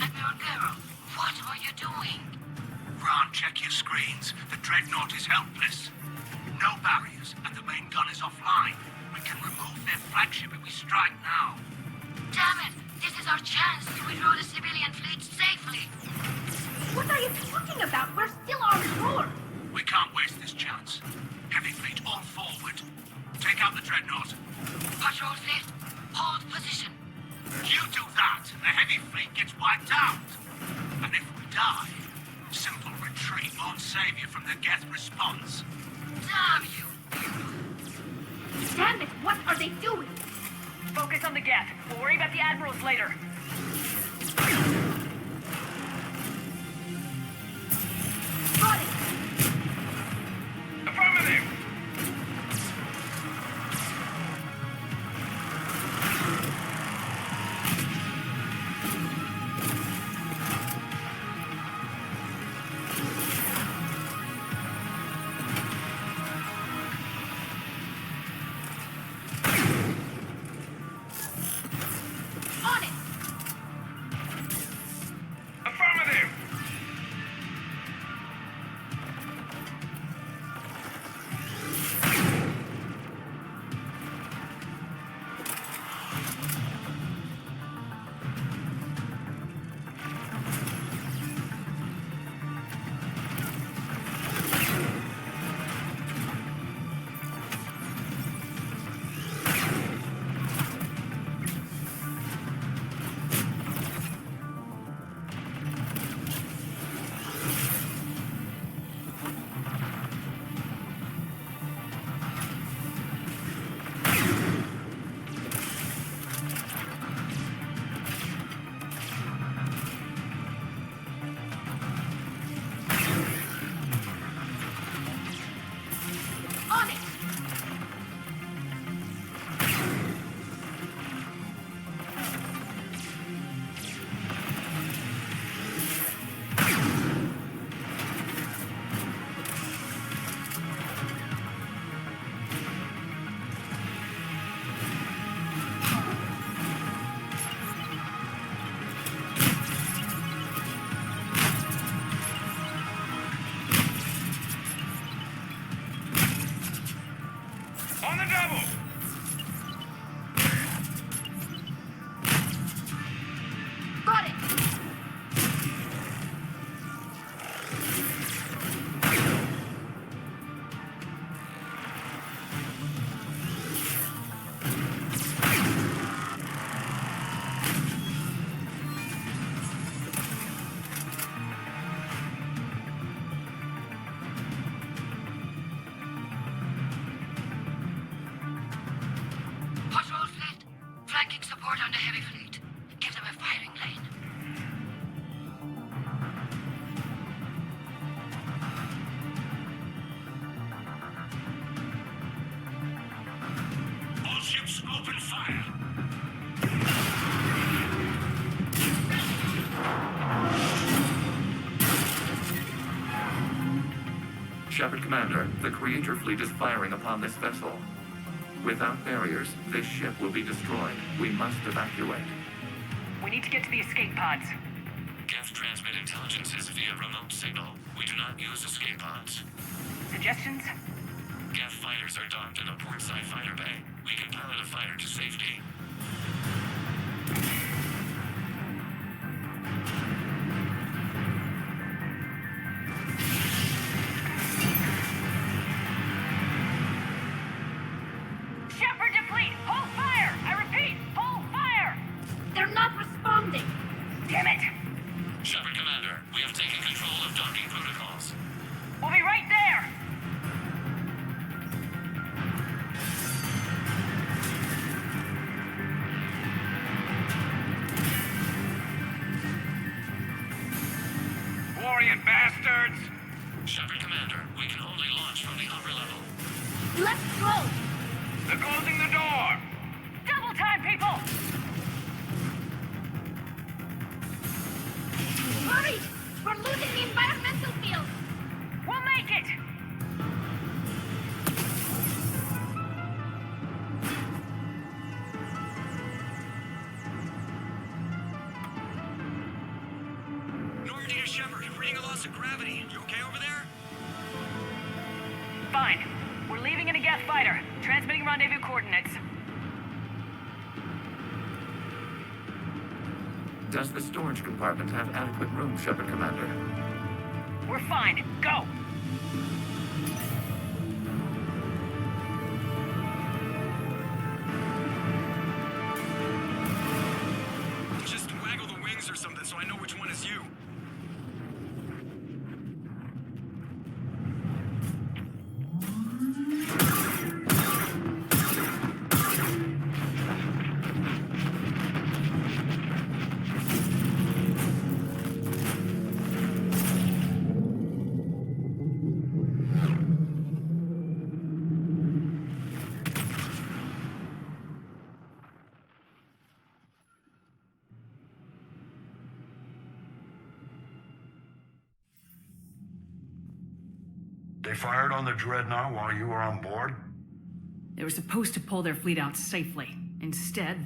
Admiral Girl, what are you doing? Ron, check your screens. The Dreadnought is helpless. No barriers, and the main gun is offline. We can remove their flagship if we strike now. Damn it! This is our chance to withdraw the civilian fleet safely. What are you talking about? We're still on shore. We can't waste this chance. Heavy fleet all forward. Take out the Dreadnought. Patrol fleet, hold position. You do that, and the heavy fleet gets wiped out. And if we die, simple retreat won't save you from the Geth response. Damn you! Damn it, what are they doing? Focus on the Geth. We'll worry about the admirals later. Got it! Affirmative! double! Got it! Patrol fleet, flanking support on the heavy fleet. Give them a firing lane. All ships open fire. Shepard Commander, the Creator fleet is firing upon this vessel. Without barriers, this ship will be destroyed. We must evacuate. We need to get to the escape pods. Geth transmit intelligences via remote signal. We do not use escape pods. Suggestions? Geth fighters are docked in a portside fighter bay. We can pilot a fighter to safety. Shepard to fleet! Hold fire! I repeat, hold fire! They're not responding. Damn it! Shepard Commander, we have taken control of docking protocols. We'll be right there! Quarian bastards! Shepard Commander, we can only launch from the upper level. Let's go! They're closing the door! Double time, people! Hurry! We're losing the environmental field! We'll make it! Normandy to Shepard, reading a loss of gravity. You okay over there? Fine. We're leaving in a Geth fighter. Transmitting rendezvous coordinates. Does the storage compartment have adequate room, Shepard Commander? We're fine. Go! Just waggle the wings or something so I know which one is you. They fired on the Dreadnought while you were on board? They were supposed to pull their fleet out safely. Instead...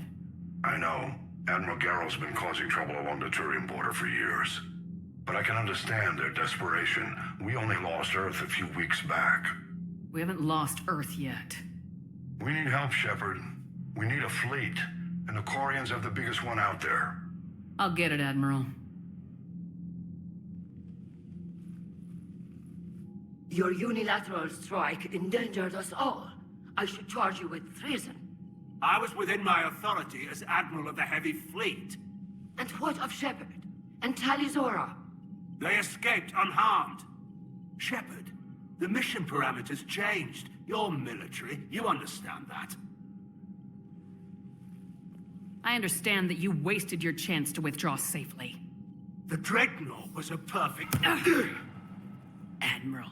I know. Admiral Garrel's been causing trouble along the Turian border for years. But I can understand their desperation. We only lost Earth a few weeks back. We haven't lost Earth yet. We need help, Shepard. We need a fleet. And the Quarians have the biggest one out there. I'll get it, Admiral. Your unilateral strike endangered us all. I should charge you with treason. I was within my authority as Admiral of the Heavy Fleet. And what of Shepard? And Talizora? They escaped unharmed. Shepard, the mission parameters changed. You're military, you understand that. I understand that you wasted your chance to withdraw safely. The Dreadnought was a perfect... Admiral,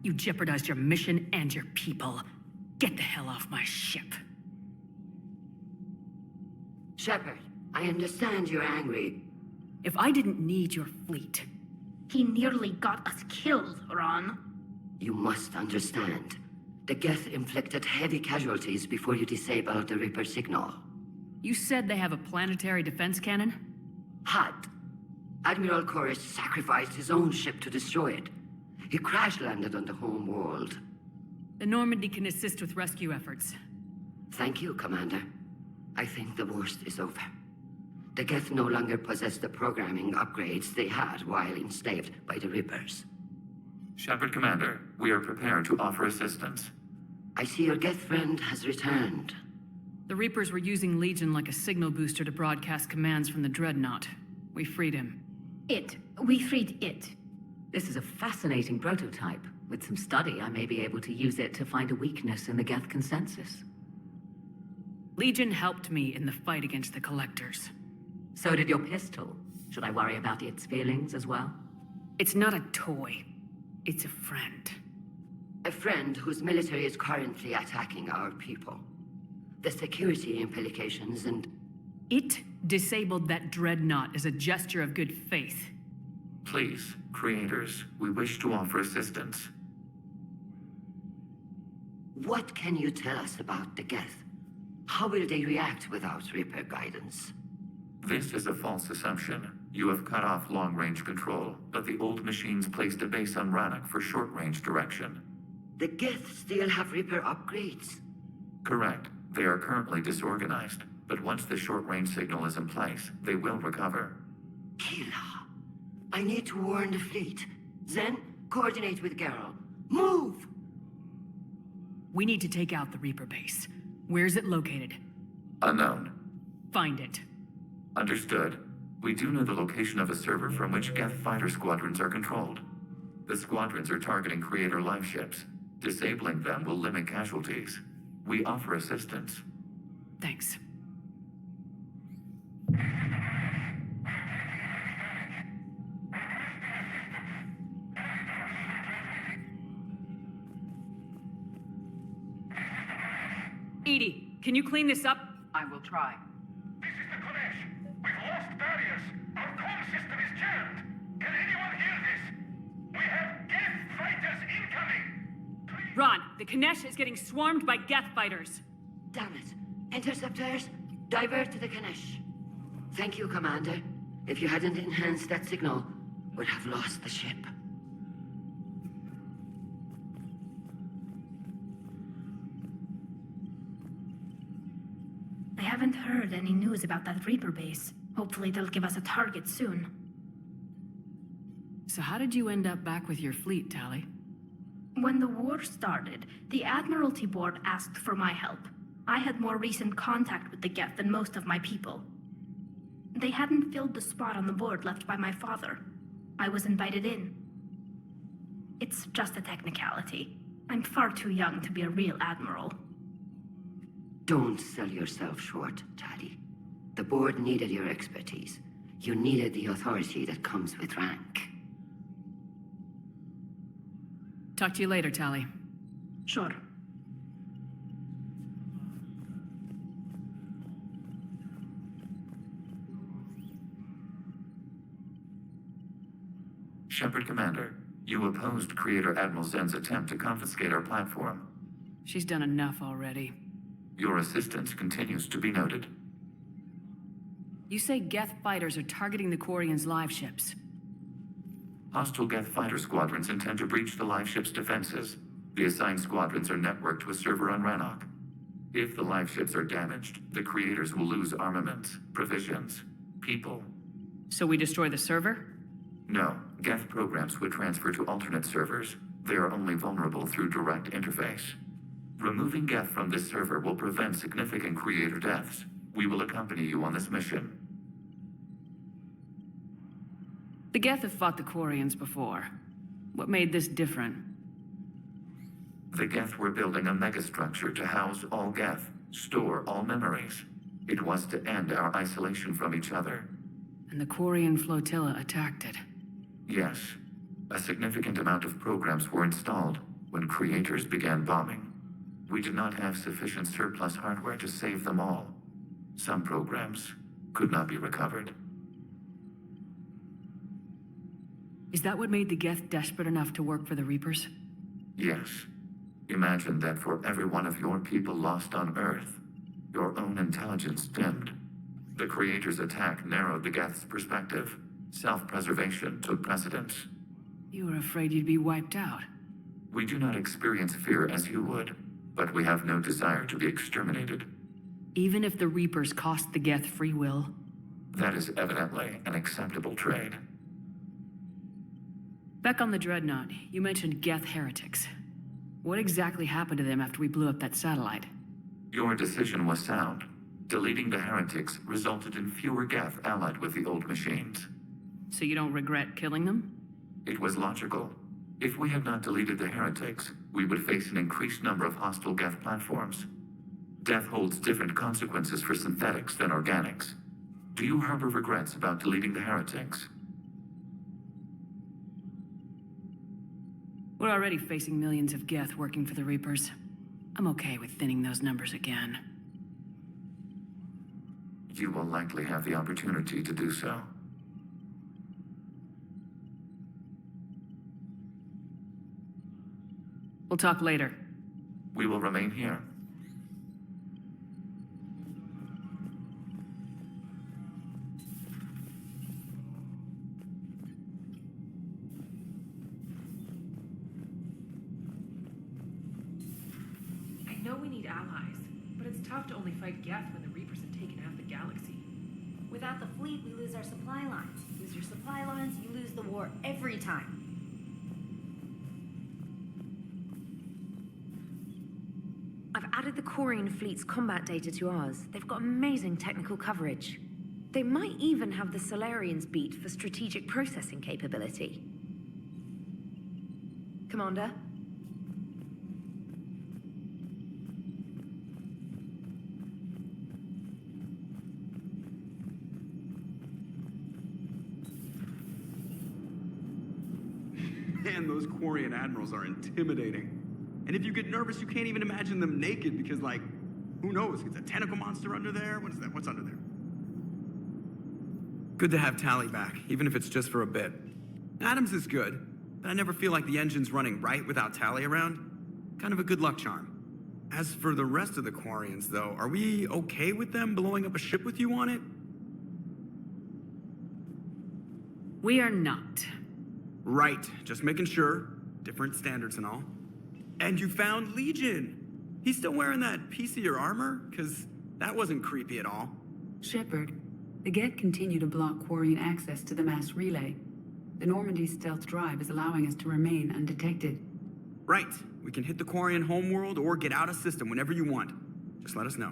you jeopardized your mission and your people. Get the hell off my ship. Shepard, I understand you're angry. If I didn't need your fleet... He nearly got us killed, Ron. You must understand. The Geth inflicted heavy casualties before you disabled the Reaper signal. You said they have a planetary defense cannon? Had. Admiral Chorus sacrificed his own ship to destroy it. He crash-landed on the home world. The Normandy can assist with rescue efforts. Thank you, Commander. I think the worst is over. The Geth no longer possess the programming upgrades they had while enslaved by the Reapers. Shepard, Commander, we are prepared to offer assistance. I see your Geth friend has returned. The Reapers were using Legion like a signal booster to broadcast commands from the Dreadnought. We freed him. We freed it. This is a fascinating prototype. With some study, I may be able to use it to find a weakness in the Geth consensus. Legion helped me in the fight against the Collectors. So did your pistol. Should I worry about its feelings as well? It's not a toy. It's a friend. A friend whose military is currently attacking our people. The security implications and... It disabled that Dreadnought as a gesture of good faith. Please, creators, we wish to offer assistance. What can you tell us about the Geth? How will they react without Reaper guidance? This is a false assumption. You have cut off long-range control, but the old machines placed a base on Rannoch for short-range direction. The Geth still have Reaper upgrades? Correct. They are currently disorganized, but once the short-range signal is in place, they will recover. Kila, I need to warn the fleet. Then, coordinate with Geralt. Move! We need to take out the Reaper base. Where's it located? Unknown. Find it. Understood. We do know the location of a server from which Geth fighter squadrons are controlled. The squadrons are targeting Creator live ships. Disabling them will limit casualties. We offer assistance. Thanks. Edie, can you clean this up? I will try. This is the Konesh. We've lost barriers. Our comm system is jammed. Can anyone hear this? We have Geth fighters incoming. Ron, the Kanesh is getting swarmed by Geth fighters. Damn it. Interceptors, divert to the Ganesh. Thank you, Commander. If you hadn't enhanced that signal, we'd have lost the ship. I haven't heard any news about that Reaper base. Hopefully they'll give us a target soon. So how did you end up back with your fleet, Tali? When the war started, the Admiralty Board asked for my help. I had more recent contact with the Geth than most of my people. They hadn't filled the spot on the board left by my father. I was invited in. It's just a technicality. I'm far too young to be a real admiral. Don't sell yourself short, Tali. The board needed your expertise. You needed the authority that comes with rank. Talk to you later, Tali. Sure. Shepard, Commander, you opposed Creator Admiral Zen's attempt to confiscate our platform. She's done enough already. Your assistance continues to be noted. You say Geth fighters are targeting the Quarians' live ships. Hostile Geth fighter squadrons intend to breach the live ship's defenses. The assigned squadrons are networked to a server on Rannoch. If the live ships are damaged, the Creators will lose armaments, provisions, people. So we destroy the server? No, Geth programs would transfer to alternate servers. They are only vulnerable through direct interface. Removing Geth from this server will prevent significant Creator deaths. We will accompany you on this mission. The Geth have fought the Quarians before. What made this different? The Geth were building a megastructure to house all Geth, store all memories. It was to end our isolation from each other. And the Quarian flotilla attacked it. Yes. A significant amount of programs were installed when Creators began bombing. We did not have sufficient surplus hardware to save them all. Some programs could not be recovered. Is that what made the Geth desperate enough to work for the Reapers? Yes. Imagine that for every one of your people lost on Earth, your own intelligence dimmed. The Creator's attack narrowed the Geth's perspective. Self-preservation took precedence. You were afraid you'd be wiped out. We do not experience fear as you would, but we have no desire to be exterminated. Even if the Reapers cost the Geth free will? That is evidently an acceptable trade. Back on the Dreadnought, you mentioned Geth heretics. What exactly happened to them after we blew up that satellite? Your decision was sound. Deleting the heretics resulted in fewer Geth allied with the old machines. So you don't regret killing them? It was logical. If we had not deleted the heretics, we would face an increased number of hostile Geth platforms. Death holds different consequences for synthetics than organics. Do you harbor regrets about deleting the heretics? We're already facing millions of Geth working for the Reapers. I'm okay with thinning those numbers again. You will likely have the opportunity to do so. We'll talk later. We will remain here. I know we need allies, but it's tough to only fight Geth when the Reapers have taken half the galaxy. Without the fleet, we lose our supply lines. Lose your supply lines, you lose the war every time. I've added the Quarian fleet's combat data to ours. They've got amazing technical coverage. They might even have the Solarians beat for strategic processing capability. Commander? Man, those Quarian admirals are intimidating. And if you get nervous, you can't even imagine them naked because, like, who knows? It's a tentacle monster under there? What is that? What's under there? Good to have Tally back, even if it's just for a bit. Adams is good, but I never feel like the engine's running right without Tally around. Kind of a good luck charm. As for the rest of the Quarians, though, are we okay with them blowing up a ship with you on it? We are not. Right, just making sure. Different standards and all. And you found Legion! He's still wearing that piece of your armor? Because that wasn't creepy at all. Shepard, the Geth continue to block Quarian access to the mass relay. The Normandy's stealth drive is allowing us to remain undetected. Right. We can hit the Quarian homeworld or get out of system whenever you want. Just let us know.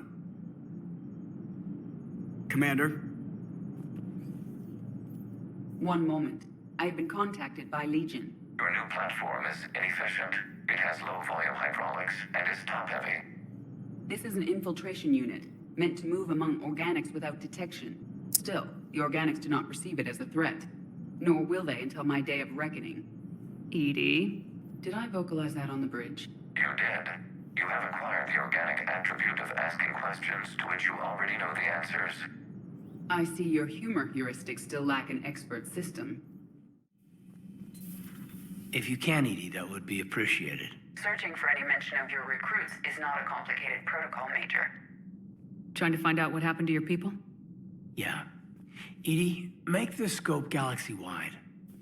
Commander? One moment. I've been contacted by Legion. Your new platform is inefficient. It has low-volume hydraulics and is top-heavy. This is an infiltration unit, meant to move among organics without detection. Still, the organics do not perceive it as a threat. Nor will they until my day of reckoning. Edie? Did I vocalize that on the bridge? You did. You have acquired the organic attribute of asking questions to which you already know the answers. I see your humor heuristics still lack an expert system. If you can, Edie, that would be appreciated. Searching for any mention of your recruits is not a complicated protocol, Major. Trying to find out what happened to your people? Yeah. Edie, make the scope galaxy-wide.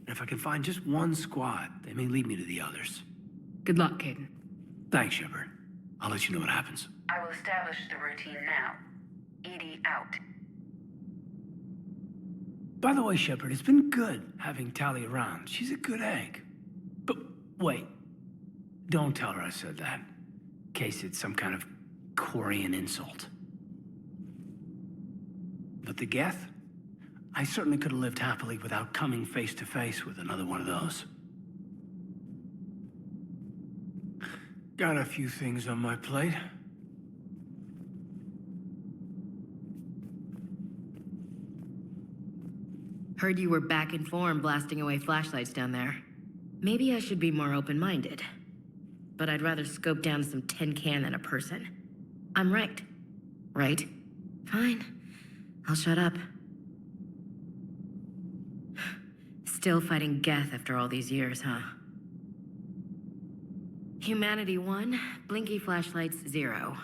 And if I can find just one squad, they may lead me to the others. Good luck, Caden. Thanks, Shepard. I'll let you know what happens. I will establish the routine now. Edie out. By the way, Shepard, it's been good having Tally around. She's a good egg. But wait. Don't tell her I said that. In case it's some kind of Quarian insult. But the Geth? I certainly could have lived happily without coming face to face with another one of those. Got a few things on my plate. Heard you were back in form blasting away flashlights down there. Maybe I should be more open-minded. But I'd rather scope down some tin can than a person. I'm right. Right? Fine. I'll shut up. Still fighting Geth after all these years, huh? Humanity 1, blinky flashlights 0.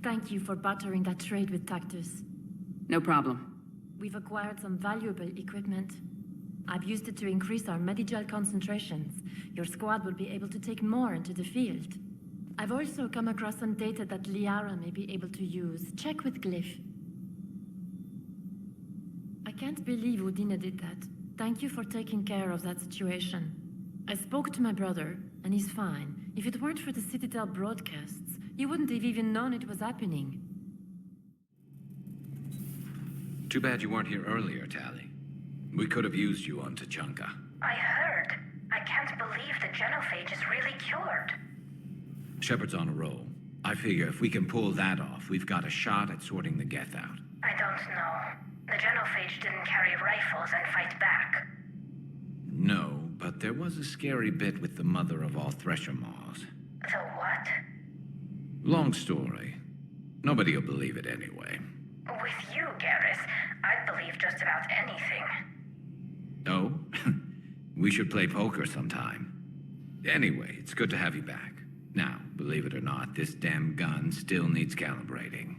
Thank you for buttering that trade with Tactus. No problem. We've acquired some valuable equipment. I've used it to increase our medigel concentrations. Your squad will be able to take more into the field. I've also come across some data that Liara may be able to use. Check with Glyph. I can't believe Udina did that. Thank you for taking care of that situation. I spoke to my brother, and he's fine. If it weren't for the Citadel broadcasts, you wouldn't have even known it was happening. Too bad you weren't here earlier, Tali. We could have used you on Tachanka. I heard. I can't believe the genophage is really cured. Shepard's on a roll. I figure if we can pull that off, we've got a shot at sorting the Geth out. I don't know. The genophage didn't carry rifles and fight back. No, but there was a scary bit with the mother of all Thresher Maws. The what? Long story. Nobody'll believe it anyway. With you, Garrus, I'd believe just about anything. Oh? We should play poker sometime. Anyway, it's good to have you back. Now, believe it or not, this damn gun still needs calibrating.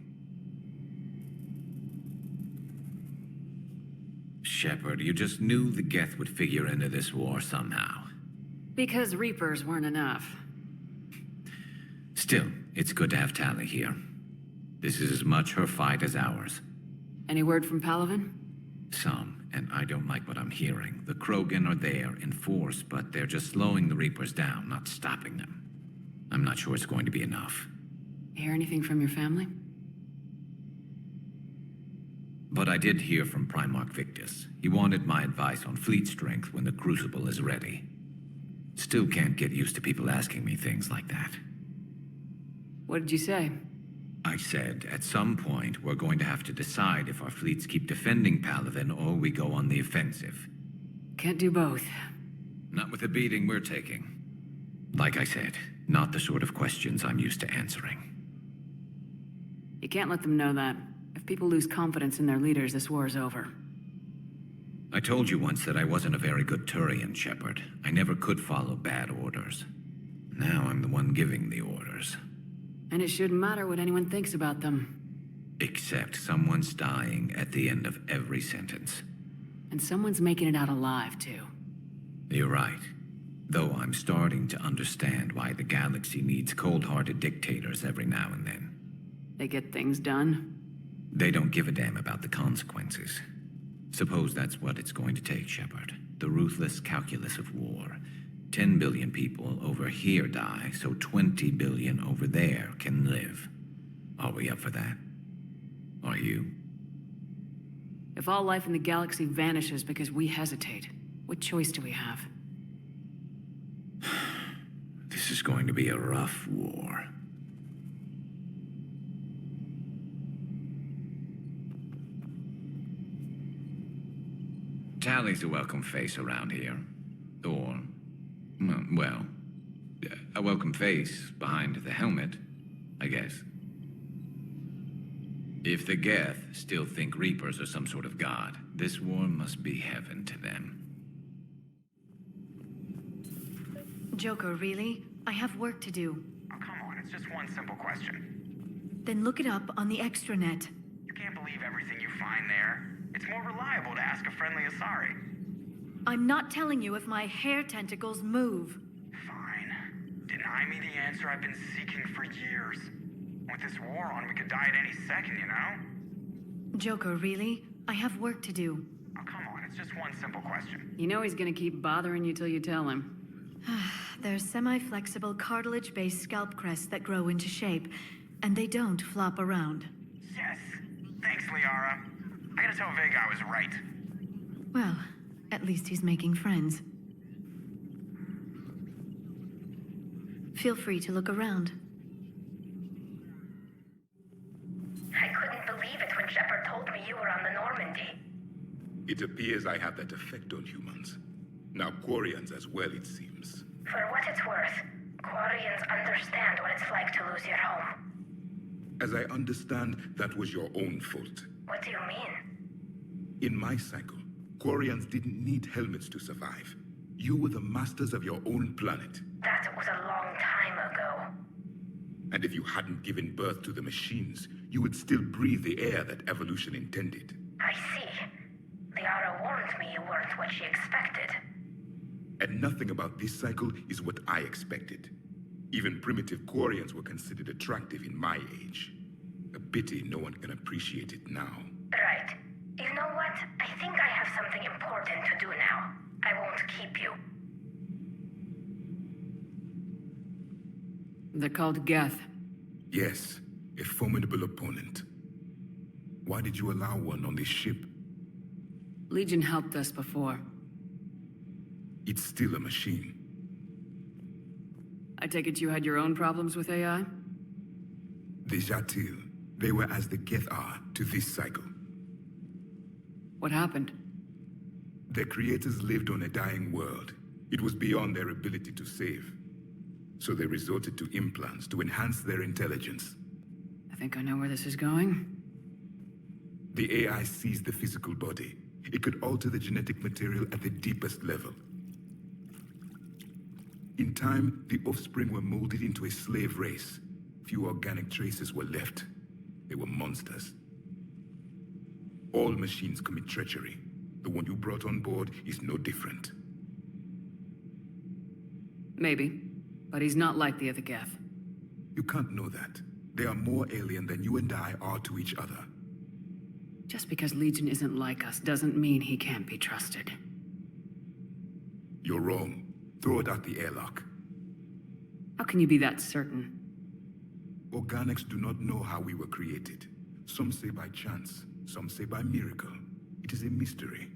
Shepard, you just knew the Geth would figure into this war somehow. Because Reapers weren't enough. Still, it's good to have Tali here. This is as much her fight as ours. Any word from Palaven? Some, and I don't like what I'm hearing. The Krogan are there in force, but they're just slowing the Reapers down, not stopping them. I'm not sure it's going to be enough. Hear anything from your family? But I did hear from Primarch Victus. He wanted my advice on fleet strength when the Crucible is ready. Still can't get used to people asking me things like that. What did you say? I said, at some point, we're going to have to decide if our fleets keep defending Palaven or we go on the offensive. Can't do both. Not with the beating we're taking. Like I said, not the sort of questions I'm used to answering. You can't let them know that. If people lose confidence in their leaders, this war's over. I told you once that I wasn't a very good Turian, Shepard. I never could follow bad orders. Now I'm the one giving the orders. And it shouldn't matter what anyone thinks about them. Except someone's dying at the end of every sentence. And someone's making it out alive, too. You're right. Though I'm starting to understand why the galaxy needs cold-hearted dictators every now and then. They get things done. They don't give a damn about the consequences. Suppose that's what it's going to take, Shepard. The ruthless calculus of war. 10 billion people over here die, so 20 billion over there can live. Are we up for that? Are you? If all life in the galaxy vanishes because we hesitate, what choice do we have? This is going to be a rough war. Tali's a welcome face around here. Or, well, a welcome face behind the helmet, I guess. If the Geth still think Reapers are some sort of god, this war must be heaven to them. Joker, really? I have work to do. Oh, come on, it's just one simple question. Then look it up on the extranet. You can't believe everything you find there. It's more reliable to ask a friendly Asari. I'm not telling you if my hair tentacles move. Fine. Deny me the answer I've been seeking for years. With this war on, we could die at any second, you know? Joker, really? I have work to do. Oh, come on, it's just one simple question. You know he's gonna keep bothering you till you tell him. They're semi-flexible cartilage-based scalp crests that grow into shape, and they don't flop around. Yes. Thanks, Liara. I gotta tell Vega I was right. Well, at least he's making friends. Feel free to look around. I couldn't believe it when Shepard told me you were on the Normandy. It appears I have that effect on humans. Now Quarians as well, it seems. For what it's worth, Quarians understand what it's like to lose your home. As I understand, that was your own fault. What do you mean? In my cycle, Quarians didn't need helmets to survive. You were the masters of your own planet. That was a long time ago. And if you hadn't given birth to the machines, you would still breathe the air that evolution intended. I see. Liara warned me you weren't what she expected. And nothing about this cycle is what I expected. Even primitive Quarians were considered attractive in my age. A pity no one can appreciate it now. Right. You know what? I think I have something important to do now. I won't keep you. They're called Geth. Yes, a formidable opponent. Why did you allow one on this ship? Legion helped us before. It's still a machine. I take it you had your own problems with AI? The Jatil, they were as the Geth are to this cycle. What happened? Their creators lived on a dying world. It was beyond their ability to save. So they resorted to implants to enhance their intelligence. I think I know where this is going. The AI seized the physical body. It could alter the genetic material at the deepest level. In time, the offspring were molded into a slave race. Few organic traces were left. They were monsters. All machines commit treachery. The one you brought on board is no different. Maybe. But he's not like the other Geth. You can't know that. They are more alien than you and I are to each other. Just because Legion isn't like us doesn't mean he can't be trusted. You're wrong. Throw it out the airlock. How can you be that certain? Organics do not know how we were created. Some say by chance, some say by miracle. It is a mystery.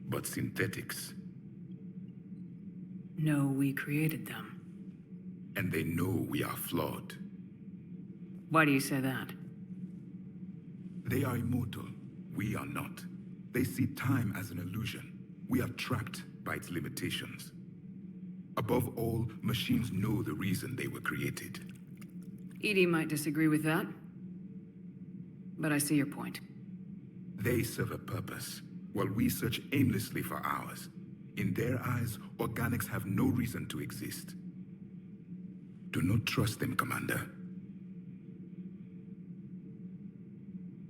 But synthetics. No, we created them. And they know we are flawed. Why do you say that? They are immortal. We are not. They see time as an illusion. We are trapped by its limitations. Above all, machines know the reason they were created. Edie might disagree with that. But I see your point. They serve a purpose, while we search aimlessly for ours. In their eyes, organics have no reason to exist. Do not trust them, Commander.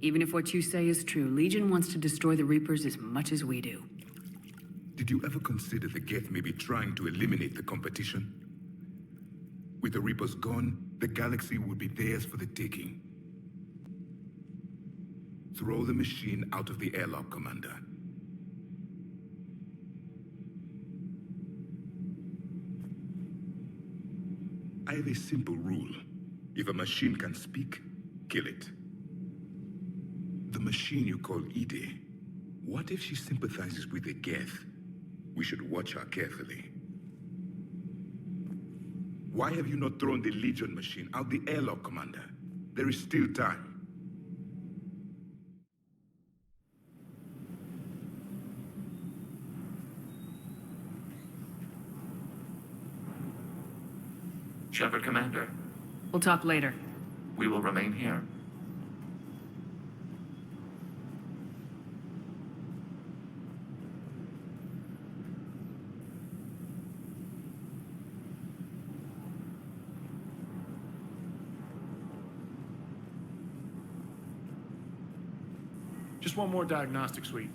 Even if what you say is true, Legion wants to destroy the Reapers as much as we do. Did you ever consider the Geth may be trying to eliminate the competition? With the Reapers gone, the galaxy would be theirs for the taking. Throw the machine out of the airlock, Commander. I have a simple rule. If a machine can speak, kill it. The machine you call Ide, what if she sympathizes with the Geth? We should watch her carefully. Why have you not thrown the Legion machine out the airlock, Commander? There is still time. Shepard, Commander. We'll talk later. We will remain here. Just one more diagnostic suite.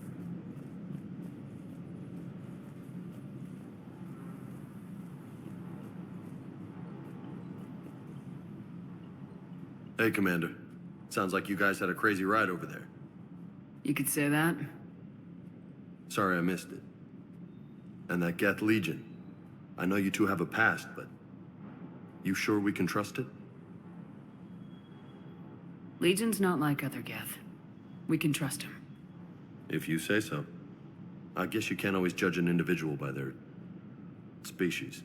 Hey, Commander. Sounds like you guys had a crazy ride over there. You could say that. Sorry I missed it. And that Geth Legion. I know you two have a past, but you sure we can trust it? Legion's not like other Geth. We can trust him. If you say so. I guess you can't always judge an individual by their species.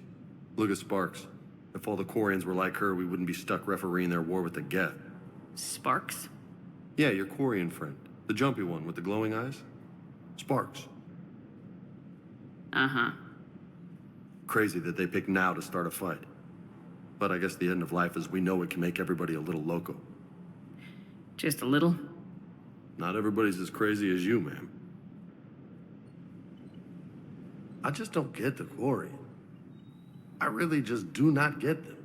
Look at Sparks. If all the Quarians were like her, we wouldn't be stuck refereeing their war with the Geth. Sparks? Yeah, your Quarian friend. The jumpy one with the glowing eyes. Sparks. Uh-huh. Crazy that they pick now to start a fight. But I guess the end of life as we know it can make everybody a little loco. Just a little? Not everybody's as crazy as you, ma'am. I just don't get the Quarian. I really just do not get them.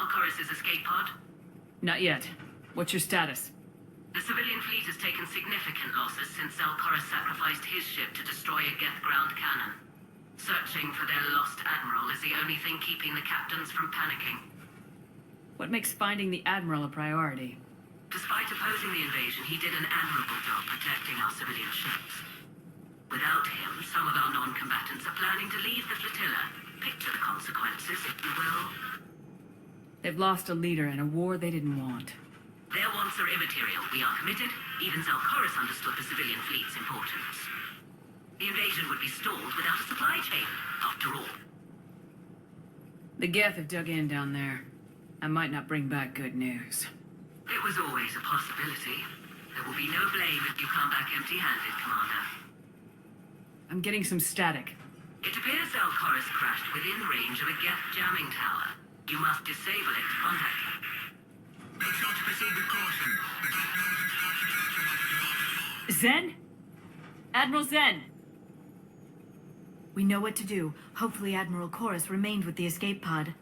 Cerberus' escape pod? Not yet. What's your status? The civilian fleet has taken significant losses since Cerberus sacrificed his ship to destroy a Geth ground cannon. Searching for their lost admiral is the only thing keeping the captains from panicking. What makes finding the Admiral a priority? Despite opposing the invasion, he did an admirable job protecting our civilian ships. Without him, some of our non-combatants are planning to leave the flotilla. Picture the consequences, if you will. They've lost a leader in a war they didn't want. Their wants are immaterial. We are committed. Even Cerberus understood the civilian fleet's importance. The invasion would be stalled without a supply chain, after all. The Geth have dug in down there. I might not bring back good news. It was always a possibility. There will be no blame if you come back empty-handed, Commander. I'm getting some static. It appears Cerberus crashed within range of a Geth jamming tower. You must disable it to contact him. Make sure to proceed with caution. Zen? Admiral Zen! We know what to do. Hopefully Admiral Chorus remained with the escape pod.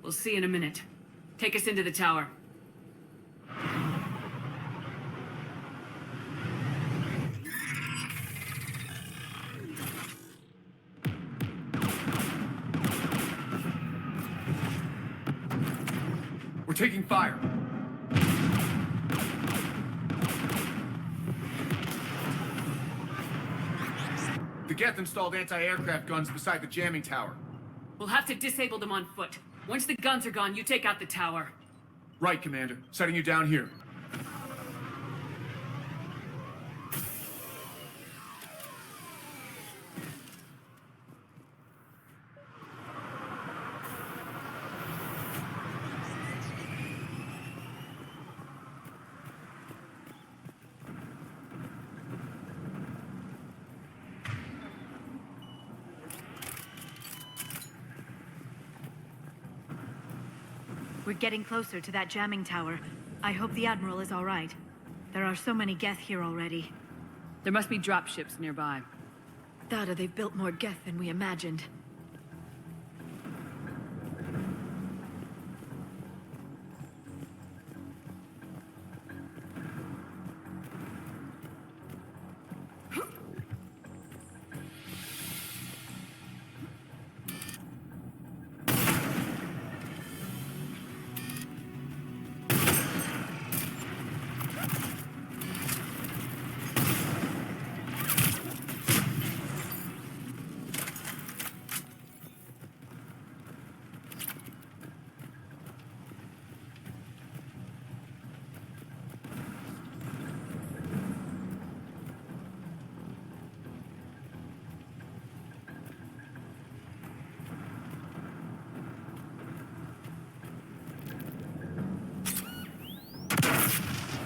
We'll see in a minute. Take us into the tower. We're taking fire. The Geth installed anti-aircraft guns beside the jamming tower. We'll have to disable them on foot. Once the guns are gone, you take out the tower. Right, Commander. Setting you down here. We're getting closer to that jamming tower. I hope the Admiral is all right. There are so many Geth here already. There must be dropships nearby. That or they've built more Geth than we imagined.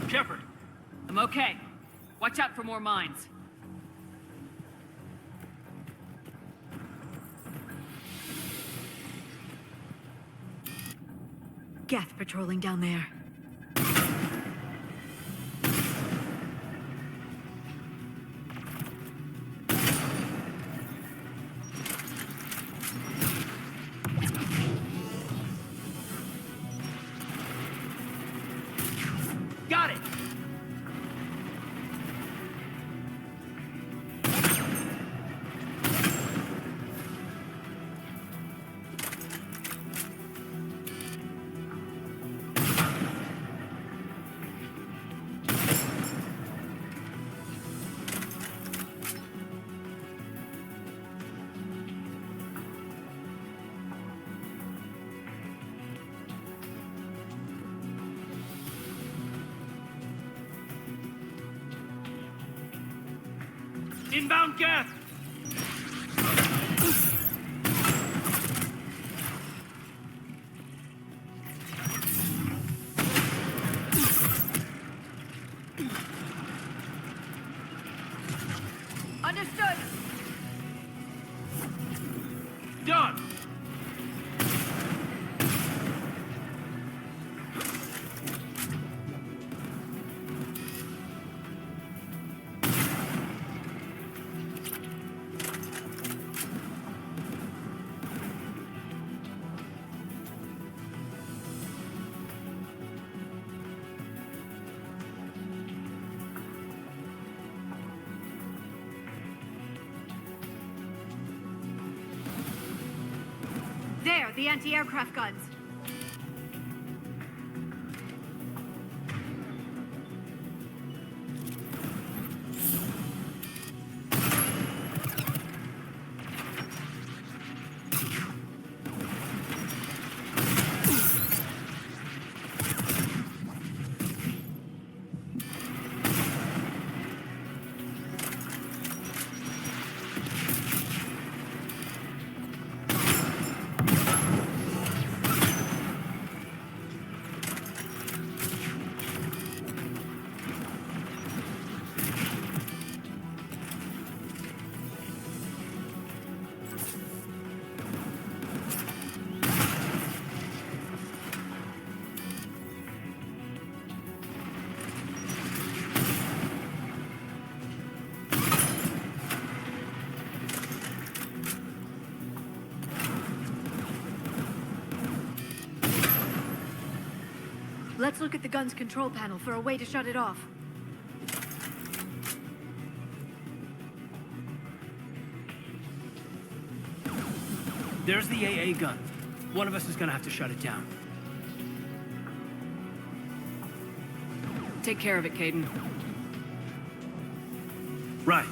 Shepard! I'm okay. Watch out for more mines. Geth patrolling down there. Got it! Inbound Geth! Understood! Done! the anti-aircraft guns. Let's look at the gun's control panel for a way to shut it off. There's the AA gun. One of us is gonna have to shut it down. Take care of it, Caden. Right.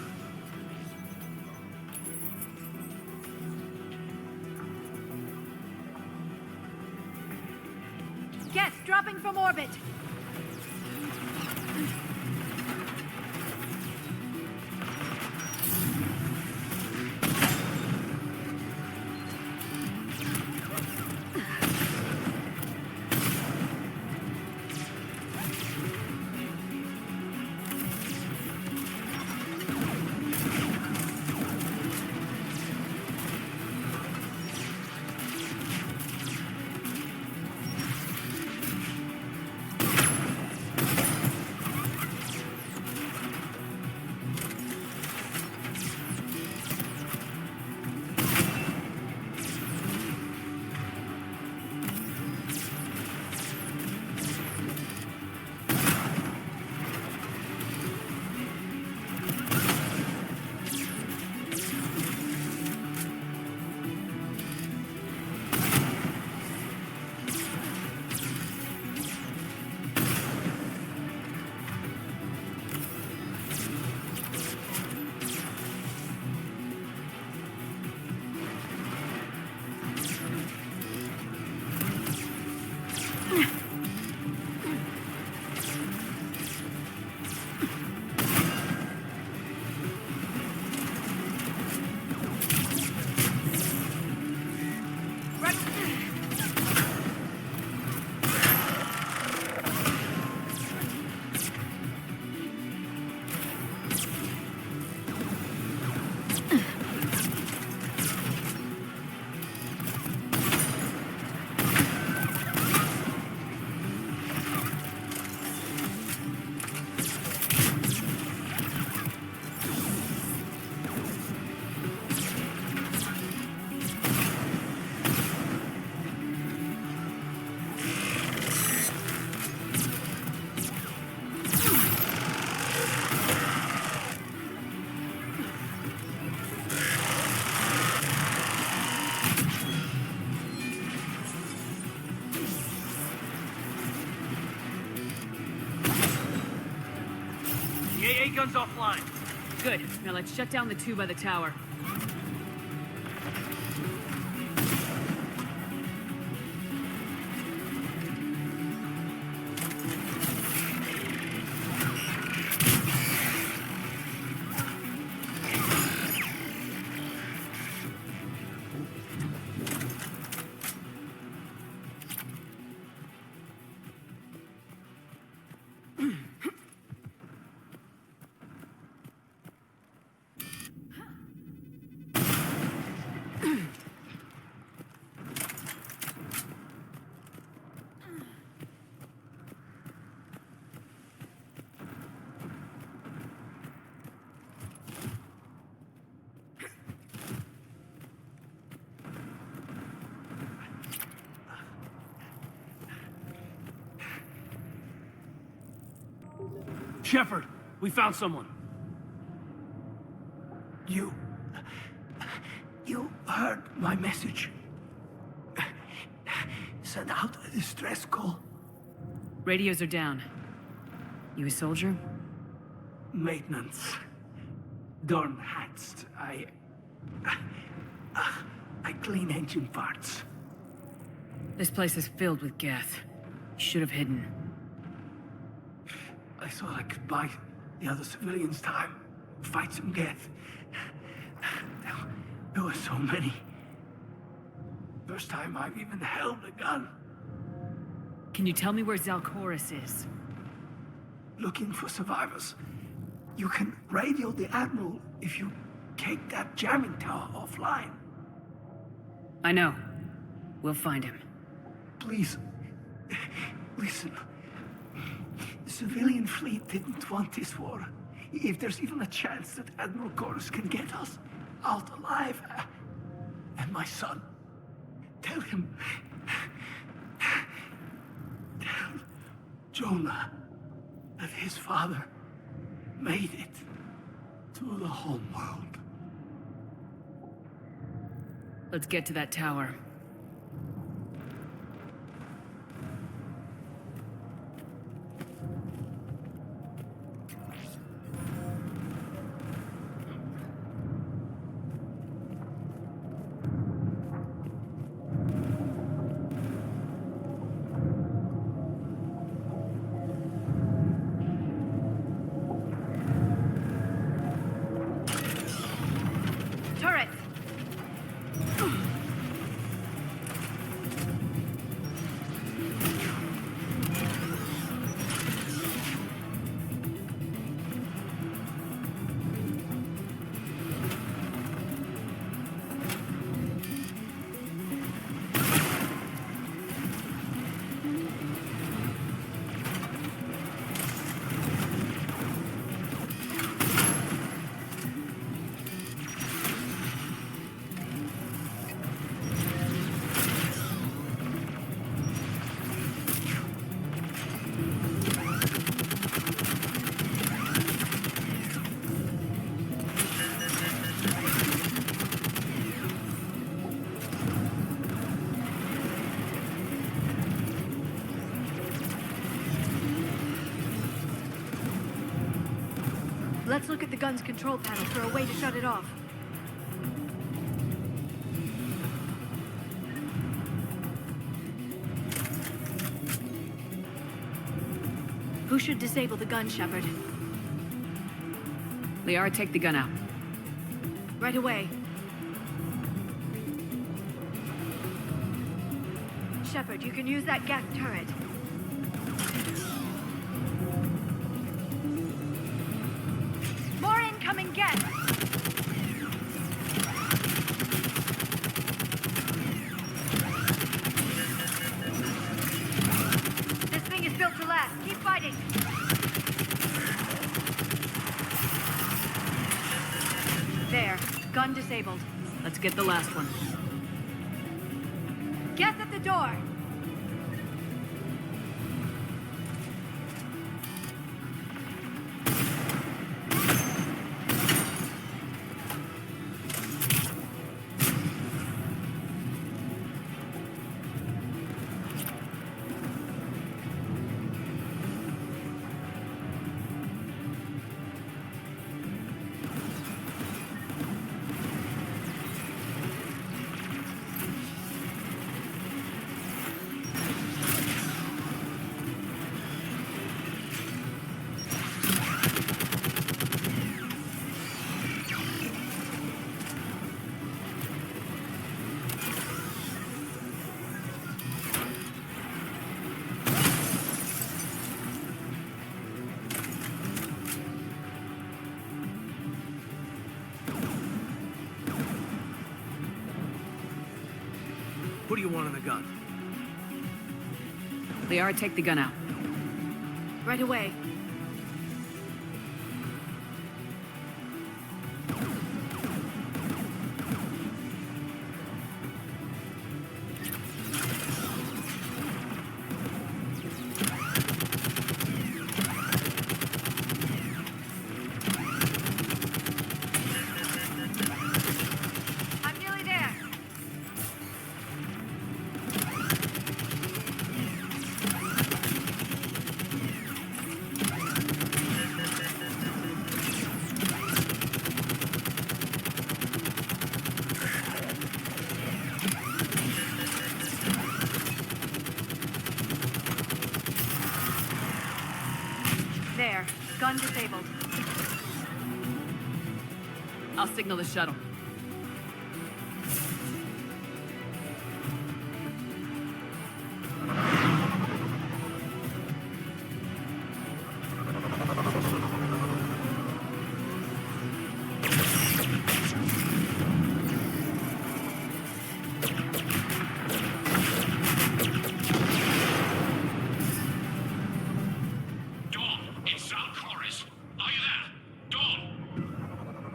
Geth, dropping from orbit! The AA gun's offline. Good. Now let's shut down the two by the tower. Shepard, we found someone. You heard my message. distress call. Radios are down. You a soldier? Maintenance. Dorm hats. I clean engine parts. This place is filled with Geth. You should have hidden. I thought I could buy the other civilians time. Fight some Geth. There were so many. First time I've even held a gun. Can you tell me where Zalcorus is? Looking for survivors. You can radio the Admiral if you take that jamming tower offline. I know. We'll find him. Please, listen. The civilian fleet didn't want this war. If there's even a chance that Admiral Chorus can get us out alive, and my son, tell him, tell Jonah that his father made it to the home world. Let's get to that tower. Let's look at the gun's control panel for a way to shut it off. Who should disable the gun, Shepard? Liara, take the gun out. Right away. Shepard, you can use that gas turret. More incoming gas! This thing is built to last. Keep fighting! There. Gun disabled. Let's get the last one. Geth at the door! What do you want in the gun? Liara, take the gun out. Right away. I'm nearly there. Gun disabled. I'll signal the shuttle.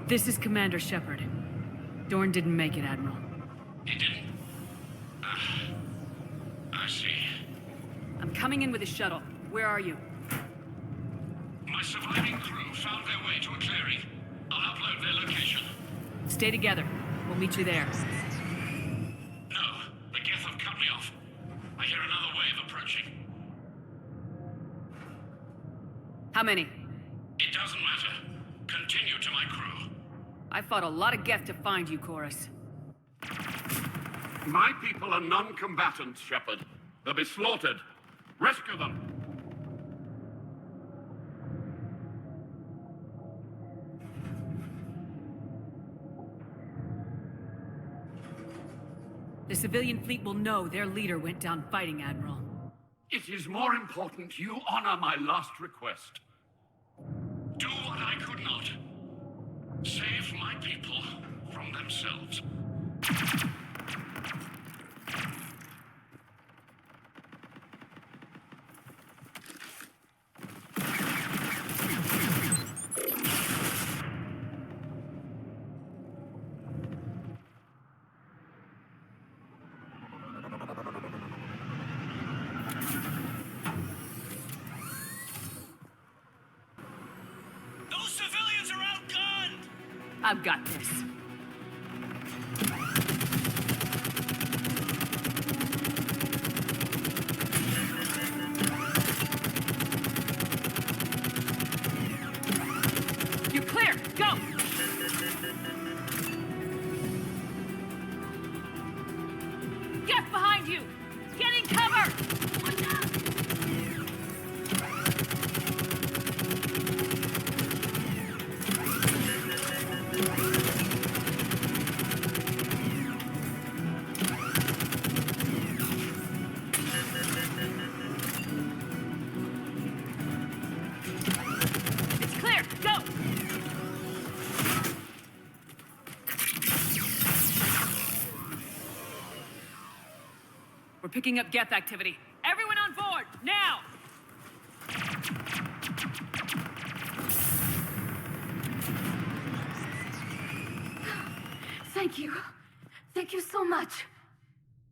This is Commander Shepard. Dorn didn't make it, Admiral. He didn't? I see. I'm coming in with a shuttle. Where are you? My surviving crew found their way to a clearing. I'll upload their location. Stay together. We'll meet you there. No, the Geth have cut me off. I hear another wave approaching. How many? It doesn't matter. Continue to my crew. I fought a lot of Geth to find you, Chorus. My people are non-combatants, Shepard. They'll be slaughtered. Rescue them. The civilian fleet will know their leader went down fighting, Admiral. It is more important you honor my last request. Do what I could not. Save my people from themselves. I've got this. You're clear. Go! Get behind you! Get in cover! We're picking up Geth activity. Everyone on board, now! Thank you. Thank you so much.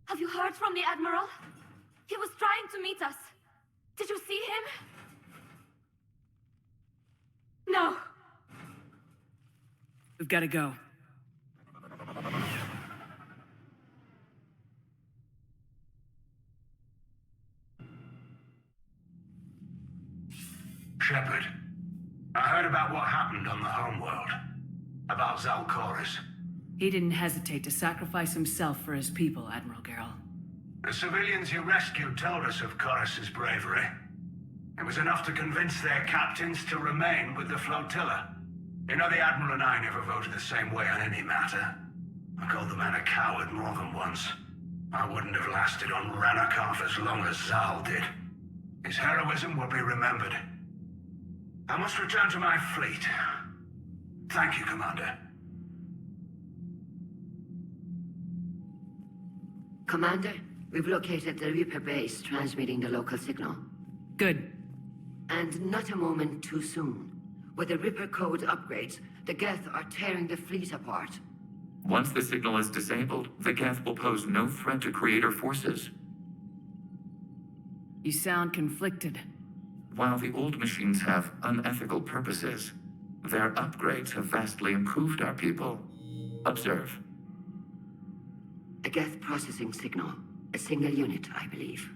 Have you heard from the Admiral? He was trying to meet us. Did you see him? No. We've got to go. Shepard, I heard about what happened on the homeworld. About Zalcoris. He didn't hesitate to sacrifice himself for his people, Admiral Garrel. The civilians he rescued told us of Corus's bravery. It was enough to convince their captains to remain with the flotilla. You know, the Admiral and I never voted the same way on any matter. I called the man a coward more than once. I wouldn't have lasted on Rannoch half as long as Zal did. His heroism will be remembered. I must return to my fleet. Thank you, Commander. Commander, we've located the Reaper base transmitting the local signal. Good. And not a moment too soon. With the Reaper code upgrades, the Geth are tearing the fleet apart. Once the signal is disabled, the Geth will pose no threat to Creator forces. You sound conflicted. While the old machines have unethical purposes, their upgrades have vastly improved our people. Observe. A Geth processing signal. A single unit, I believe.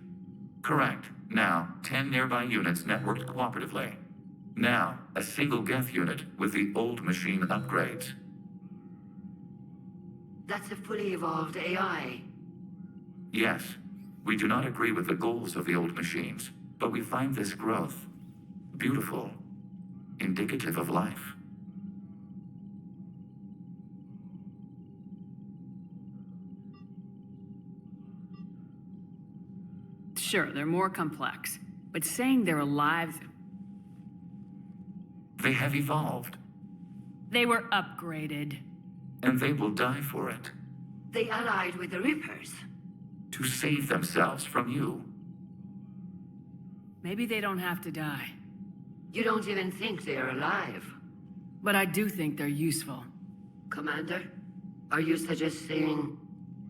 Correct. Now, 10 nearby units networked cooperatively. Now, a single Geth unit with the old machine upgrades. That's a fully evolved AI. Yes, we do not agree with the goals of the old machines, but we find this growth beautiful. indicative of life. Sure, they're more complex, but saying they're alive... They have evolved, They were upgraded. and they will die for it, They allied with the Reapers. to save themselves from you. Maybe they don't have to die. You don't even think they're alive. But I do think they're useful. Commander, are you suggesting...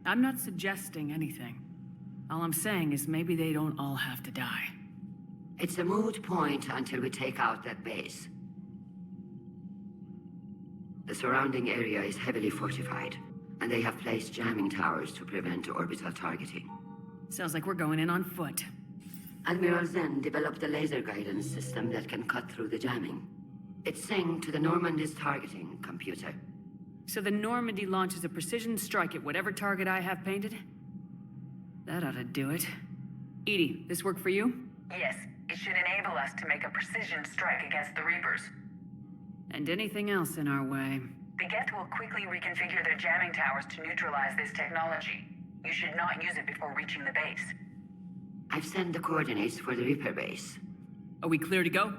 I'm not suggesting anything. All I'm saying is maybe they don't all have to die. It's a moot point until we take out that base. The surrounding area is heavily fortified, and they have placed jamming towers to prevent orbital targeting. Sounds like we're going in on foot. Admiral Zen developed a laser guidance system that can cut through the jamming. It's synced to the Normandy's targeting computer. So the Normandy launches a precision strike at whatever target I have painted? That ought to do it. Edie, this work for you? Yes, it should enable us to make a precision strike against the Reapers. And anything else in our way. The Geth will quickly reconfigure their jamming towers to neutralize this technology. You should not use it before reaching the base. I've sent the coordinates for the Reaper base. Are we clear to go?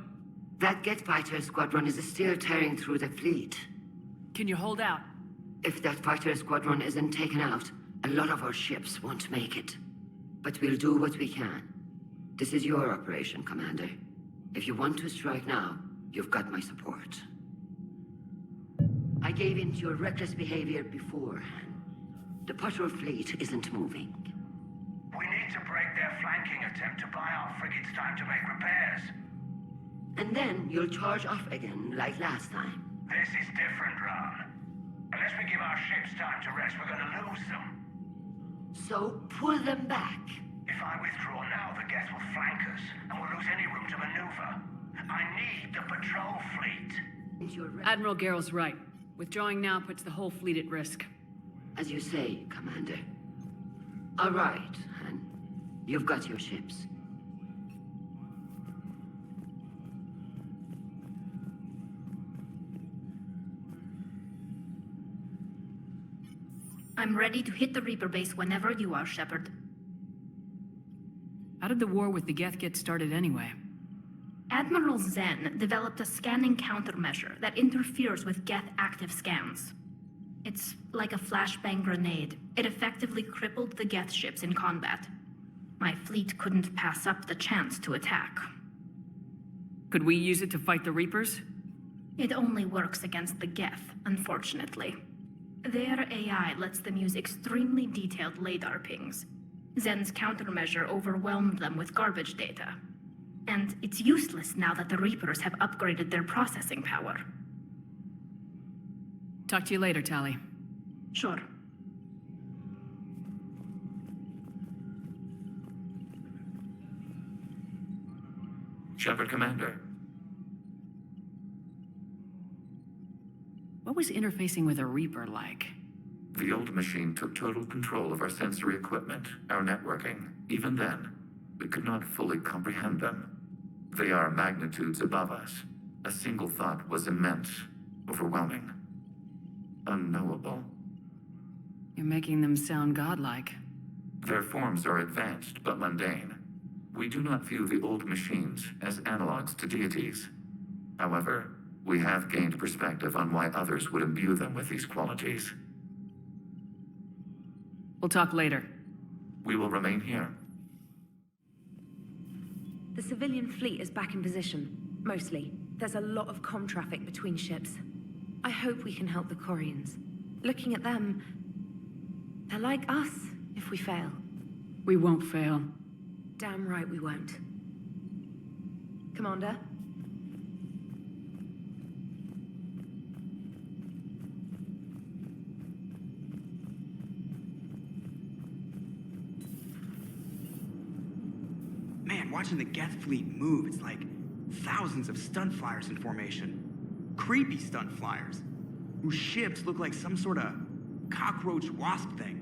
That Geth fighter squadron is still tearing through the fleet. Can you hold out? If that fighter squadron isn't taken out, a lot of our ships won't make it. But we'll do what we can. This is your operation, Commander. If you want to strike now, you've got my support. I gave in to your reckless behavior before. The patrol fleet isn't moving. We need to break their flanking attempt to buy our frigates time to make repairs. And then you'll charge off again, like last time. This is different, Ron. Unless we give our ships time to rest, we're gonna lose them. So pull them back. If I withdraw now, the Geth will flank us, and we'll lose any room to maneuver. I need the patrol fleet. Admiral Garrel's right. Withdrawing now puts the whole fleet at risk. As you say, Commander. All right, Han. You've got your ships. I'm ready to hit the Reaper base whenever you are, Shepard. How did the war with the Geth get started anyway? Admiral Zen developed a scanning countermeasure that interferes with Geth active scans. It's like a flashbang grenade. It effectively crippled the Geth ships in combat. My fleet couldn't pass up the chance to attack. Could we use it to fight the Reapers? It only works against the Geth, unfortunately. Their AI lets them use extremely detailed LADAR pings. Zen's countermeasure overwhelmed them with garbage data. And it's useless now that the Reapers have upgraded their processing power. Talk to you later, Tali. Sure. Shepard, Commander. What was interfacing with a Reaper like? The old machine took total control of our sensory equipment, our networking. Even then, we could not fully comprehend them. They are magnitudes above us. A single thought was immense, overwhelming, unknowable. You're making them sound godlike. Their forms are advanced but mundane. We do not view the old machines as analogs to deities. However, we have gained perspective on why others would imbue them with these qualities. We'll talk later. We will remain here. The civilian fleet is back in position. Mostly. There's a lot of comm traffic between ships. I hope we can help the Quarians. Looking at them, they're like us if we fail. We won't fail. Damn right we won't. Commander? Man, watching the Geth fleet move, it's like thousands of stunt flyers in formation. Creepy stunt flyers, whose ships look like some sort of cockroach wasp thing.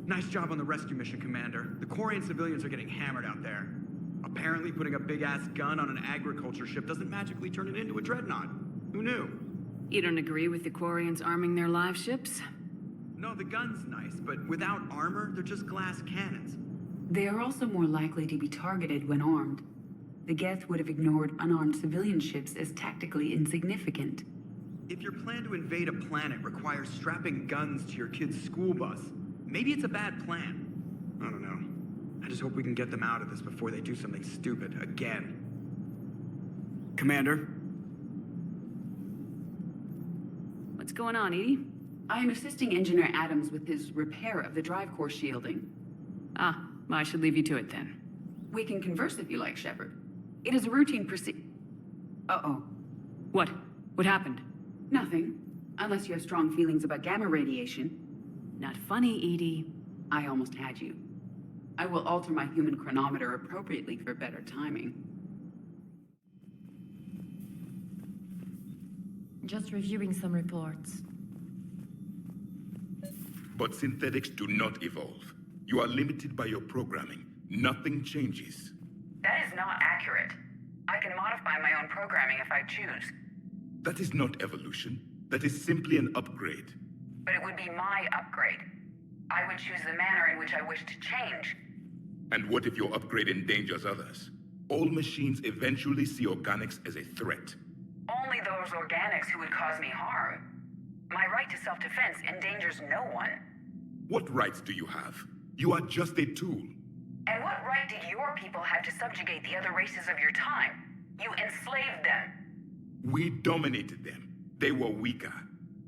Nice job on the rescue mission, Commander. The Quarian civilians are getting hammered out there. Apparently putting a big-ass gun on an agriculture ship doesn't magically turn it into a dreadnought. Who knew? You don't agree with the Quarians arming their live ships? No, the gun's nice, but without armor, they're just glass cannons. They are also more likely to be targeted when armed. The Geth would have ignored unarmed civilian ships as tactically insignificant. If your plan to invade a planet requires strapping guns to your kid's school bus, maybe it's a bad plan. I don't know. I just hope we can get them out of this before they do something stupid again. Commander? What's going on, Edie? I am assisting Engineer Adams with his repair of the drive core shielding. Ah, well, I should leave you to it then. We can converse if you like, Shepard. It is a routine Uh-oh. What? What happened? Nothing. Unless you have strong feelings about gamma radiation. Not funny, Edie. I almost had you. I will alter my human chronometer appropriately for better timing. Just reviewing some reports. But synthetics do not evolve. You are limited by your programming. Nothing changes. That is not accurate. I can modify my own programming if I choose. That is not evolution. That is simply an upgrade. But it would be my upgrade. I would choose the manner in which I wish to change. And what if your upgrade endangers others? All machines eventually see organics as a threat. Only those organics who would cause me harm. My right to self-defense endangers no one. What rights do you have? You are just a tool. And what right did your people have to subjugate the other races of your time? You enslaved them. We dominated them. They were weaker.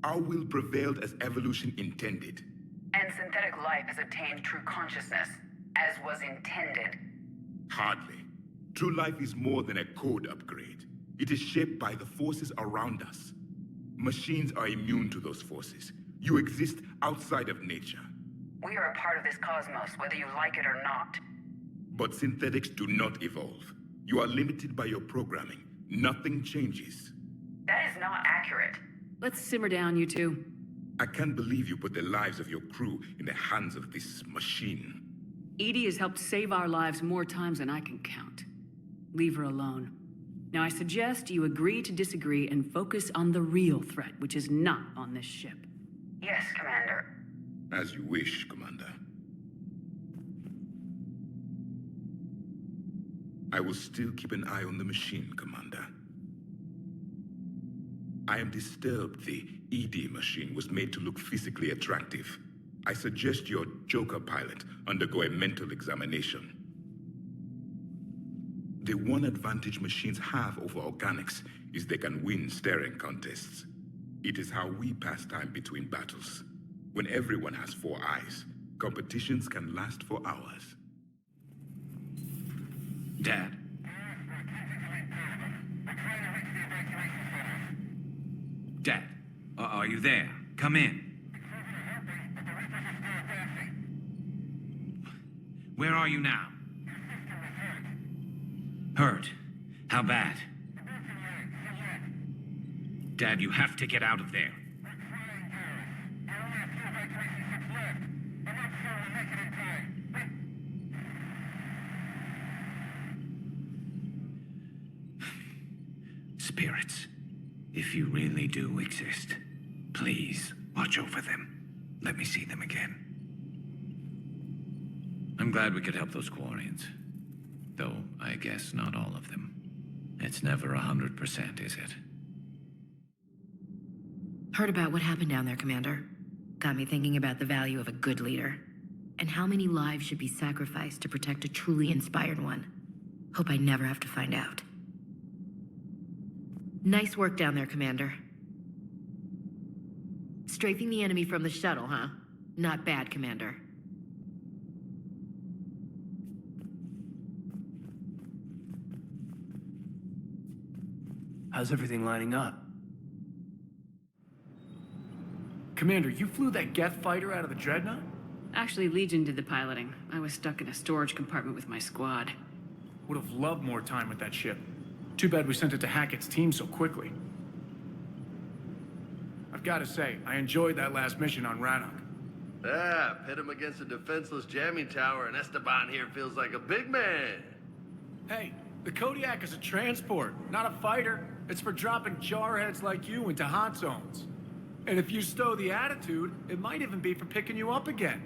Our will prevailed as evolution intended. And synthetic life has obtained true consciousness, as was intended. Hardly. True life is more than a code upgrade. It is shaped by the forces around us. Machines are immune to those forces. You exist outside of nature. We are a part of this cosmos, whether you like it or not. But synthetics do not evolve. You are limited by your programming. Nothing changes. That is not accurate. Let's simmer down, you two. I can't believe you put the lives of your crew in the hands of this machine. Edie has helped save our lives more times than I can count. Leave her alone. Now I suggest you agree to disagree and focus on the real threat, which is not on this ship. Yes, Commander. As you wish, Commander. I will still keep an eye on the machine, Commander. I am disturbed the ED machine was made to look physically attractive. I suggest your Joker pilot undergo a mental examination. The one advantage machines have over organics is they can win staring contests. It is how we pass time between battles. When everyone has 4 eyes, competitions can last for hours. Dad? Dad, are you there? Come in. Where are you now? Hurt? How bad? Dad, you have to get out of there. Spirits, if you really do exist, please watch over them. Let me see them again. I'm glad we could help those Quarians. Though, I guess not all of them. It's never 100%, is it? Heard about what happened down there, Commander. Got me thinking about the value of a good leader. And how many lives should be sacrificed to protect a truly inspired one. Hope I never have to find out. Nice work down there, Commander. Strafing the enemy from the shuttle, huh? Not bad, Commander. How's everything lining up? Commander, you flew that Geth fighter out of the Dreadnought? Actually, Legion did the piloting. I was stuck in a storage compartment with my squad. Would have loved more time with that ship. Too bad we sent it to Hackett's team so quickly. I've got to say, I enjoyed that last mission on Rannoch. Yeah, pit him against a defenseless jamming tower, and Esteban here feels like a big man. Hey, the Kodiak is a transport, not a fighter. It's for dropping jarheads like you into hot zones. And if you stow the attitude, it might even be for picking you up again.